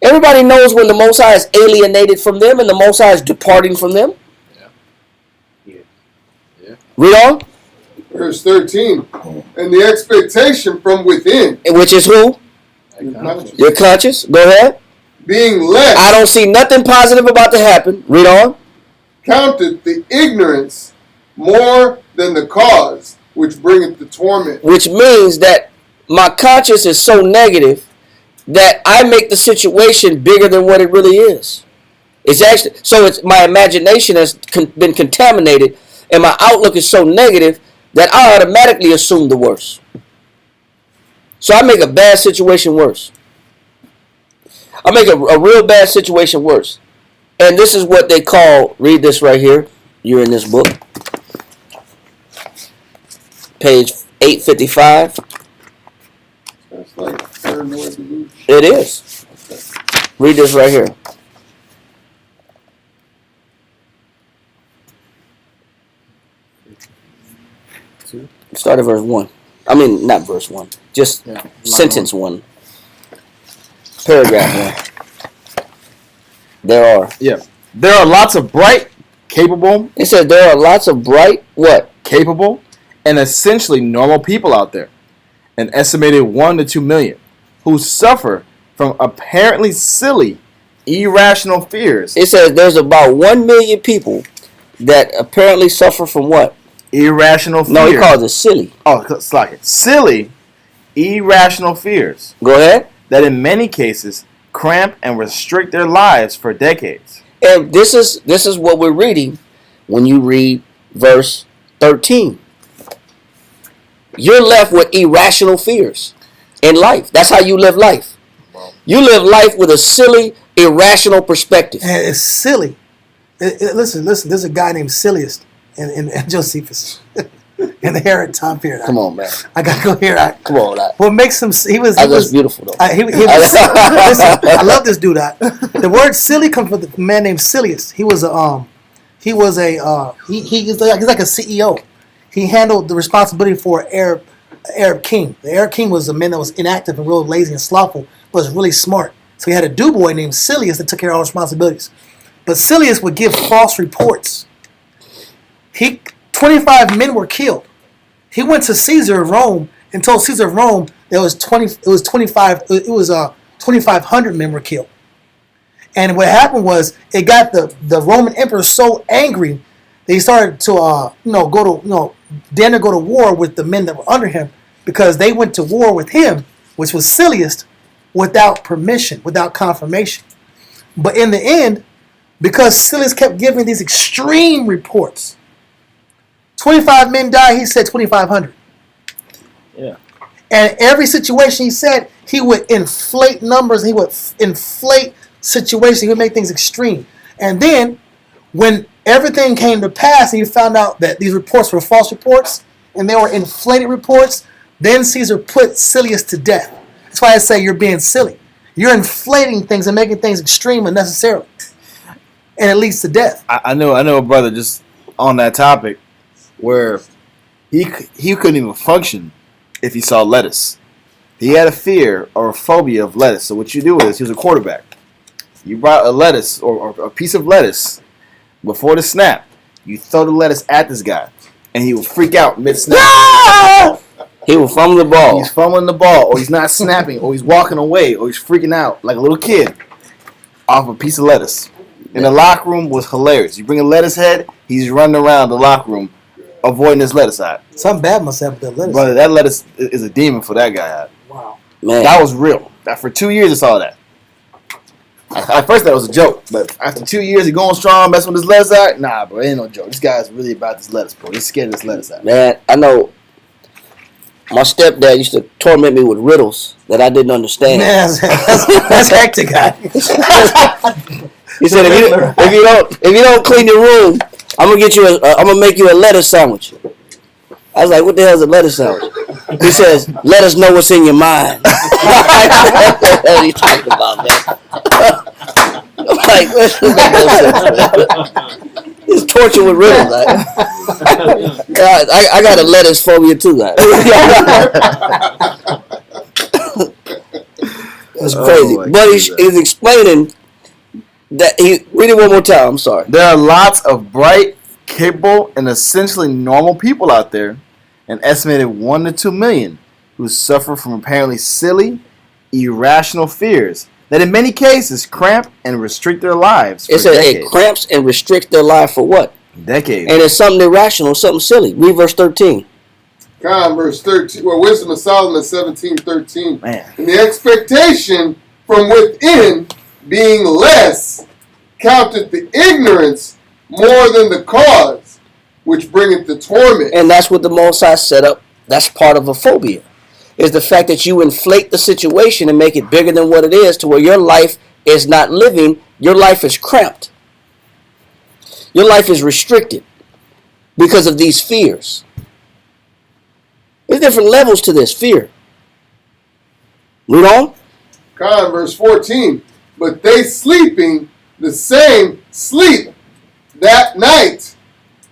Everybody knows when the Most High is alienated from them and the Most High is departing from them. Yeah. Read on. Verse 13. And the expectation from within. Which is who? Your conscience. Go ahead. Being led. I don't see nothing positive about to happen. Read on. Counted the ignorance more than the cause which bringeth the torment. Which means that my conscience is so negative that I make the situation bigger than what it really is. It's actually it's my imagination has been contaminated, and my outlook is so negative that I automatically assume the worst. So I make a bad situation worse. I make a real bad situation worse. And this is what they call, read this right here. You're in this book. Page 855. That's like paranoid delusion. It is. Read this right here. Start at verse 1. I mean, not verse 1. Just sentence 1. Paragraph 1. There are. Yeah. There are lots of bright, capable. It says there are lots of bright, what? Capable and essentially normal people out there, an estimated 1 to 2 million, who suffer from apparently silly, irrational fears. It says there's about 1 million people that apparently suffer from what? Irrational fears. No, he calls it silly. Oh, it's like it. Silly, irrational fears Go ahead. that in many cases cramp and restrict their lives for decades. And this is what we're reading when you read verse 13. You're left with irrational fears in life. That's how you live life. You live life with a silly, irrational perspective. And it's silly. Listen. There's a guy named Silliest in Josephus in the Herod time period. Come on, man. I gotta go here. Come on, that. What makes him? He was beautiful though. Listen, I love this dude. The word silly comes from a man named Silliest. He's like a CEO. He handled the responsibility for an Arab king. The Arab king was a man that was inactive and real lazy and slothful, but was really smart. So he had a do-boy named Sillius that took care of all responsibilities. But Sillius would give false reports. 25 men were killed. He went to Caesar of Rome and told Caesar of Rome there was 2,500 men were killed. And what happened was it got the Roman emperor so angry that he started to go to war with the men that were under him, because they went to war with him, which was Silliest, without permission, without confirmation. But in the end, because Silliest kept giving these extreme reports, 25 men died, he said 2,500. Yeah. And every situation he said, he would inflate numbers, he would inflate situations, he would make things extreme. And then, when everything came to pass and you found out that these reports were false reports and they were inflated reports, then Caesar put Sillius to death. That's why I say you're being silly. You're inflating things and making things extreme unnecessarily. And it leads to death. I know a brother just on that topic where he couldn't even function if he saw lettuce. He had a fear or a phobia of lettuce. So what you do is, he was a quarterback. You brought a lettuce or a piece of lettuce before the snap. You throw the lettuce at this guy, and he will freak out mid-snap. He will fumble the ball. He's fumbling the ball, or he's not snapping, or he's walking away, or he's freaking out like a little kid off a piece of lettuce. In the locker room was hilarious. You bring a lettuce head, he's running around the locker room avoiding this lettuce eye. Something bad must happen with that lettuce. Brother, that lettuce is a demon for that guy. Wow. Man. That was real. For 2 years, I saw that. At first, that was a joke, but after 2 years, he going strong, messing with his lettuce eye. Nah, bro, it ain't no joke. This guy's really about this lettuce, bro. He's scared of this lettuce eye. Man, I know my stepdad used to torment me with riddles that I didn't understand. Man, that's hectic, guy. He said, if you don't clean your room, I'm gonna make you a lettuce sandwich. I was like, what the hell is a lettuce sandwich? He says, let us know what's in your mind. What the hell are you talking about, man? I'm like, it's torture with riddles, man. I got a lettuce phobia too, guys. That's crazy. But he's explaining that read it one more time. I'm sorry. There are lots of bright, capable, and essentially normal people out there, an estimated 1 to 2 million, who suffer from apparently silly, irrational fears that in many cases cramp and restrict their lives for decades. It cramps and restricts their life for what? Decades. And it's something irrational, something silly. Read verse 13. Verse 13. Well, Wisdom of Solomon 17:13. Man. And the expectation from within being less counted the ignorance more than the cause, which bringeth the torment. And that's what the Most High set up. That's part of a phobia. Is the fact that you inflate the situation and make it bigger than what it is, to where your life is not living, your life is cramped. Your life is restricted because of these fears. There's different levels to this fear. Read on. Verse 14. But they sleeping the same sleep that night,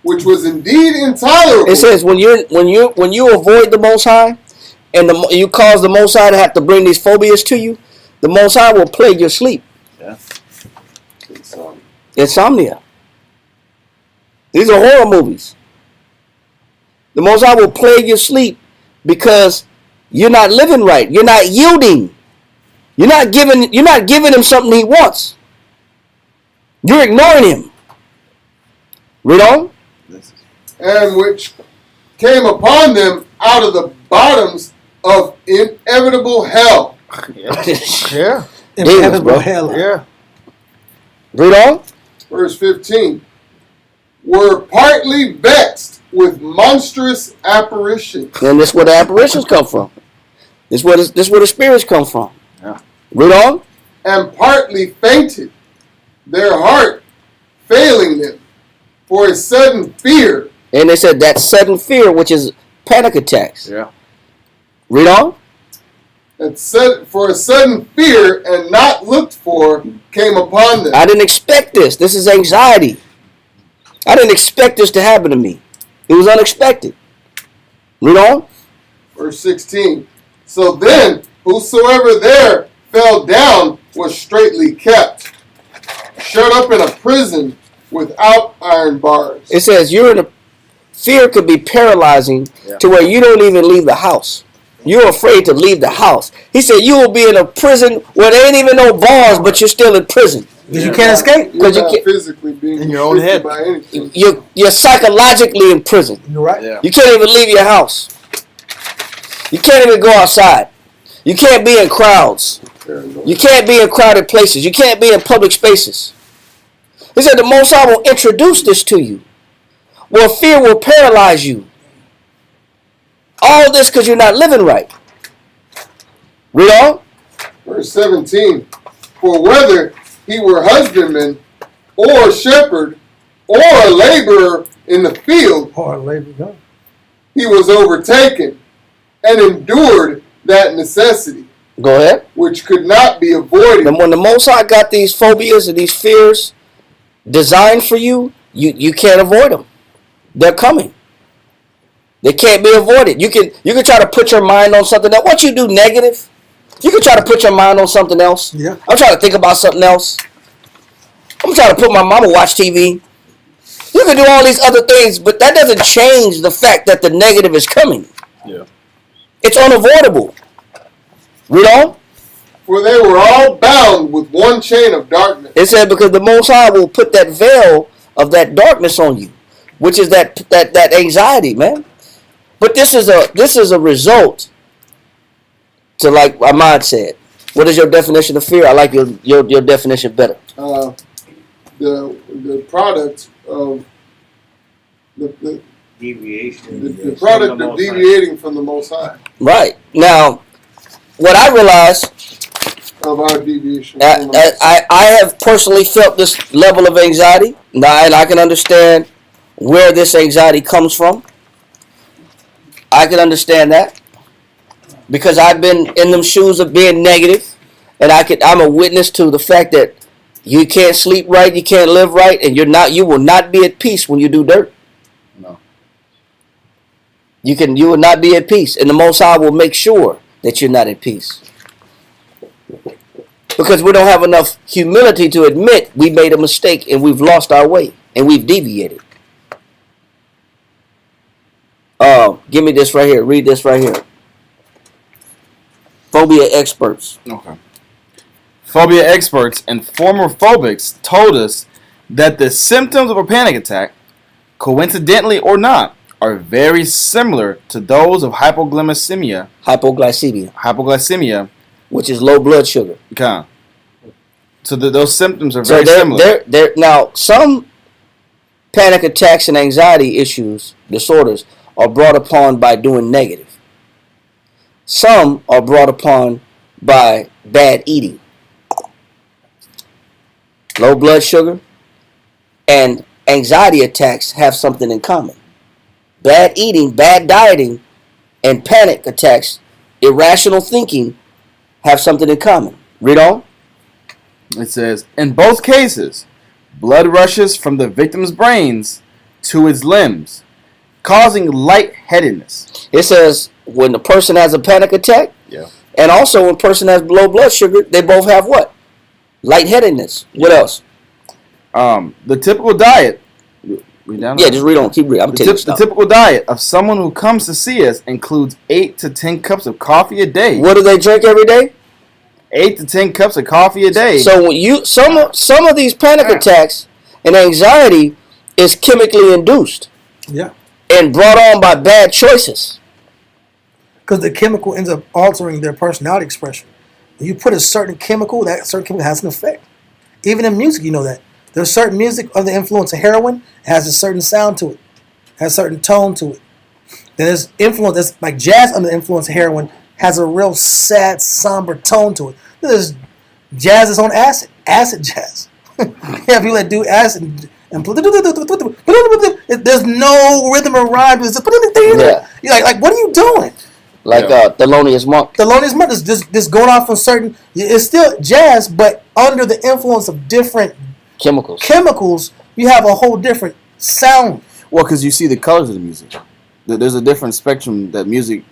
which was indeed intolerable. It says when you avoid the Most High, and you cause the Most High to have to bring these phobias to you, the Most High will plague your sleep. Yeah. Insomnia. These are horror movies. The Most High will plague your sleep because you're not living right. You're not yielding. You're not giving him something he wants. You're ignoring him. Read on. And which came upon them out of the bottoms of inevitable hell. Yeah. Demons, bro. Hell. Yeah. Read on. Verse 15. Were partly vexed with monstrous apparitions. And this is where the apparitions come from. This is where the spirits come from. Yeah. Read on. And partly fainted, their heart failing them for a sudden fear. And they said that sudden fear, which is panic attacks. Yeah. Read on. And for a sudden fear and not looked for came upon them. I didn't expect this. This is anxiety. I didn't expect this to happen to me. It was unexpected. Read on. Verse 16. So then, whosoever there fell down was straitly kept, shut up in a prison without iron bars. It says fear could be paralyzing to where you don't even leave the house. You're afraid to leave the house. He said you will be in a prison where there ain't even no bars, but you're still in prison. Because you can't escape. You're you not can't- physically being in your own head. by anything. You're psychologically in prison. You're right. Yeah. You can't even leave your house. You can't even go outside. You can't be in crowds. You can't be in crowded places. You can't be in public spaces. He said the Most High will introduce this to you. Well, fear will paralyze you. All this because you're not living right. Read on. Verse 17. For whether he were husbandman or shepherd or a laborer in the field, Hard labor done. he was overtaken and endured that necessity, Go ahead. which could not be avoided. And when the Most High got these phobias and these fears designed for you, you can't avoid them. They're coming. They can't be avoided. You can try to put your mind on something else. Once you do negative, you can try to put your mind on something else. Yeah. I'm trying to think about something else. I'm trying to put my mama watch TV. You can do all these other things, but that doesn't change the fact that the negative is coming. Yeah. It's unavoidable. Read on. For they were all bound with one chain of darkness. It said because the Most High will put that veil of that darkness on you, which is that anxiety, man. But this is a result to, like Ahmad said. What is your definition of fear? I like your definition better. The product of the Deviation. the product of deviating from the Most High, Right. Now, what I realized, of our deviation. From the Most High. I have personally felt this level of anxiety. Now, and I can understand where this anxiety comes from. I can understand that because I've been in them shoes of being negative, and I'm a witness to the fact that you can't sleep right, you can't live right, and you will not be at peace when you do dirt. No. You will not be at peace, and the Most High will make sure that you're not at peace. Because we don't have enough humility to admit we made a mistake and we've lost our way and we've deviated. Give me this right here. Read this right here. Phobia experts. Okay. Phobia experts and former phobics told us that the symptoms of a panic attack, coincidentally or not, are very similar to those of hypoglycemia. Hypoglycemia, which is low blood sugar. Okay. So those symptoms are very similar. Now, some panic attacks and anxiety disorders, are brought upon by doing negative. Some are brought upon by bad eating. Low blood sugar and anxiety attacks have something in common. Bad eating, bad dieting, and panic attacks, irrational thinking, have something in common. Read on. It says, in both cases, blood rushes from the victim's brains to his limbs, causing lightheadedness. It says when the person has a panic attack, and also when a person has low blood sugar, they both have what? Lightheadedness. What else? The typical diet Read down. Yeah, just read on. Keep reading. I'm telling you The stuff. typical diet of someone who comes to see us includes 8 to 10 cups of coffee a day. What do they drink every day? 8 to 10 cups of coffee a day. So when some of these panic attacks and anxiety is chemically induced. Yeah. And brought on by bad choices. Because the chemical ends up altering their personality expression. When you put a certain chemical, that certain chemical has an effect. Even in music, you know that. There's certain music under the influence of heroin, it has a certain sound to it, has a certain tone to it. Then there's influence, that's like jazz under the influence of heroin, has a real sad, somber tone to it. There's jazz that's on acid jazz. Yeah, people that do acid and there's no rhythm or rhyme. It's just, you're like, what are you doing? Like Thelonious Monk. Thelonious Monk is just going off on certain. It's still jazz, but under the influence of different chemicals, you have a whole different sound. Well, because you see the colors of the music. There's a different spectrum that music.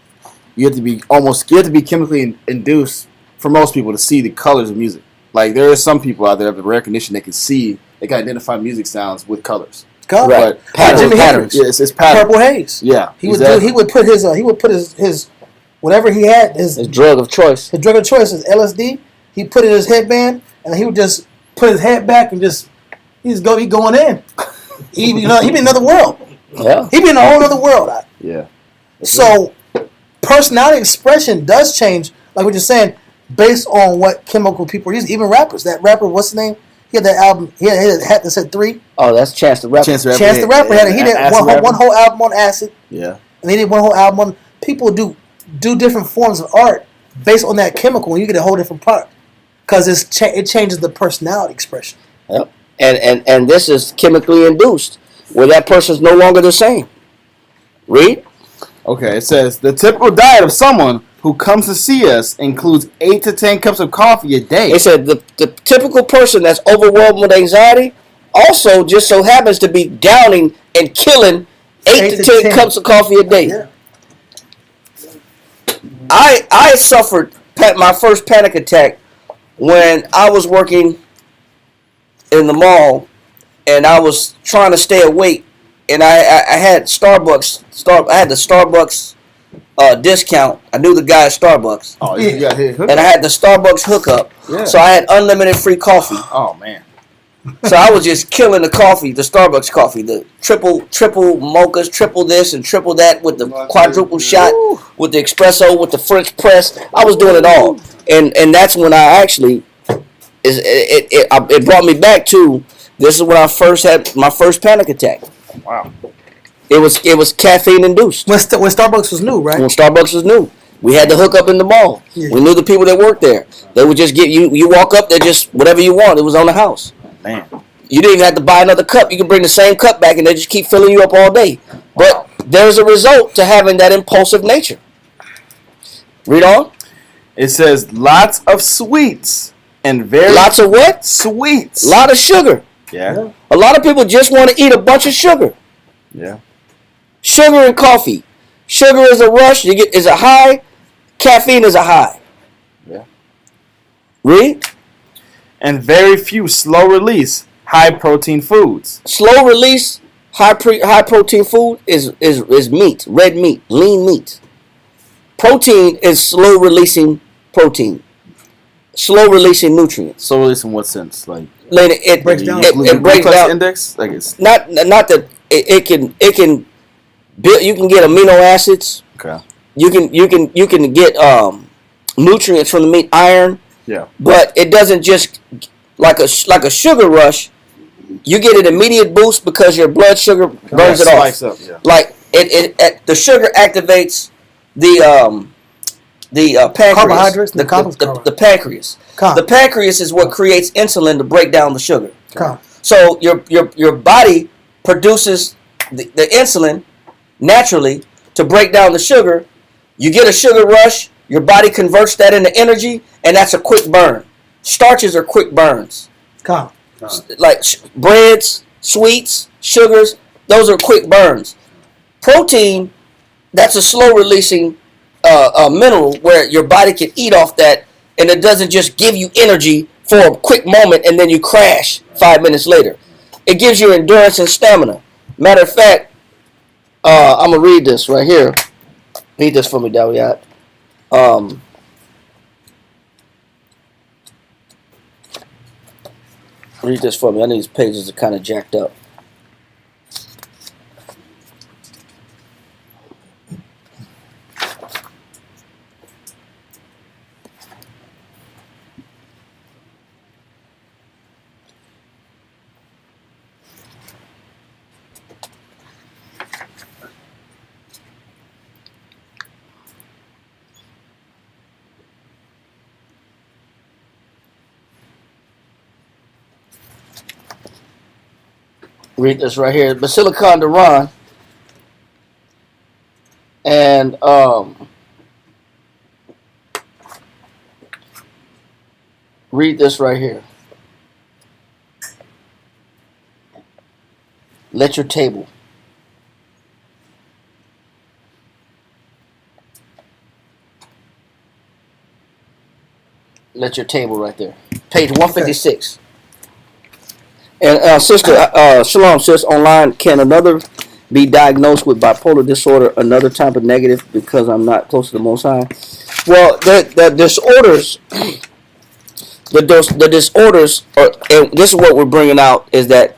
You have to be chemically induced for most people to see the colors of music. Like there are some people out there of recognition that can see, they can identify music sounds with colors. Right. Patterns. Yeah, it's patterns. Purple Haze. Yeah. He would put his whatever he had, his drug of choice. His drug of choice is LSD. He put it in his headband, and he would just put his head back and he going in. He be in another world. Yeah. He be in a whole other world. Yeah. So personality expression does change, like what you're saying, based on what chemical people are using. Even rappers. That rapper, what's his name? He had that album. He had a hat that said 3. Oh, that's Chance the Rapper. Chance the Rapper he did one whole album on acid. Yeah. And he did one whole album on. People do different forms of art based on that chemical, and you get a whole different product because it changes the personality expression. Yep. And this is chemically induced, where that person's no longer the same. Read. Okay, it says the typical diet of someone who comes to see us includes 8 to 10 cups of coffee a day. It said the typical person that's overwhelmed with anxiety also just so happens to be downing and killing 8 to 10 cups of coffee a day. Yeah. I suffered my first panic attack when I was working in the mall and I was trying to stay awake, and I had Starbucks. I had the Starbucks discount. I knew the guy at Starbucks. Oh, you got hit. And I had the Starbucks hookup. Yeah. So I had unlimited free coffee. Oh man. So I was just killing the coffee, the Starbucks coffee, the triple mochas, triple this and triple that with the quadruple shot, with the espresso, with the French press. I was doing it all, and that's when I actually it brought me back to this is when I first had my first panic attack. Wow. It was caffeine induced. When Starbucks was new, right? When Starbucks was new. We had the hookup in the mall. Yeah. We knew the people that worked there. They would just give you walk up there, just whatever you want. It was on the house. Man. You didn't even have to buy another cup. You can bring the same cup back and they just keep filling you up all day. But there's a result to having that impulsive nature. Read on. It says lots of sweets and very Lots of what? Sweets. A lot of sugar. Yeah. A lot of people just want to eat a bunch of sugar. Yeah. Sugar and coffee. Sugar is a rush. Is a high. Caffeine is a high. Yeah. Read. And very few slow release high protein foods. Slow release high protein food is meat, red meat, lean meat. Protein is slow releasing protein. Slow releasing nutrients. Slow release in what sense? Like it breaks down. It breaks down. Index? Like it's not that it can build. You can get amino acids. Okay. You can get nutrients from the meat, iron. Yeah. But it doesn't just like a sugar rush. You get an immediate boost because your blood sugar burns it off. Up, yeah. Like the sugar activates the pancreas. Carbohydrates. The pancreas. The pancreas is what creates insulin to break down the sugar. So your body produces the insulin naturally to break down the sugar. You get a sugar rush. Your body converts that into energy, and that's a quick burn. Starches are quick burns. Like breads, sweets, sugars, those are quick burns. Protein, that's a slow releasing mineral where your body can eat off that, and it doesn't just give you energy for a quick moment and then you crash 5 minutes later. It gives you endurance and stamina. Matter of fact, I'm gonna read this right here. Read this for me, Dawiyat. Read this for me. I know these pages are kind of jacked up. Read this right here. Basilicon Duran. And read this right here. Let your table. Let your table right there. Page 156. And sister, Shalom says online, can another be diagnosed with bipolar disorder, another type of negative, because I'm not close to the Most High? Well, the disorders, the disorders, and this is what we're bringing out, is that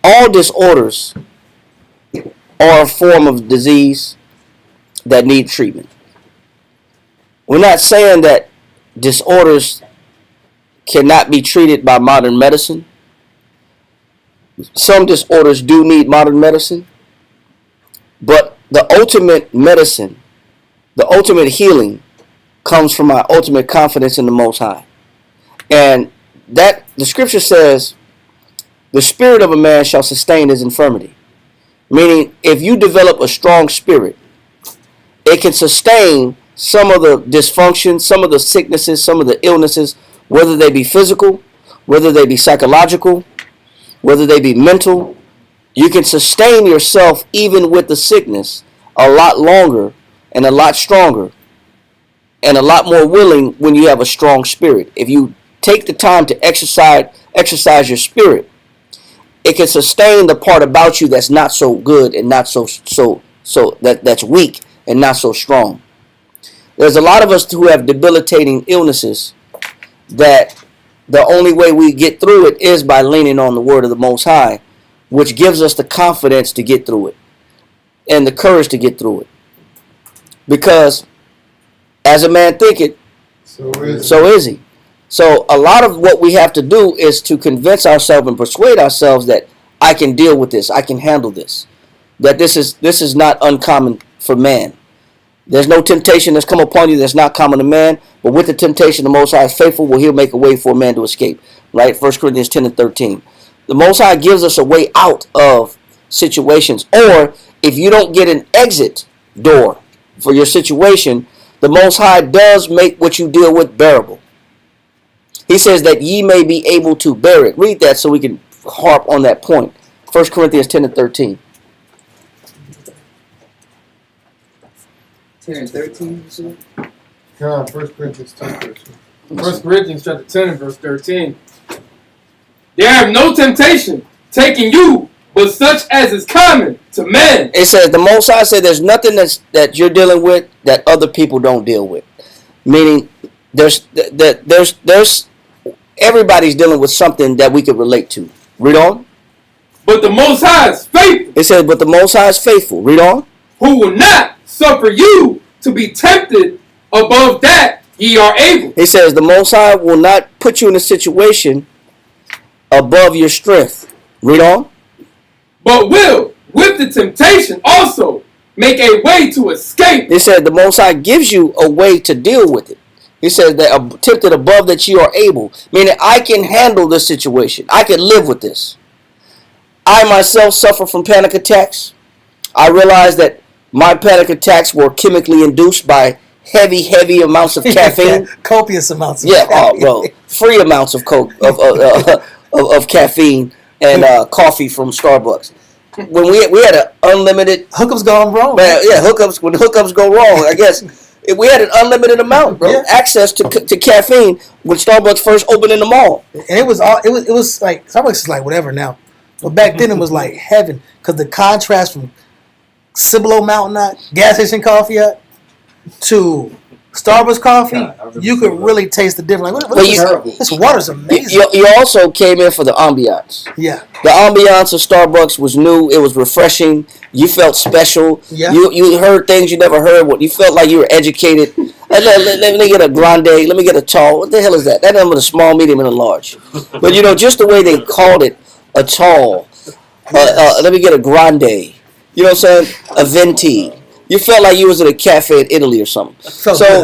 all disorders are a form of disease that need treatment. We're not saying that disorders cannot be treated by modern medicine. Some disorders do need modern medicine, but the ultimate medicine, the ultimate healing, comes from our ultimate confidence in the Most High. And that the scripture says, the spirit of a man shall sustain his infirmity. Meaning, if you develop a strong spirit, it can sustain some of the dysfunction, some of the sicknesses, some of the illnesses, whether they be physical, whether they be psychological, whether they be mental. You can sustain yourself even with the sickness a lot longer and a lot stronger and a lot more willing when you have a strong spirit. If you take the time to exercise your spirit, it can sustain the part about you that's not so good and not that's weak and not so strong. There's a lot of us who have debilitating illnesses that the only way we get through it is by leaning on the word of the Most High, which gives us the confidence to get through it and the courage to get through it. Because as a man thinketh, so is he. So a lot of what we have to do is to convince ourselves and persuade ourselves that I can deal with this, I can handle this, that this is not uncommon for man. There's no temptation that's come upon you that's not common to man, but with the temptation, the Most High is faithful, will He'll make a way for a man to escape. Right? 1 Corinthians 10 and 13. The Most High gives us a way out of situations. Or if you don't get an exit door for your situation, the Most High does make what you deal with bearable. He says that ye may be able to bear it. Read that so we can harp on that point. 1 Corinthians 10 and 13. 10 and 13, you said? 1 Corinthians 10, 13. 1 Corinthians chapter 10 and verse 13. There have no temptation taking you, but such as is common to men. It says the Most High said there's nothing that you're dealing with that other people don't deal with. Meaning there's everybody's dealing with something that we could relate to. Read on. But the Most High is faithful. It says, but the Most High is faithful. Read on. Who will not suffer you to be tempted above that ye are able. It says the Most High will not put you in a situation above your strength. Read on. But will, with the temptation also, make a way to escape. It said the Most High gives you a way to deal with it. He says that tempted above that you are able. Meaning I can handle this situation. I can live with this. I myself suffer from panic attacks. I realize that my panic attacks were chemically induced by heavy amounts of caffeine. Copious amounts of caffeine. caffeine. Bro. Free amounts of of caffeine and coffee from Starbucks. When we had an unlimited... Hookups gone wrong. Man, yeah, when hookups go wrong, I guess. We had an unlimited amount, bro. Yeah. Access to caffeine when Starbucks first opened in the mall. And it was like Starbucks is like whatever now. But back then it was like heaven because the contrast from Cibolo Mountain gas station coffee to Starbucks coffee, you could really taste the difference. Like, this water's amazing. You also came in for the ambiance. Yeah. The ambiance of Starbucks was new. It was refreshing. You felt special. Yeah. You heard things you never heard. You felt like you were educated. Let me get a grande. Let me get a tall. What the hell is that? That number is a small, medium, and a large. But just the way they called it, a tall. Let me get a grande. You know what I'm saying? A venti. You felt like you was at a cafe in Italy or something.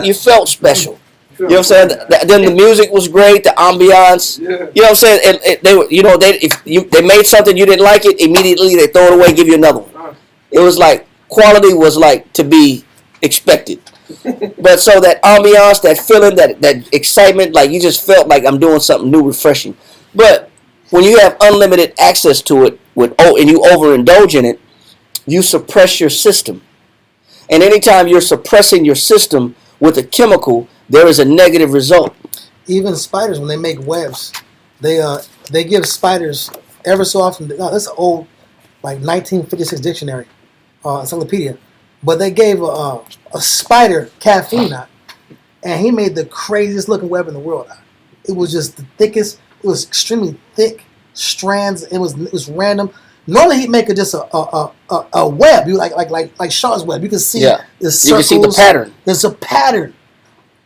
You felt special. You know what I'm saying? Then the music was great, the ambiance. You know what I'm saying? And they were, they made something you didn't like it, immediately they throw it away, give you another one. It was like quality was like to be expected. But so that ambiance, that feeling, that excitement, like you just felt like I'm doing something new, refreshing. But when you have unlimited access to it and you overindulge in it, you suppress your system. And anytime you're suppressing your system with a chemical, there is a negative result. Even spiders, when they make webs, they give spiders ever so often. That's an old, like 1956 dictionary, encyclopedia. But they gave a spider caffeine, and he made the craziest looking web in the world. It was just the thickest. It was extremely thick strands. It was random. Normally he'd make just a web, like Shaw's web. You can see the circles. You can see the pattern. There's a pattern.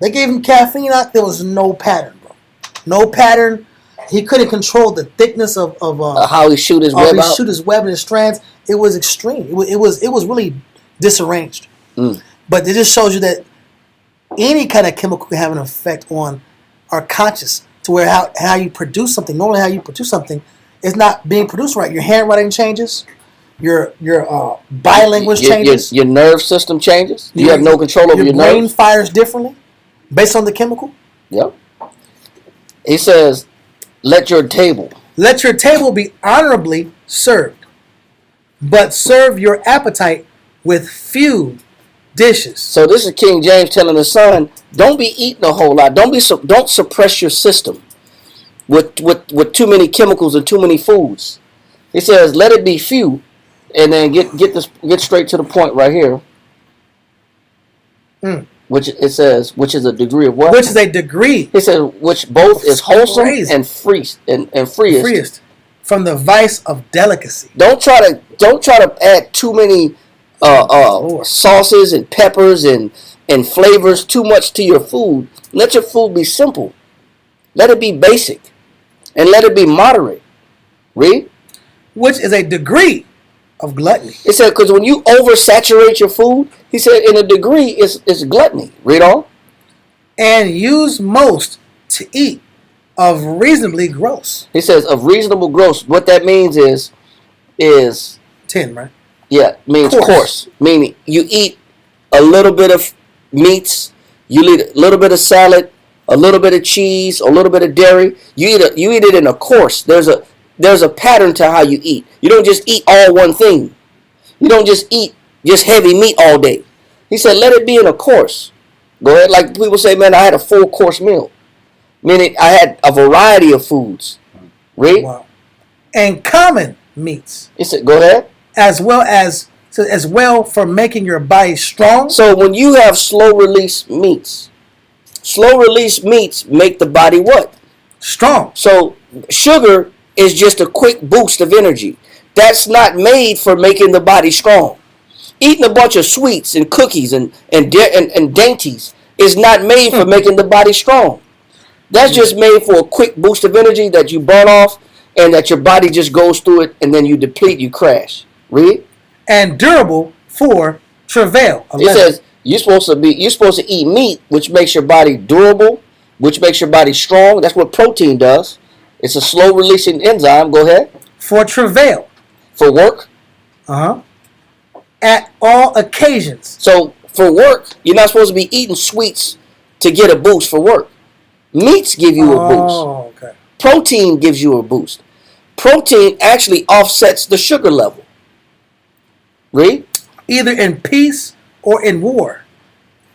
They gave him caffeine out. There was no pattern, bro. No pattern. He couldn't control the thickness of how he shoot his web out. Shoot his web and his strands. It was extreme. It was really disarranged. But it just shows you that any kind of chemical can have an effect on our conscious, to where how you produce something. Normally, how you produce something is not being produced right. Your handwriting changes. Your bilingual changes. Your nerve system changes. You have no control over your nerves. Your brain fires differently based on the chemical. Yep. He says, let your table be honorably served, but serve your appetite with few dishes. So this is King James telling his son, don't be eating a whole lot. Don't suppress your system with too many chemicals and too many foods. He says, let it be few, and then get straight to the point right here. Which it says, which is a degree of what? Which is a degree. It says, which both is wholesome and freest from the vice of delicacy. Don't try to add too many sauces and peppers and flavors too much to your food. Let your food be simple. Let it be basic, and let it be moderate. Read. Which is a degree of gluttony. It said, because when you oversaturate your food, he said, in a degree, it's gluttony. Read on. And use most to eat of reasonably gross. He says, of reasonable gross. What that means is 10, right? Yeah, means coarse. Meaning you eat a little bit of meats, you eat a little bit of salad, a little bit of cheese, a little bit of dairy. You eat it in a course. There's a pattern to how you eat. You don't just eat all one thing. You don't just eat just heavy meat all day. He said, let it be in a course. Go ahead. Like people say, man, I had a full course meal. Meaning I had a variety of foods. Read. Wow. And common meats. He said, go ahead. As well for making your body strong. So when you have slow release meats make the body what? Strong. So sugar is just a quick boost of energy. That's not made for making the body strong. Eating a bunch of sweets and cookies and dainties is not made for making the body strong. That's just made for a quick boost of energy that you burn off and that your body just goes through it and then you deplete, you crash. Read. And durable for travail. It says you're supposed to eat meat, which makes your body durable, which makes your body strong. That's what protein does. It's a slow releasing enzyme. Go ahead. For travail. For work. At all occasions. So for work, you're not supposed to be eating sweets to get a boost for work. Meats give you a boost. Okay. Protein gives you a boost. Protein actually offsets the sugar level. Read. Either in peace or in war,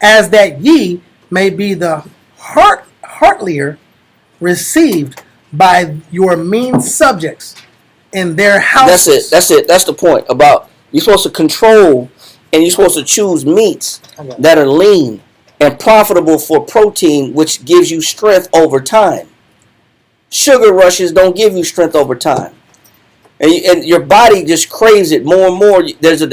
as that ye may be the heartlier received by your mean subjects, in their That's houses. it. That's the point. About you're supposed to control and you're supposed to choose meats Okay. that are lean and profitable for protein, which gives you strength over time. Sugar rushes don't give you strength over time. And your body just craves it more and more. There's an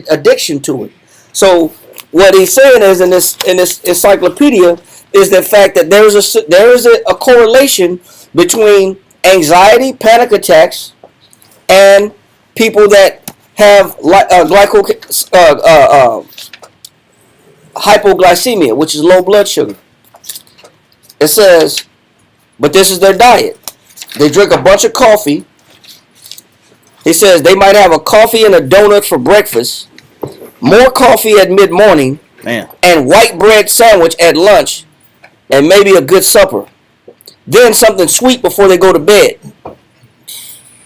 addiction to it. So what he's saying is in this encyclopedia is the fact that there is a correlation between anxiety, panic attacks, and people that have hypoglycemia, which is low blood sugar. It says, but this is their diet. They drink a bunch of coffee. He says they might have a coffee and a donut for breakfast, more coffee at mid-morning, and white bread sandwich at lunch, and maybe a good supper. Then something sweet before they go to bed.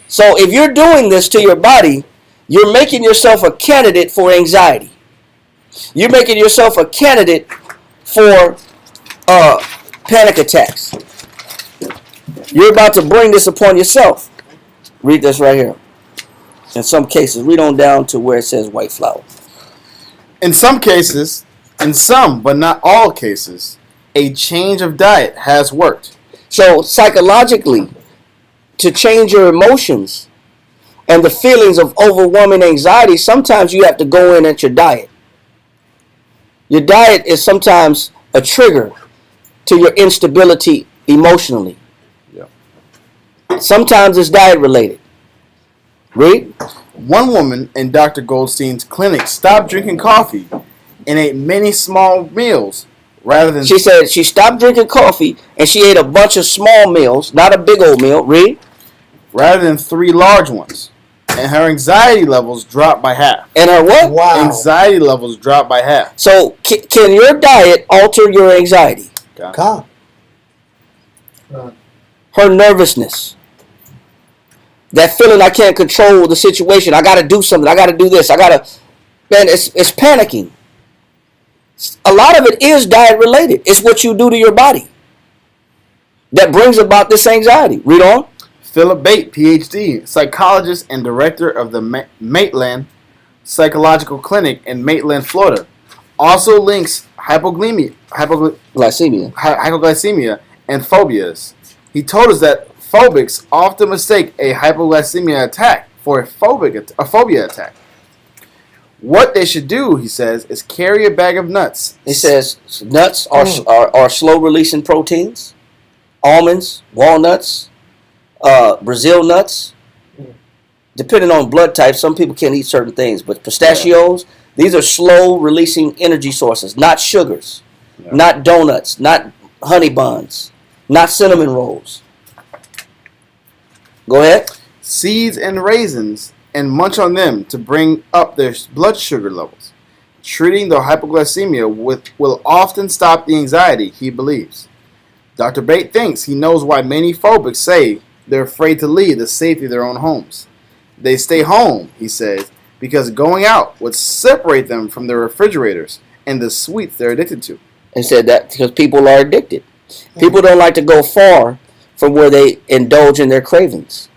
So if you're doing this to your body, you're making yourself a candidate for anxiety. You're making yourself a candidate for panic attacks. You're about to bring this upon yourself. Read this right here. In some cases, read on down to where it says white flour. In some cases, in some but not all cases, a change of diet has worked. So psychologically, to change your emotions and the feelings of overwhelming anxiety, sometimes you have to go in at your diet. Your diet is sometimes a trigger to your instability emotionally. Yeah. Sometimes it's diet related. Read. One woman in Dr. Goldstein's clinic stopped drinking coffee and ate many small meals rather than... She said she stopped drinking coffee and she ate a bunch of small meals, not a big old meal. Read. Rather than 3 large ones. And her anxiety levels dropped by half. And her what? Wow. Anxiety levels dropped by half. So can your diet alter your anxiety? God. Her nervousness. That feeling I can't control the situation. I got to do something. I got to do this. Man, it's panicking. A lot of it is diet related. It's what you do to your body that brings about this anxiety. Read on. Philip Bate, PhD, psychologist and director of the Maitland Psychological Clinic in Maitland, Florida, also links hypoglycemia and phobias. He told us that phobics often mistake a hypoglycemia attack for a phobia attack. What they should do, he says, is carry a bag of nuts. He says nuts are slow releasing proteins, almonds, walnuts, Brazil nuts. Depending on blood type, some people can't eat certain things, but pistachios, these are slow releasing energy sources, not sugars, not donuts, not honey buns, not cinnamon rolls. Go ahead. Seeds and raisins, and munch on them to bring up their blood sugar levels. Treating the hypoglycemia will often stop the anxiety, he believes. Dr. Bate thinks he knows why many phobics say they're afraid to leave the safety of their own homes. They stay home, he says, because going out would separate them from their refrigerators and the sweets they're addicted to. And said that because people are addicted. People don't like to go far from where they indulge in their cravings.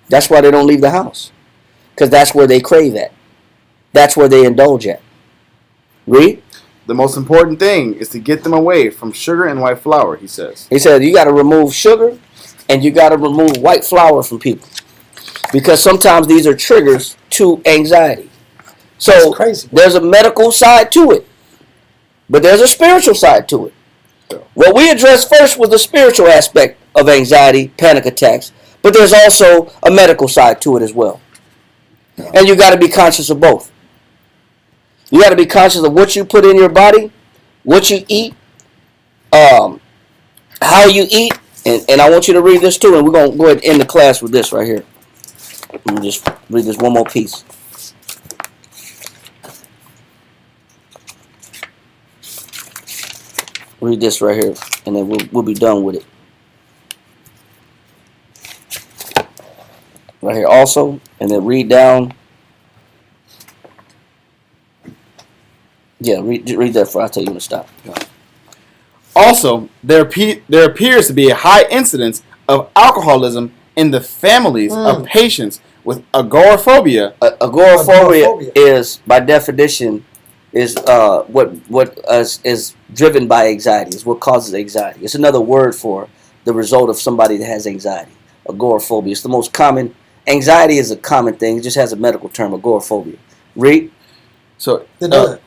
That's why they don't leave the house. Because that's where they crave at. That's where they indulge at. Read. The most important thing is to get them away from sugar and white flour, he says. He said you got to remove sugar and you got to remove white flour from people. Because sometimes these are triggers to anxiety. So crazy. There's a medical side to it. But there's a spiritual side to it. What we addressed first was the spiritual aspect of anxiety, panic attacks. But there's also a medical side to it as well. And you got to be conscious of both. You got to be conscious of what you put in your body, what you eat, how you eat. And I want you to read this too. And we're going to go ahead and end the class with this right here. Let me just read this one more piece. Read this right here, and then we'll be done with it. Right here also, and then read down. Yeah, read that for I'll tell you when to stop. Also, there appears to be a high incidence of alcoholism in the families of patients with agoraphobia. Agoraphobia is, by definition, is is driven by anxiety. Is what causes anxiety. It's another word for the result of somebody that has anxiety. Agoraphobia. It's the most common. Anxiety is a common thing. It just has a medical term. Agoraphobia. Read. So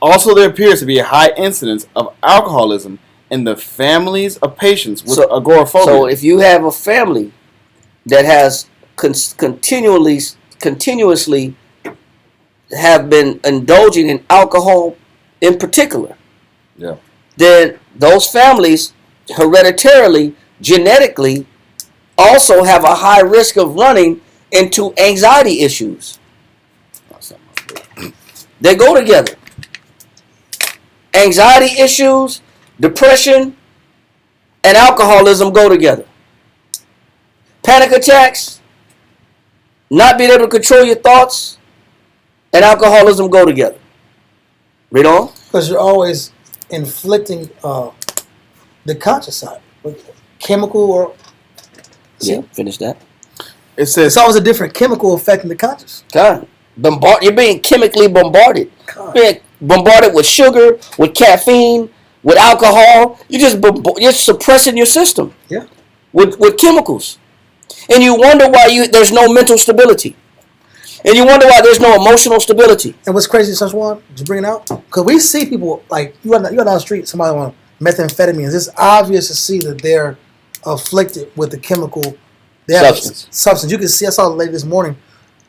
also there appears to be a high incidence of alcoholism in the families of patients with agoraphobia. So if you have a family that has continuously have been indulging in alcohol in particular, then those families hereditarily, genetically, also have a high risk of running into anxiety issues. They go together. Anxiety issues, depression, and alcoholism go together. Panic attacks, not being able to control your thoughts, and alcoholism go together. Read on. Because you're always inflicting the conscious side with chemical or. Yeah, finish that. It says it's always a different chemical affecting the conscious. God, you're being chemically bombarded. You're being bombarded with sugar, with caffeine, with alcohol. You're suppressing your system. Yeah. With chemicals, and you wonder why there's no mental stability, and you wonder why there's no emotional stability. And what's crazy, such one, just bring it out, because we see people like you go down the street, somebody on methamphetamines. It's obvious to see that they're afflicted with the chemical substance. You can see. I saw a lady this morning.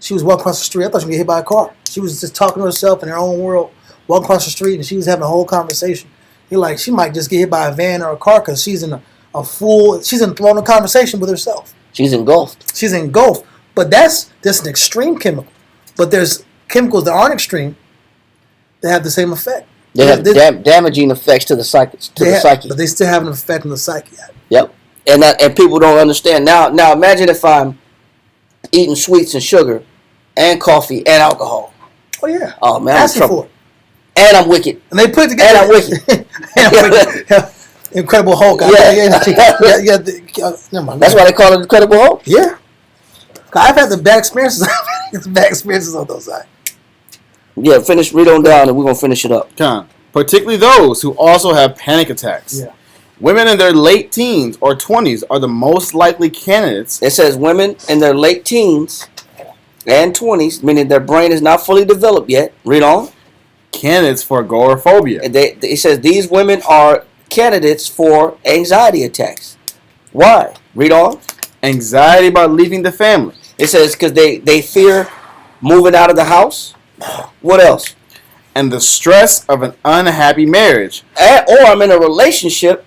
She was walking across the street. I thought she was gonna get hit by a car. She was just talking to herself in her own world, walking across the street, and she was having a whole conversation. You're like, she might just get hit by a van or a car because she's in she's enthralled in a conversation with herself. She's engulfed. But that's just an extreme chemical. But there's chemicals that aren't extreme that have the same effect. They have damaging effects to the psyche. But they still have an effect on the psyche. Yep. And people don't understand. Now imagine if I'm eating sweets and sugar and coffee and alcohol. Oh yeah. Oh man, asking for it. And I'm wicked. And they put it together. And I'm wicked. Incredible Hulk. Yeah. Never mind. That's why they call it Incredible Hulk. Yeah. I've had the bad experiences on those sides. Yeah, read on down and we're going to finish it up. Particularly those who also have panic attacks. Yeah. Women in their late teens or 20s are the most likely candidates. It says women in their late teens and 20s, meaning their brain is not fully developed yet. Read on. Candidates for agoraphobia. It says these women are candidates for anxiety attacks. Why? Read on. Anxiety about leaving the family. It says because they fear moving out of the house. What else? And the stress of an unhappy marriage. Or I'm in a relationship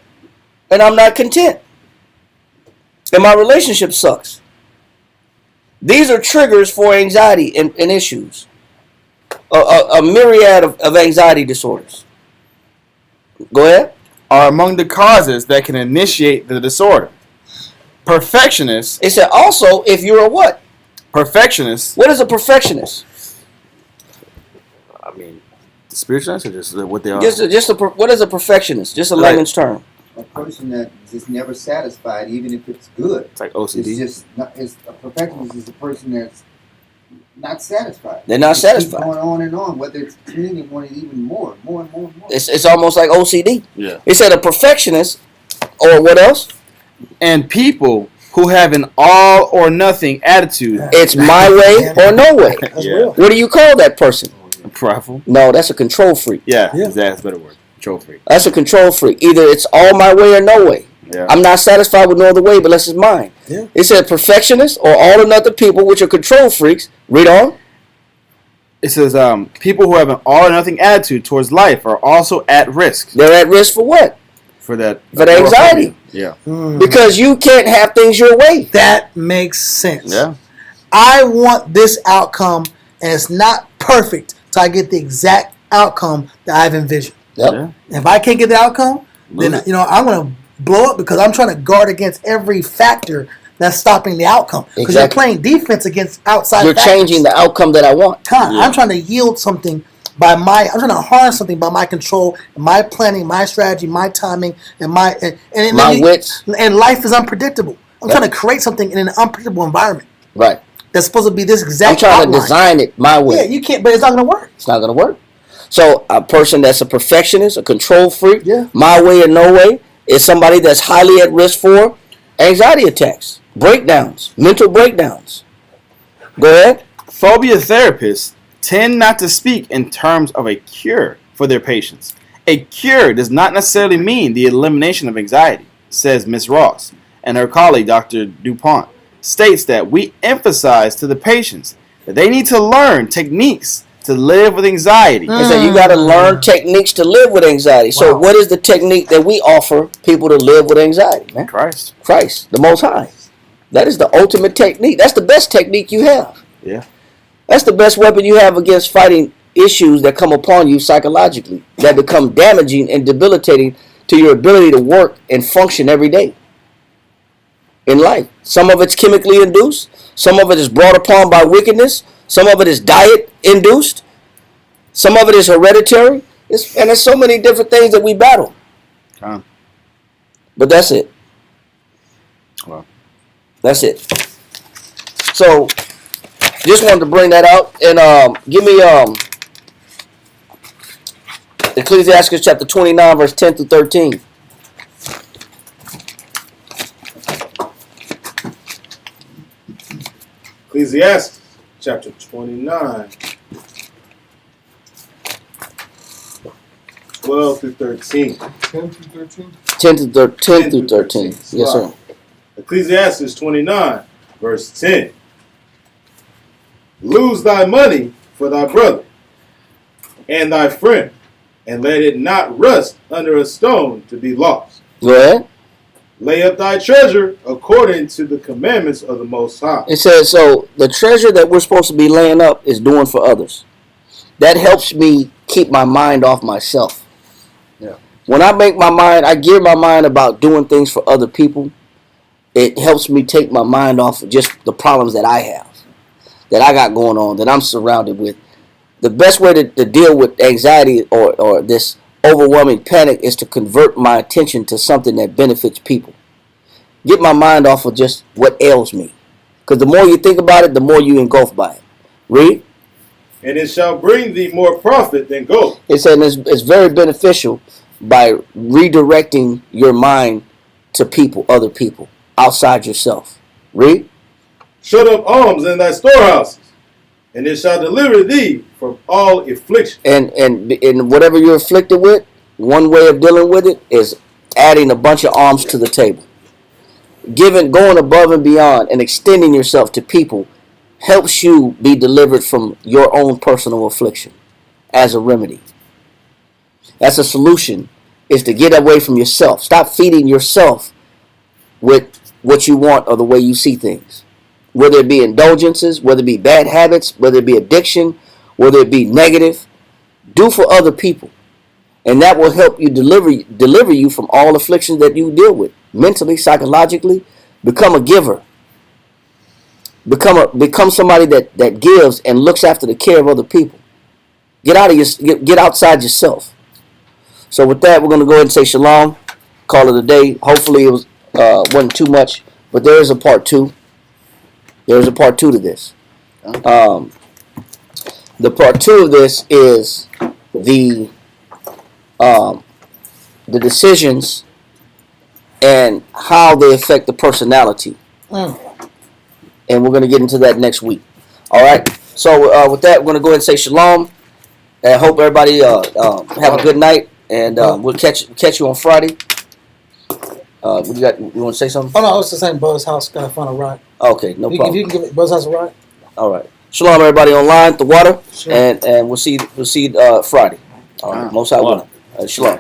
and I'm not content. And my relationship sucks. These are triggers for anxiety and issues. A myriad of anxiety disorders. Go ahead. Are among the causes that can initiate the disorder. Perfectionists. It said also if you're a what? Perfectionist. What is a perfectionist? I mean, the spiritualists or just what they are? What is a perfectionist? Just a layman's term. A person that is just never satisfied, even if it's good. It's like OCD. It's just a perfectionist is a person that's not satisfied. They're not satisfied. Keep going on and on, whether it's clean, they want it even more. It's almost like OCD. Yeah. It said a perfectionist, or what else? And people who have an all or nothing attitude. It's my way or no way. Yeah. What do you call that person? Prideful. No, that's a control freak. Yeah. That's a better word. Control freak. That's a control freak. Either it's all my way or no way. Yeah. I'm not satisfied with no other way, but unless it's mine. Yeah. It said perfectionists or all or nothing people, which are control freaks. Read on. It says people who have an all or nothing attitude towards life are also at risk. They're at risk for what? For that. For the anxiety. Yeah. Because you can't have things your way. That makes sense. Yeah. I want this outcome, and it's not perfect till I get the exact outcome that I've envisioned. Yep. Yeah. If I can't get the outcome, then I'm going to blow up because I'm trying to guard against every factor that's stopping the outcome. Because you're playing defense against outside You're factors. changing the outcome that I want. I'm trying to yield something I'm trying to harness something by my control, my planning, my strategy, my timing, and my wits. And life is unpredictable. I'm trying to create something in an unpredictable environment. Right. That's supposed to be this I'm exact trying outline. to design it my way. Yeah, you can't, but it's not going to work. It's not going to work. So a person that's a perfectionist, a control freak, Yeah. my way or no way, is somebody that's highly at risk for anxiety attacks, breakdowns, mental breakdowns. Go ahead. Phobia therapists tend not to speak in terms of a cure for their patients. A cure does not necessarily mean the elimination of anxiety, says Ms. Ross, and her colleague, Dr. DuPont, states that we emphasize to the patients that they need to learn techniques to live with anxiety. They say you got to learn techniques to live with anxiety. So Wow. what is the technique that we offer people to live with anxiety, man? Christ. Christ, the Most High. That is the ultimate technique. That's the best technique you have. Yeah. That's the best weapon you have against fighting issues that come upon you psychologically, that become damaging and debilitating to your ability to work and function every day in life. Some of it's chemically induced. Some of it is brought upon by wickedness. Some of it is diet induced. Some of it is hereditary. And there's so many different things that we battle. But that's it. Wow. That's it. So, just wanted to bring that out. And give me Ecclesiastes chapter 29, verse 10 through 13. Ecclesiastes chapter 29, 12 through 13. 10 through 13. 10 through 13. Yes, sir. Ecclesiastes 29, verse 10. Lose thy money for thy brother and thy friend, and let it not rust under a stone to be lost. Go ahead. Lay up thy treasure according to the commandments of the Most High. It says, so the treasure that we're supposed to be laying up is doing for others. That helps me keep my mind off myself. Yeah. When I make my mind, I gear my mind about doing things for other people. It helps me take my mind off of just the problems that I have, that I got going on, that I'm surrounded with. The best way to deal with anxiety or this overwhelming panic is to convert my attention to something that benefits people. Get my mind off of just what ails me. Because the more you think about it, the more you engulf by it. Read. And it shall bring thee more profit than gold. It said it's very beneficial by redirecting your mind to people, other people, outside yourself. Read. Shut up alms in thy storehouses, and it shall deliver thee from all affliction. And whatever you're afflicted with, one way of dealing with it is adding a bunch of alms to the table. Going above and beyond and extending yourself to people helps you be delivered from your own personal affliction as a remedy. That's a solution, is to get away from yourself. Stop feeding yourself with what you want or the way you see things. Whether it be indulgences, whether it be bad habits, whether it be addiction, whether it be negative, do for other people. And that will help you deliver you from all afflictions that you deal with. Mentally, psychologically, become a giver. Become somebody that gives and looks after the care of other people. Get outside yourself. So with that, we're going to go ahead and say shalom. Call it a day. Hopefully it wasn't too much, but there is a part 2. There is a part 2 to this. The part 2 of this is the decisions and how they affect the personality. And we're going to get into that next week. All right. So with that, we're going to go ahead and say shalom. I hope everybody have a good night, and we'll catch you on Friday. You want to say something? Oh no, I was just saying Buzz House got to find a ride. Okay, no problem. If you can give Buzz House a ride. All right. Shalom, everybody online, the water, Sure. and we'll see Friday. All right. Most High willing. Shalom.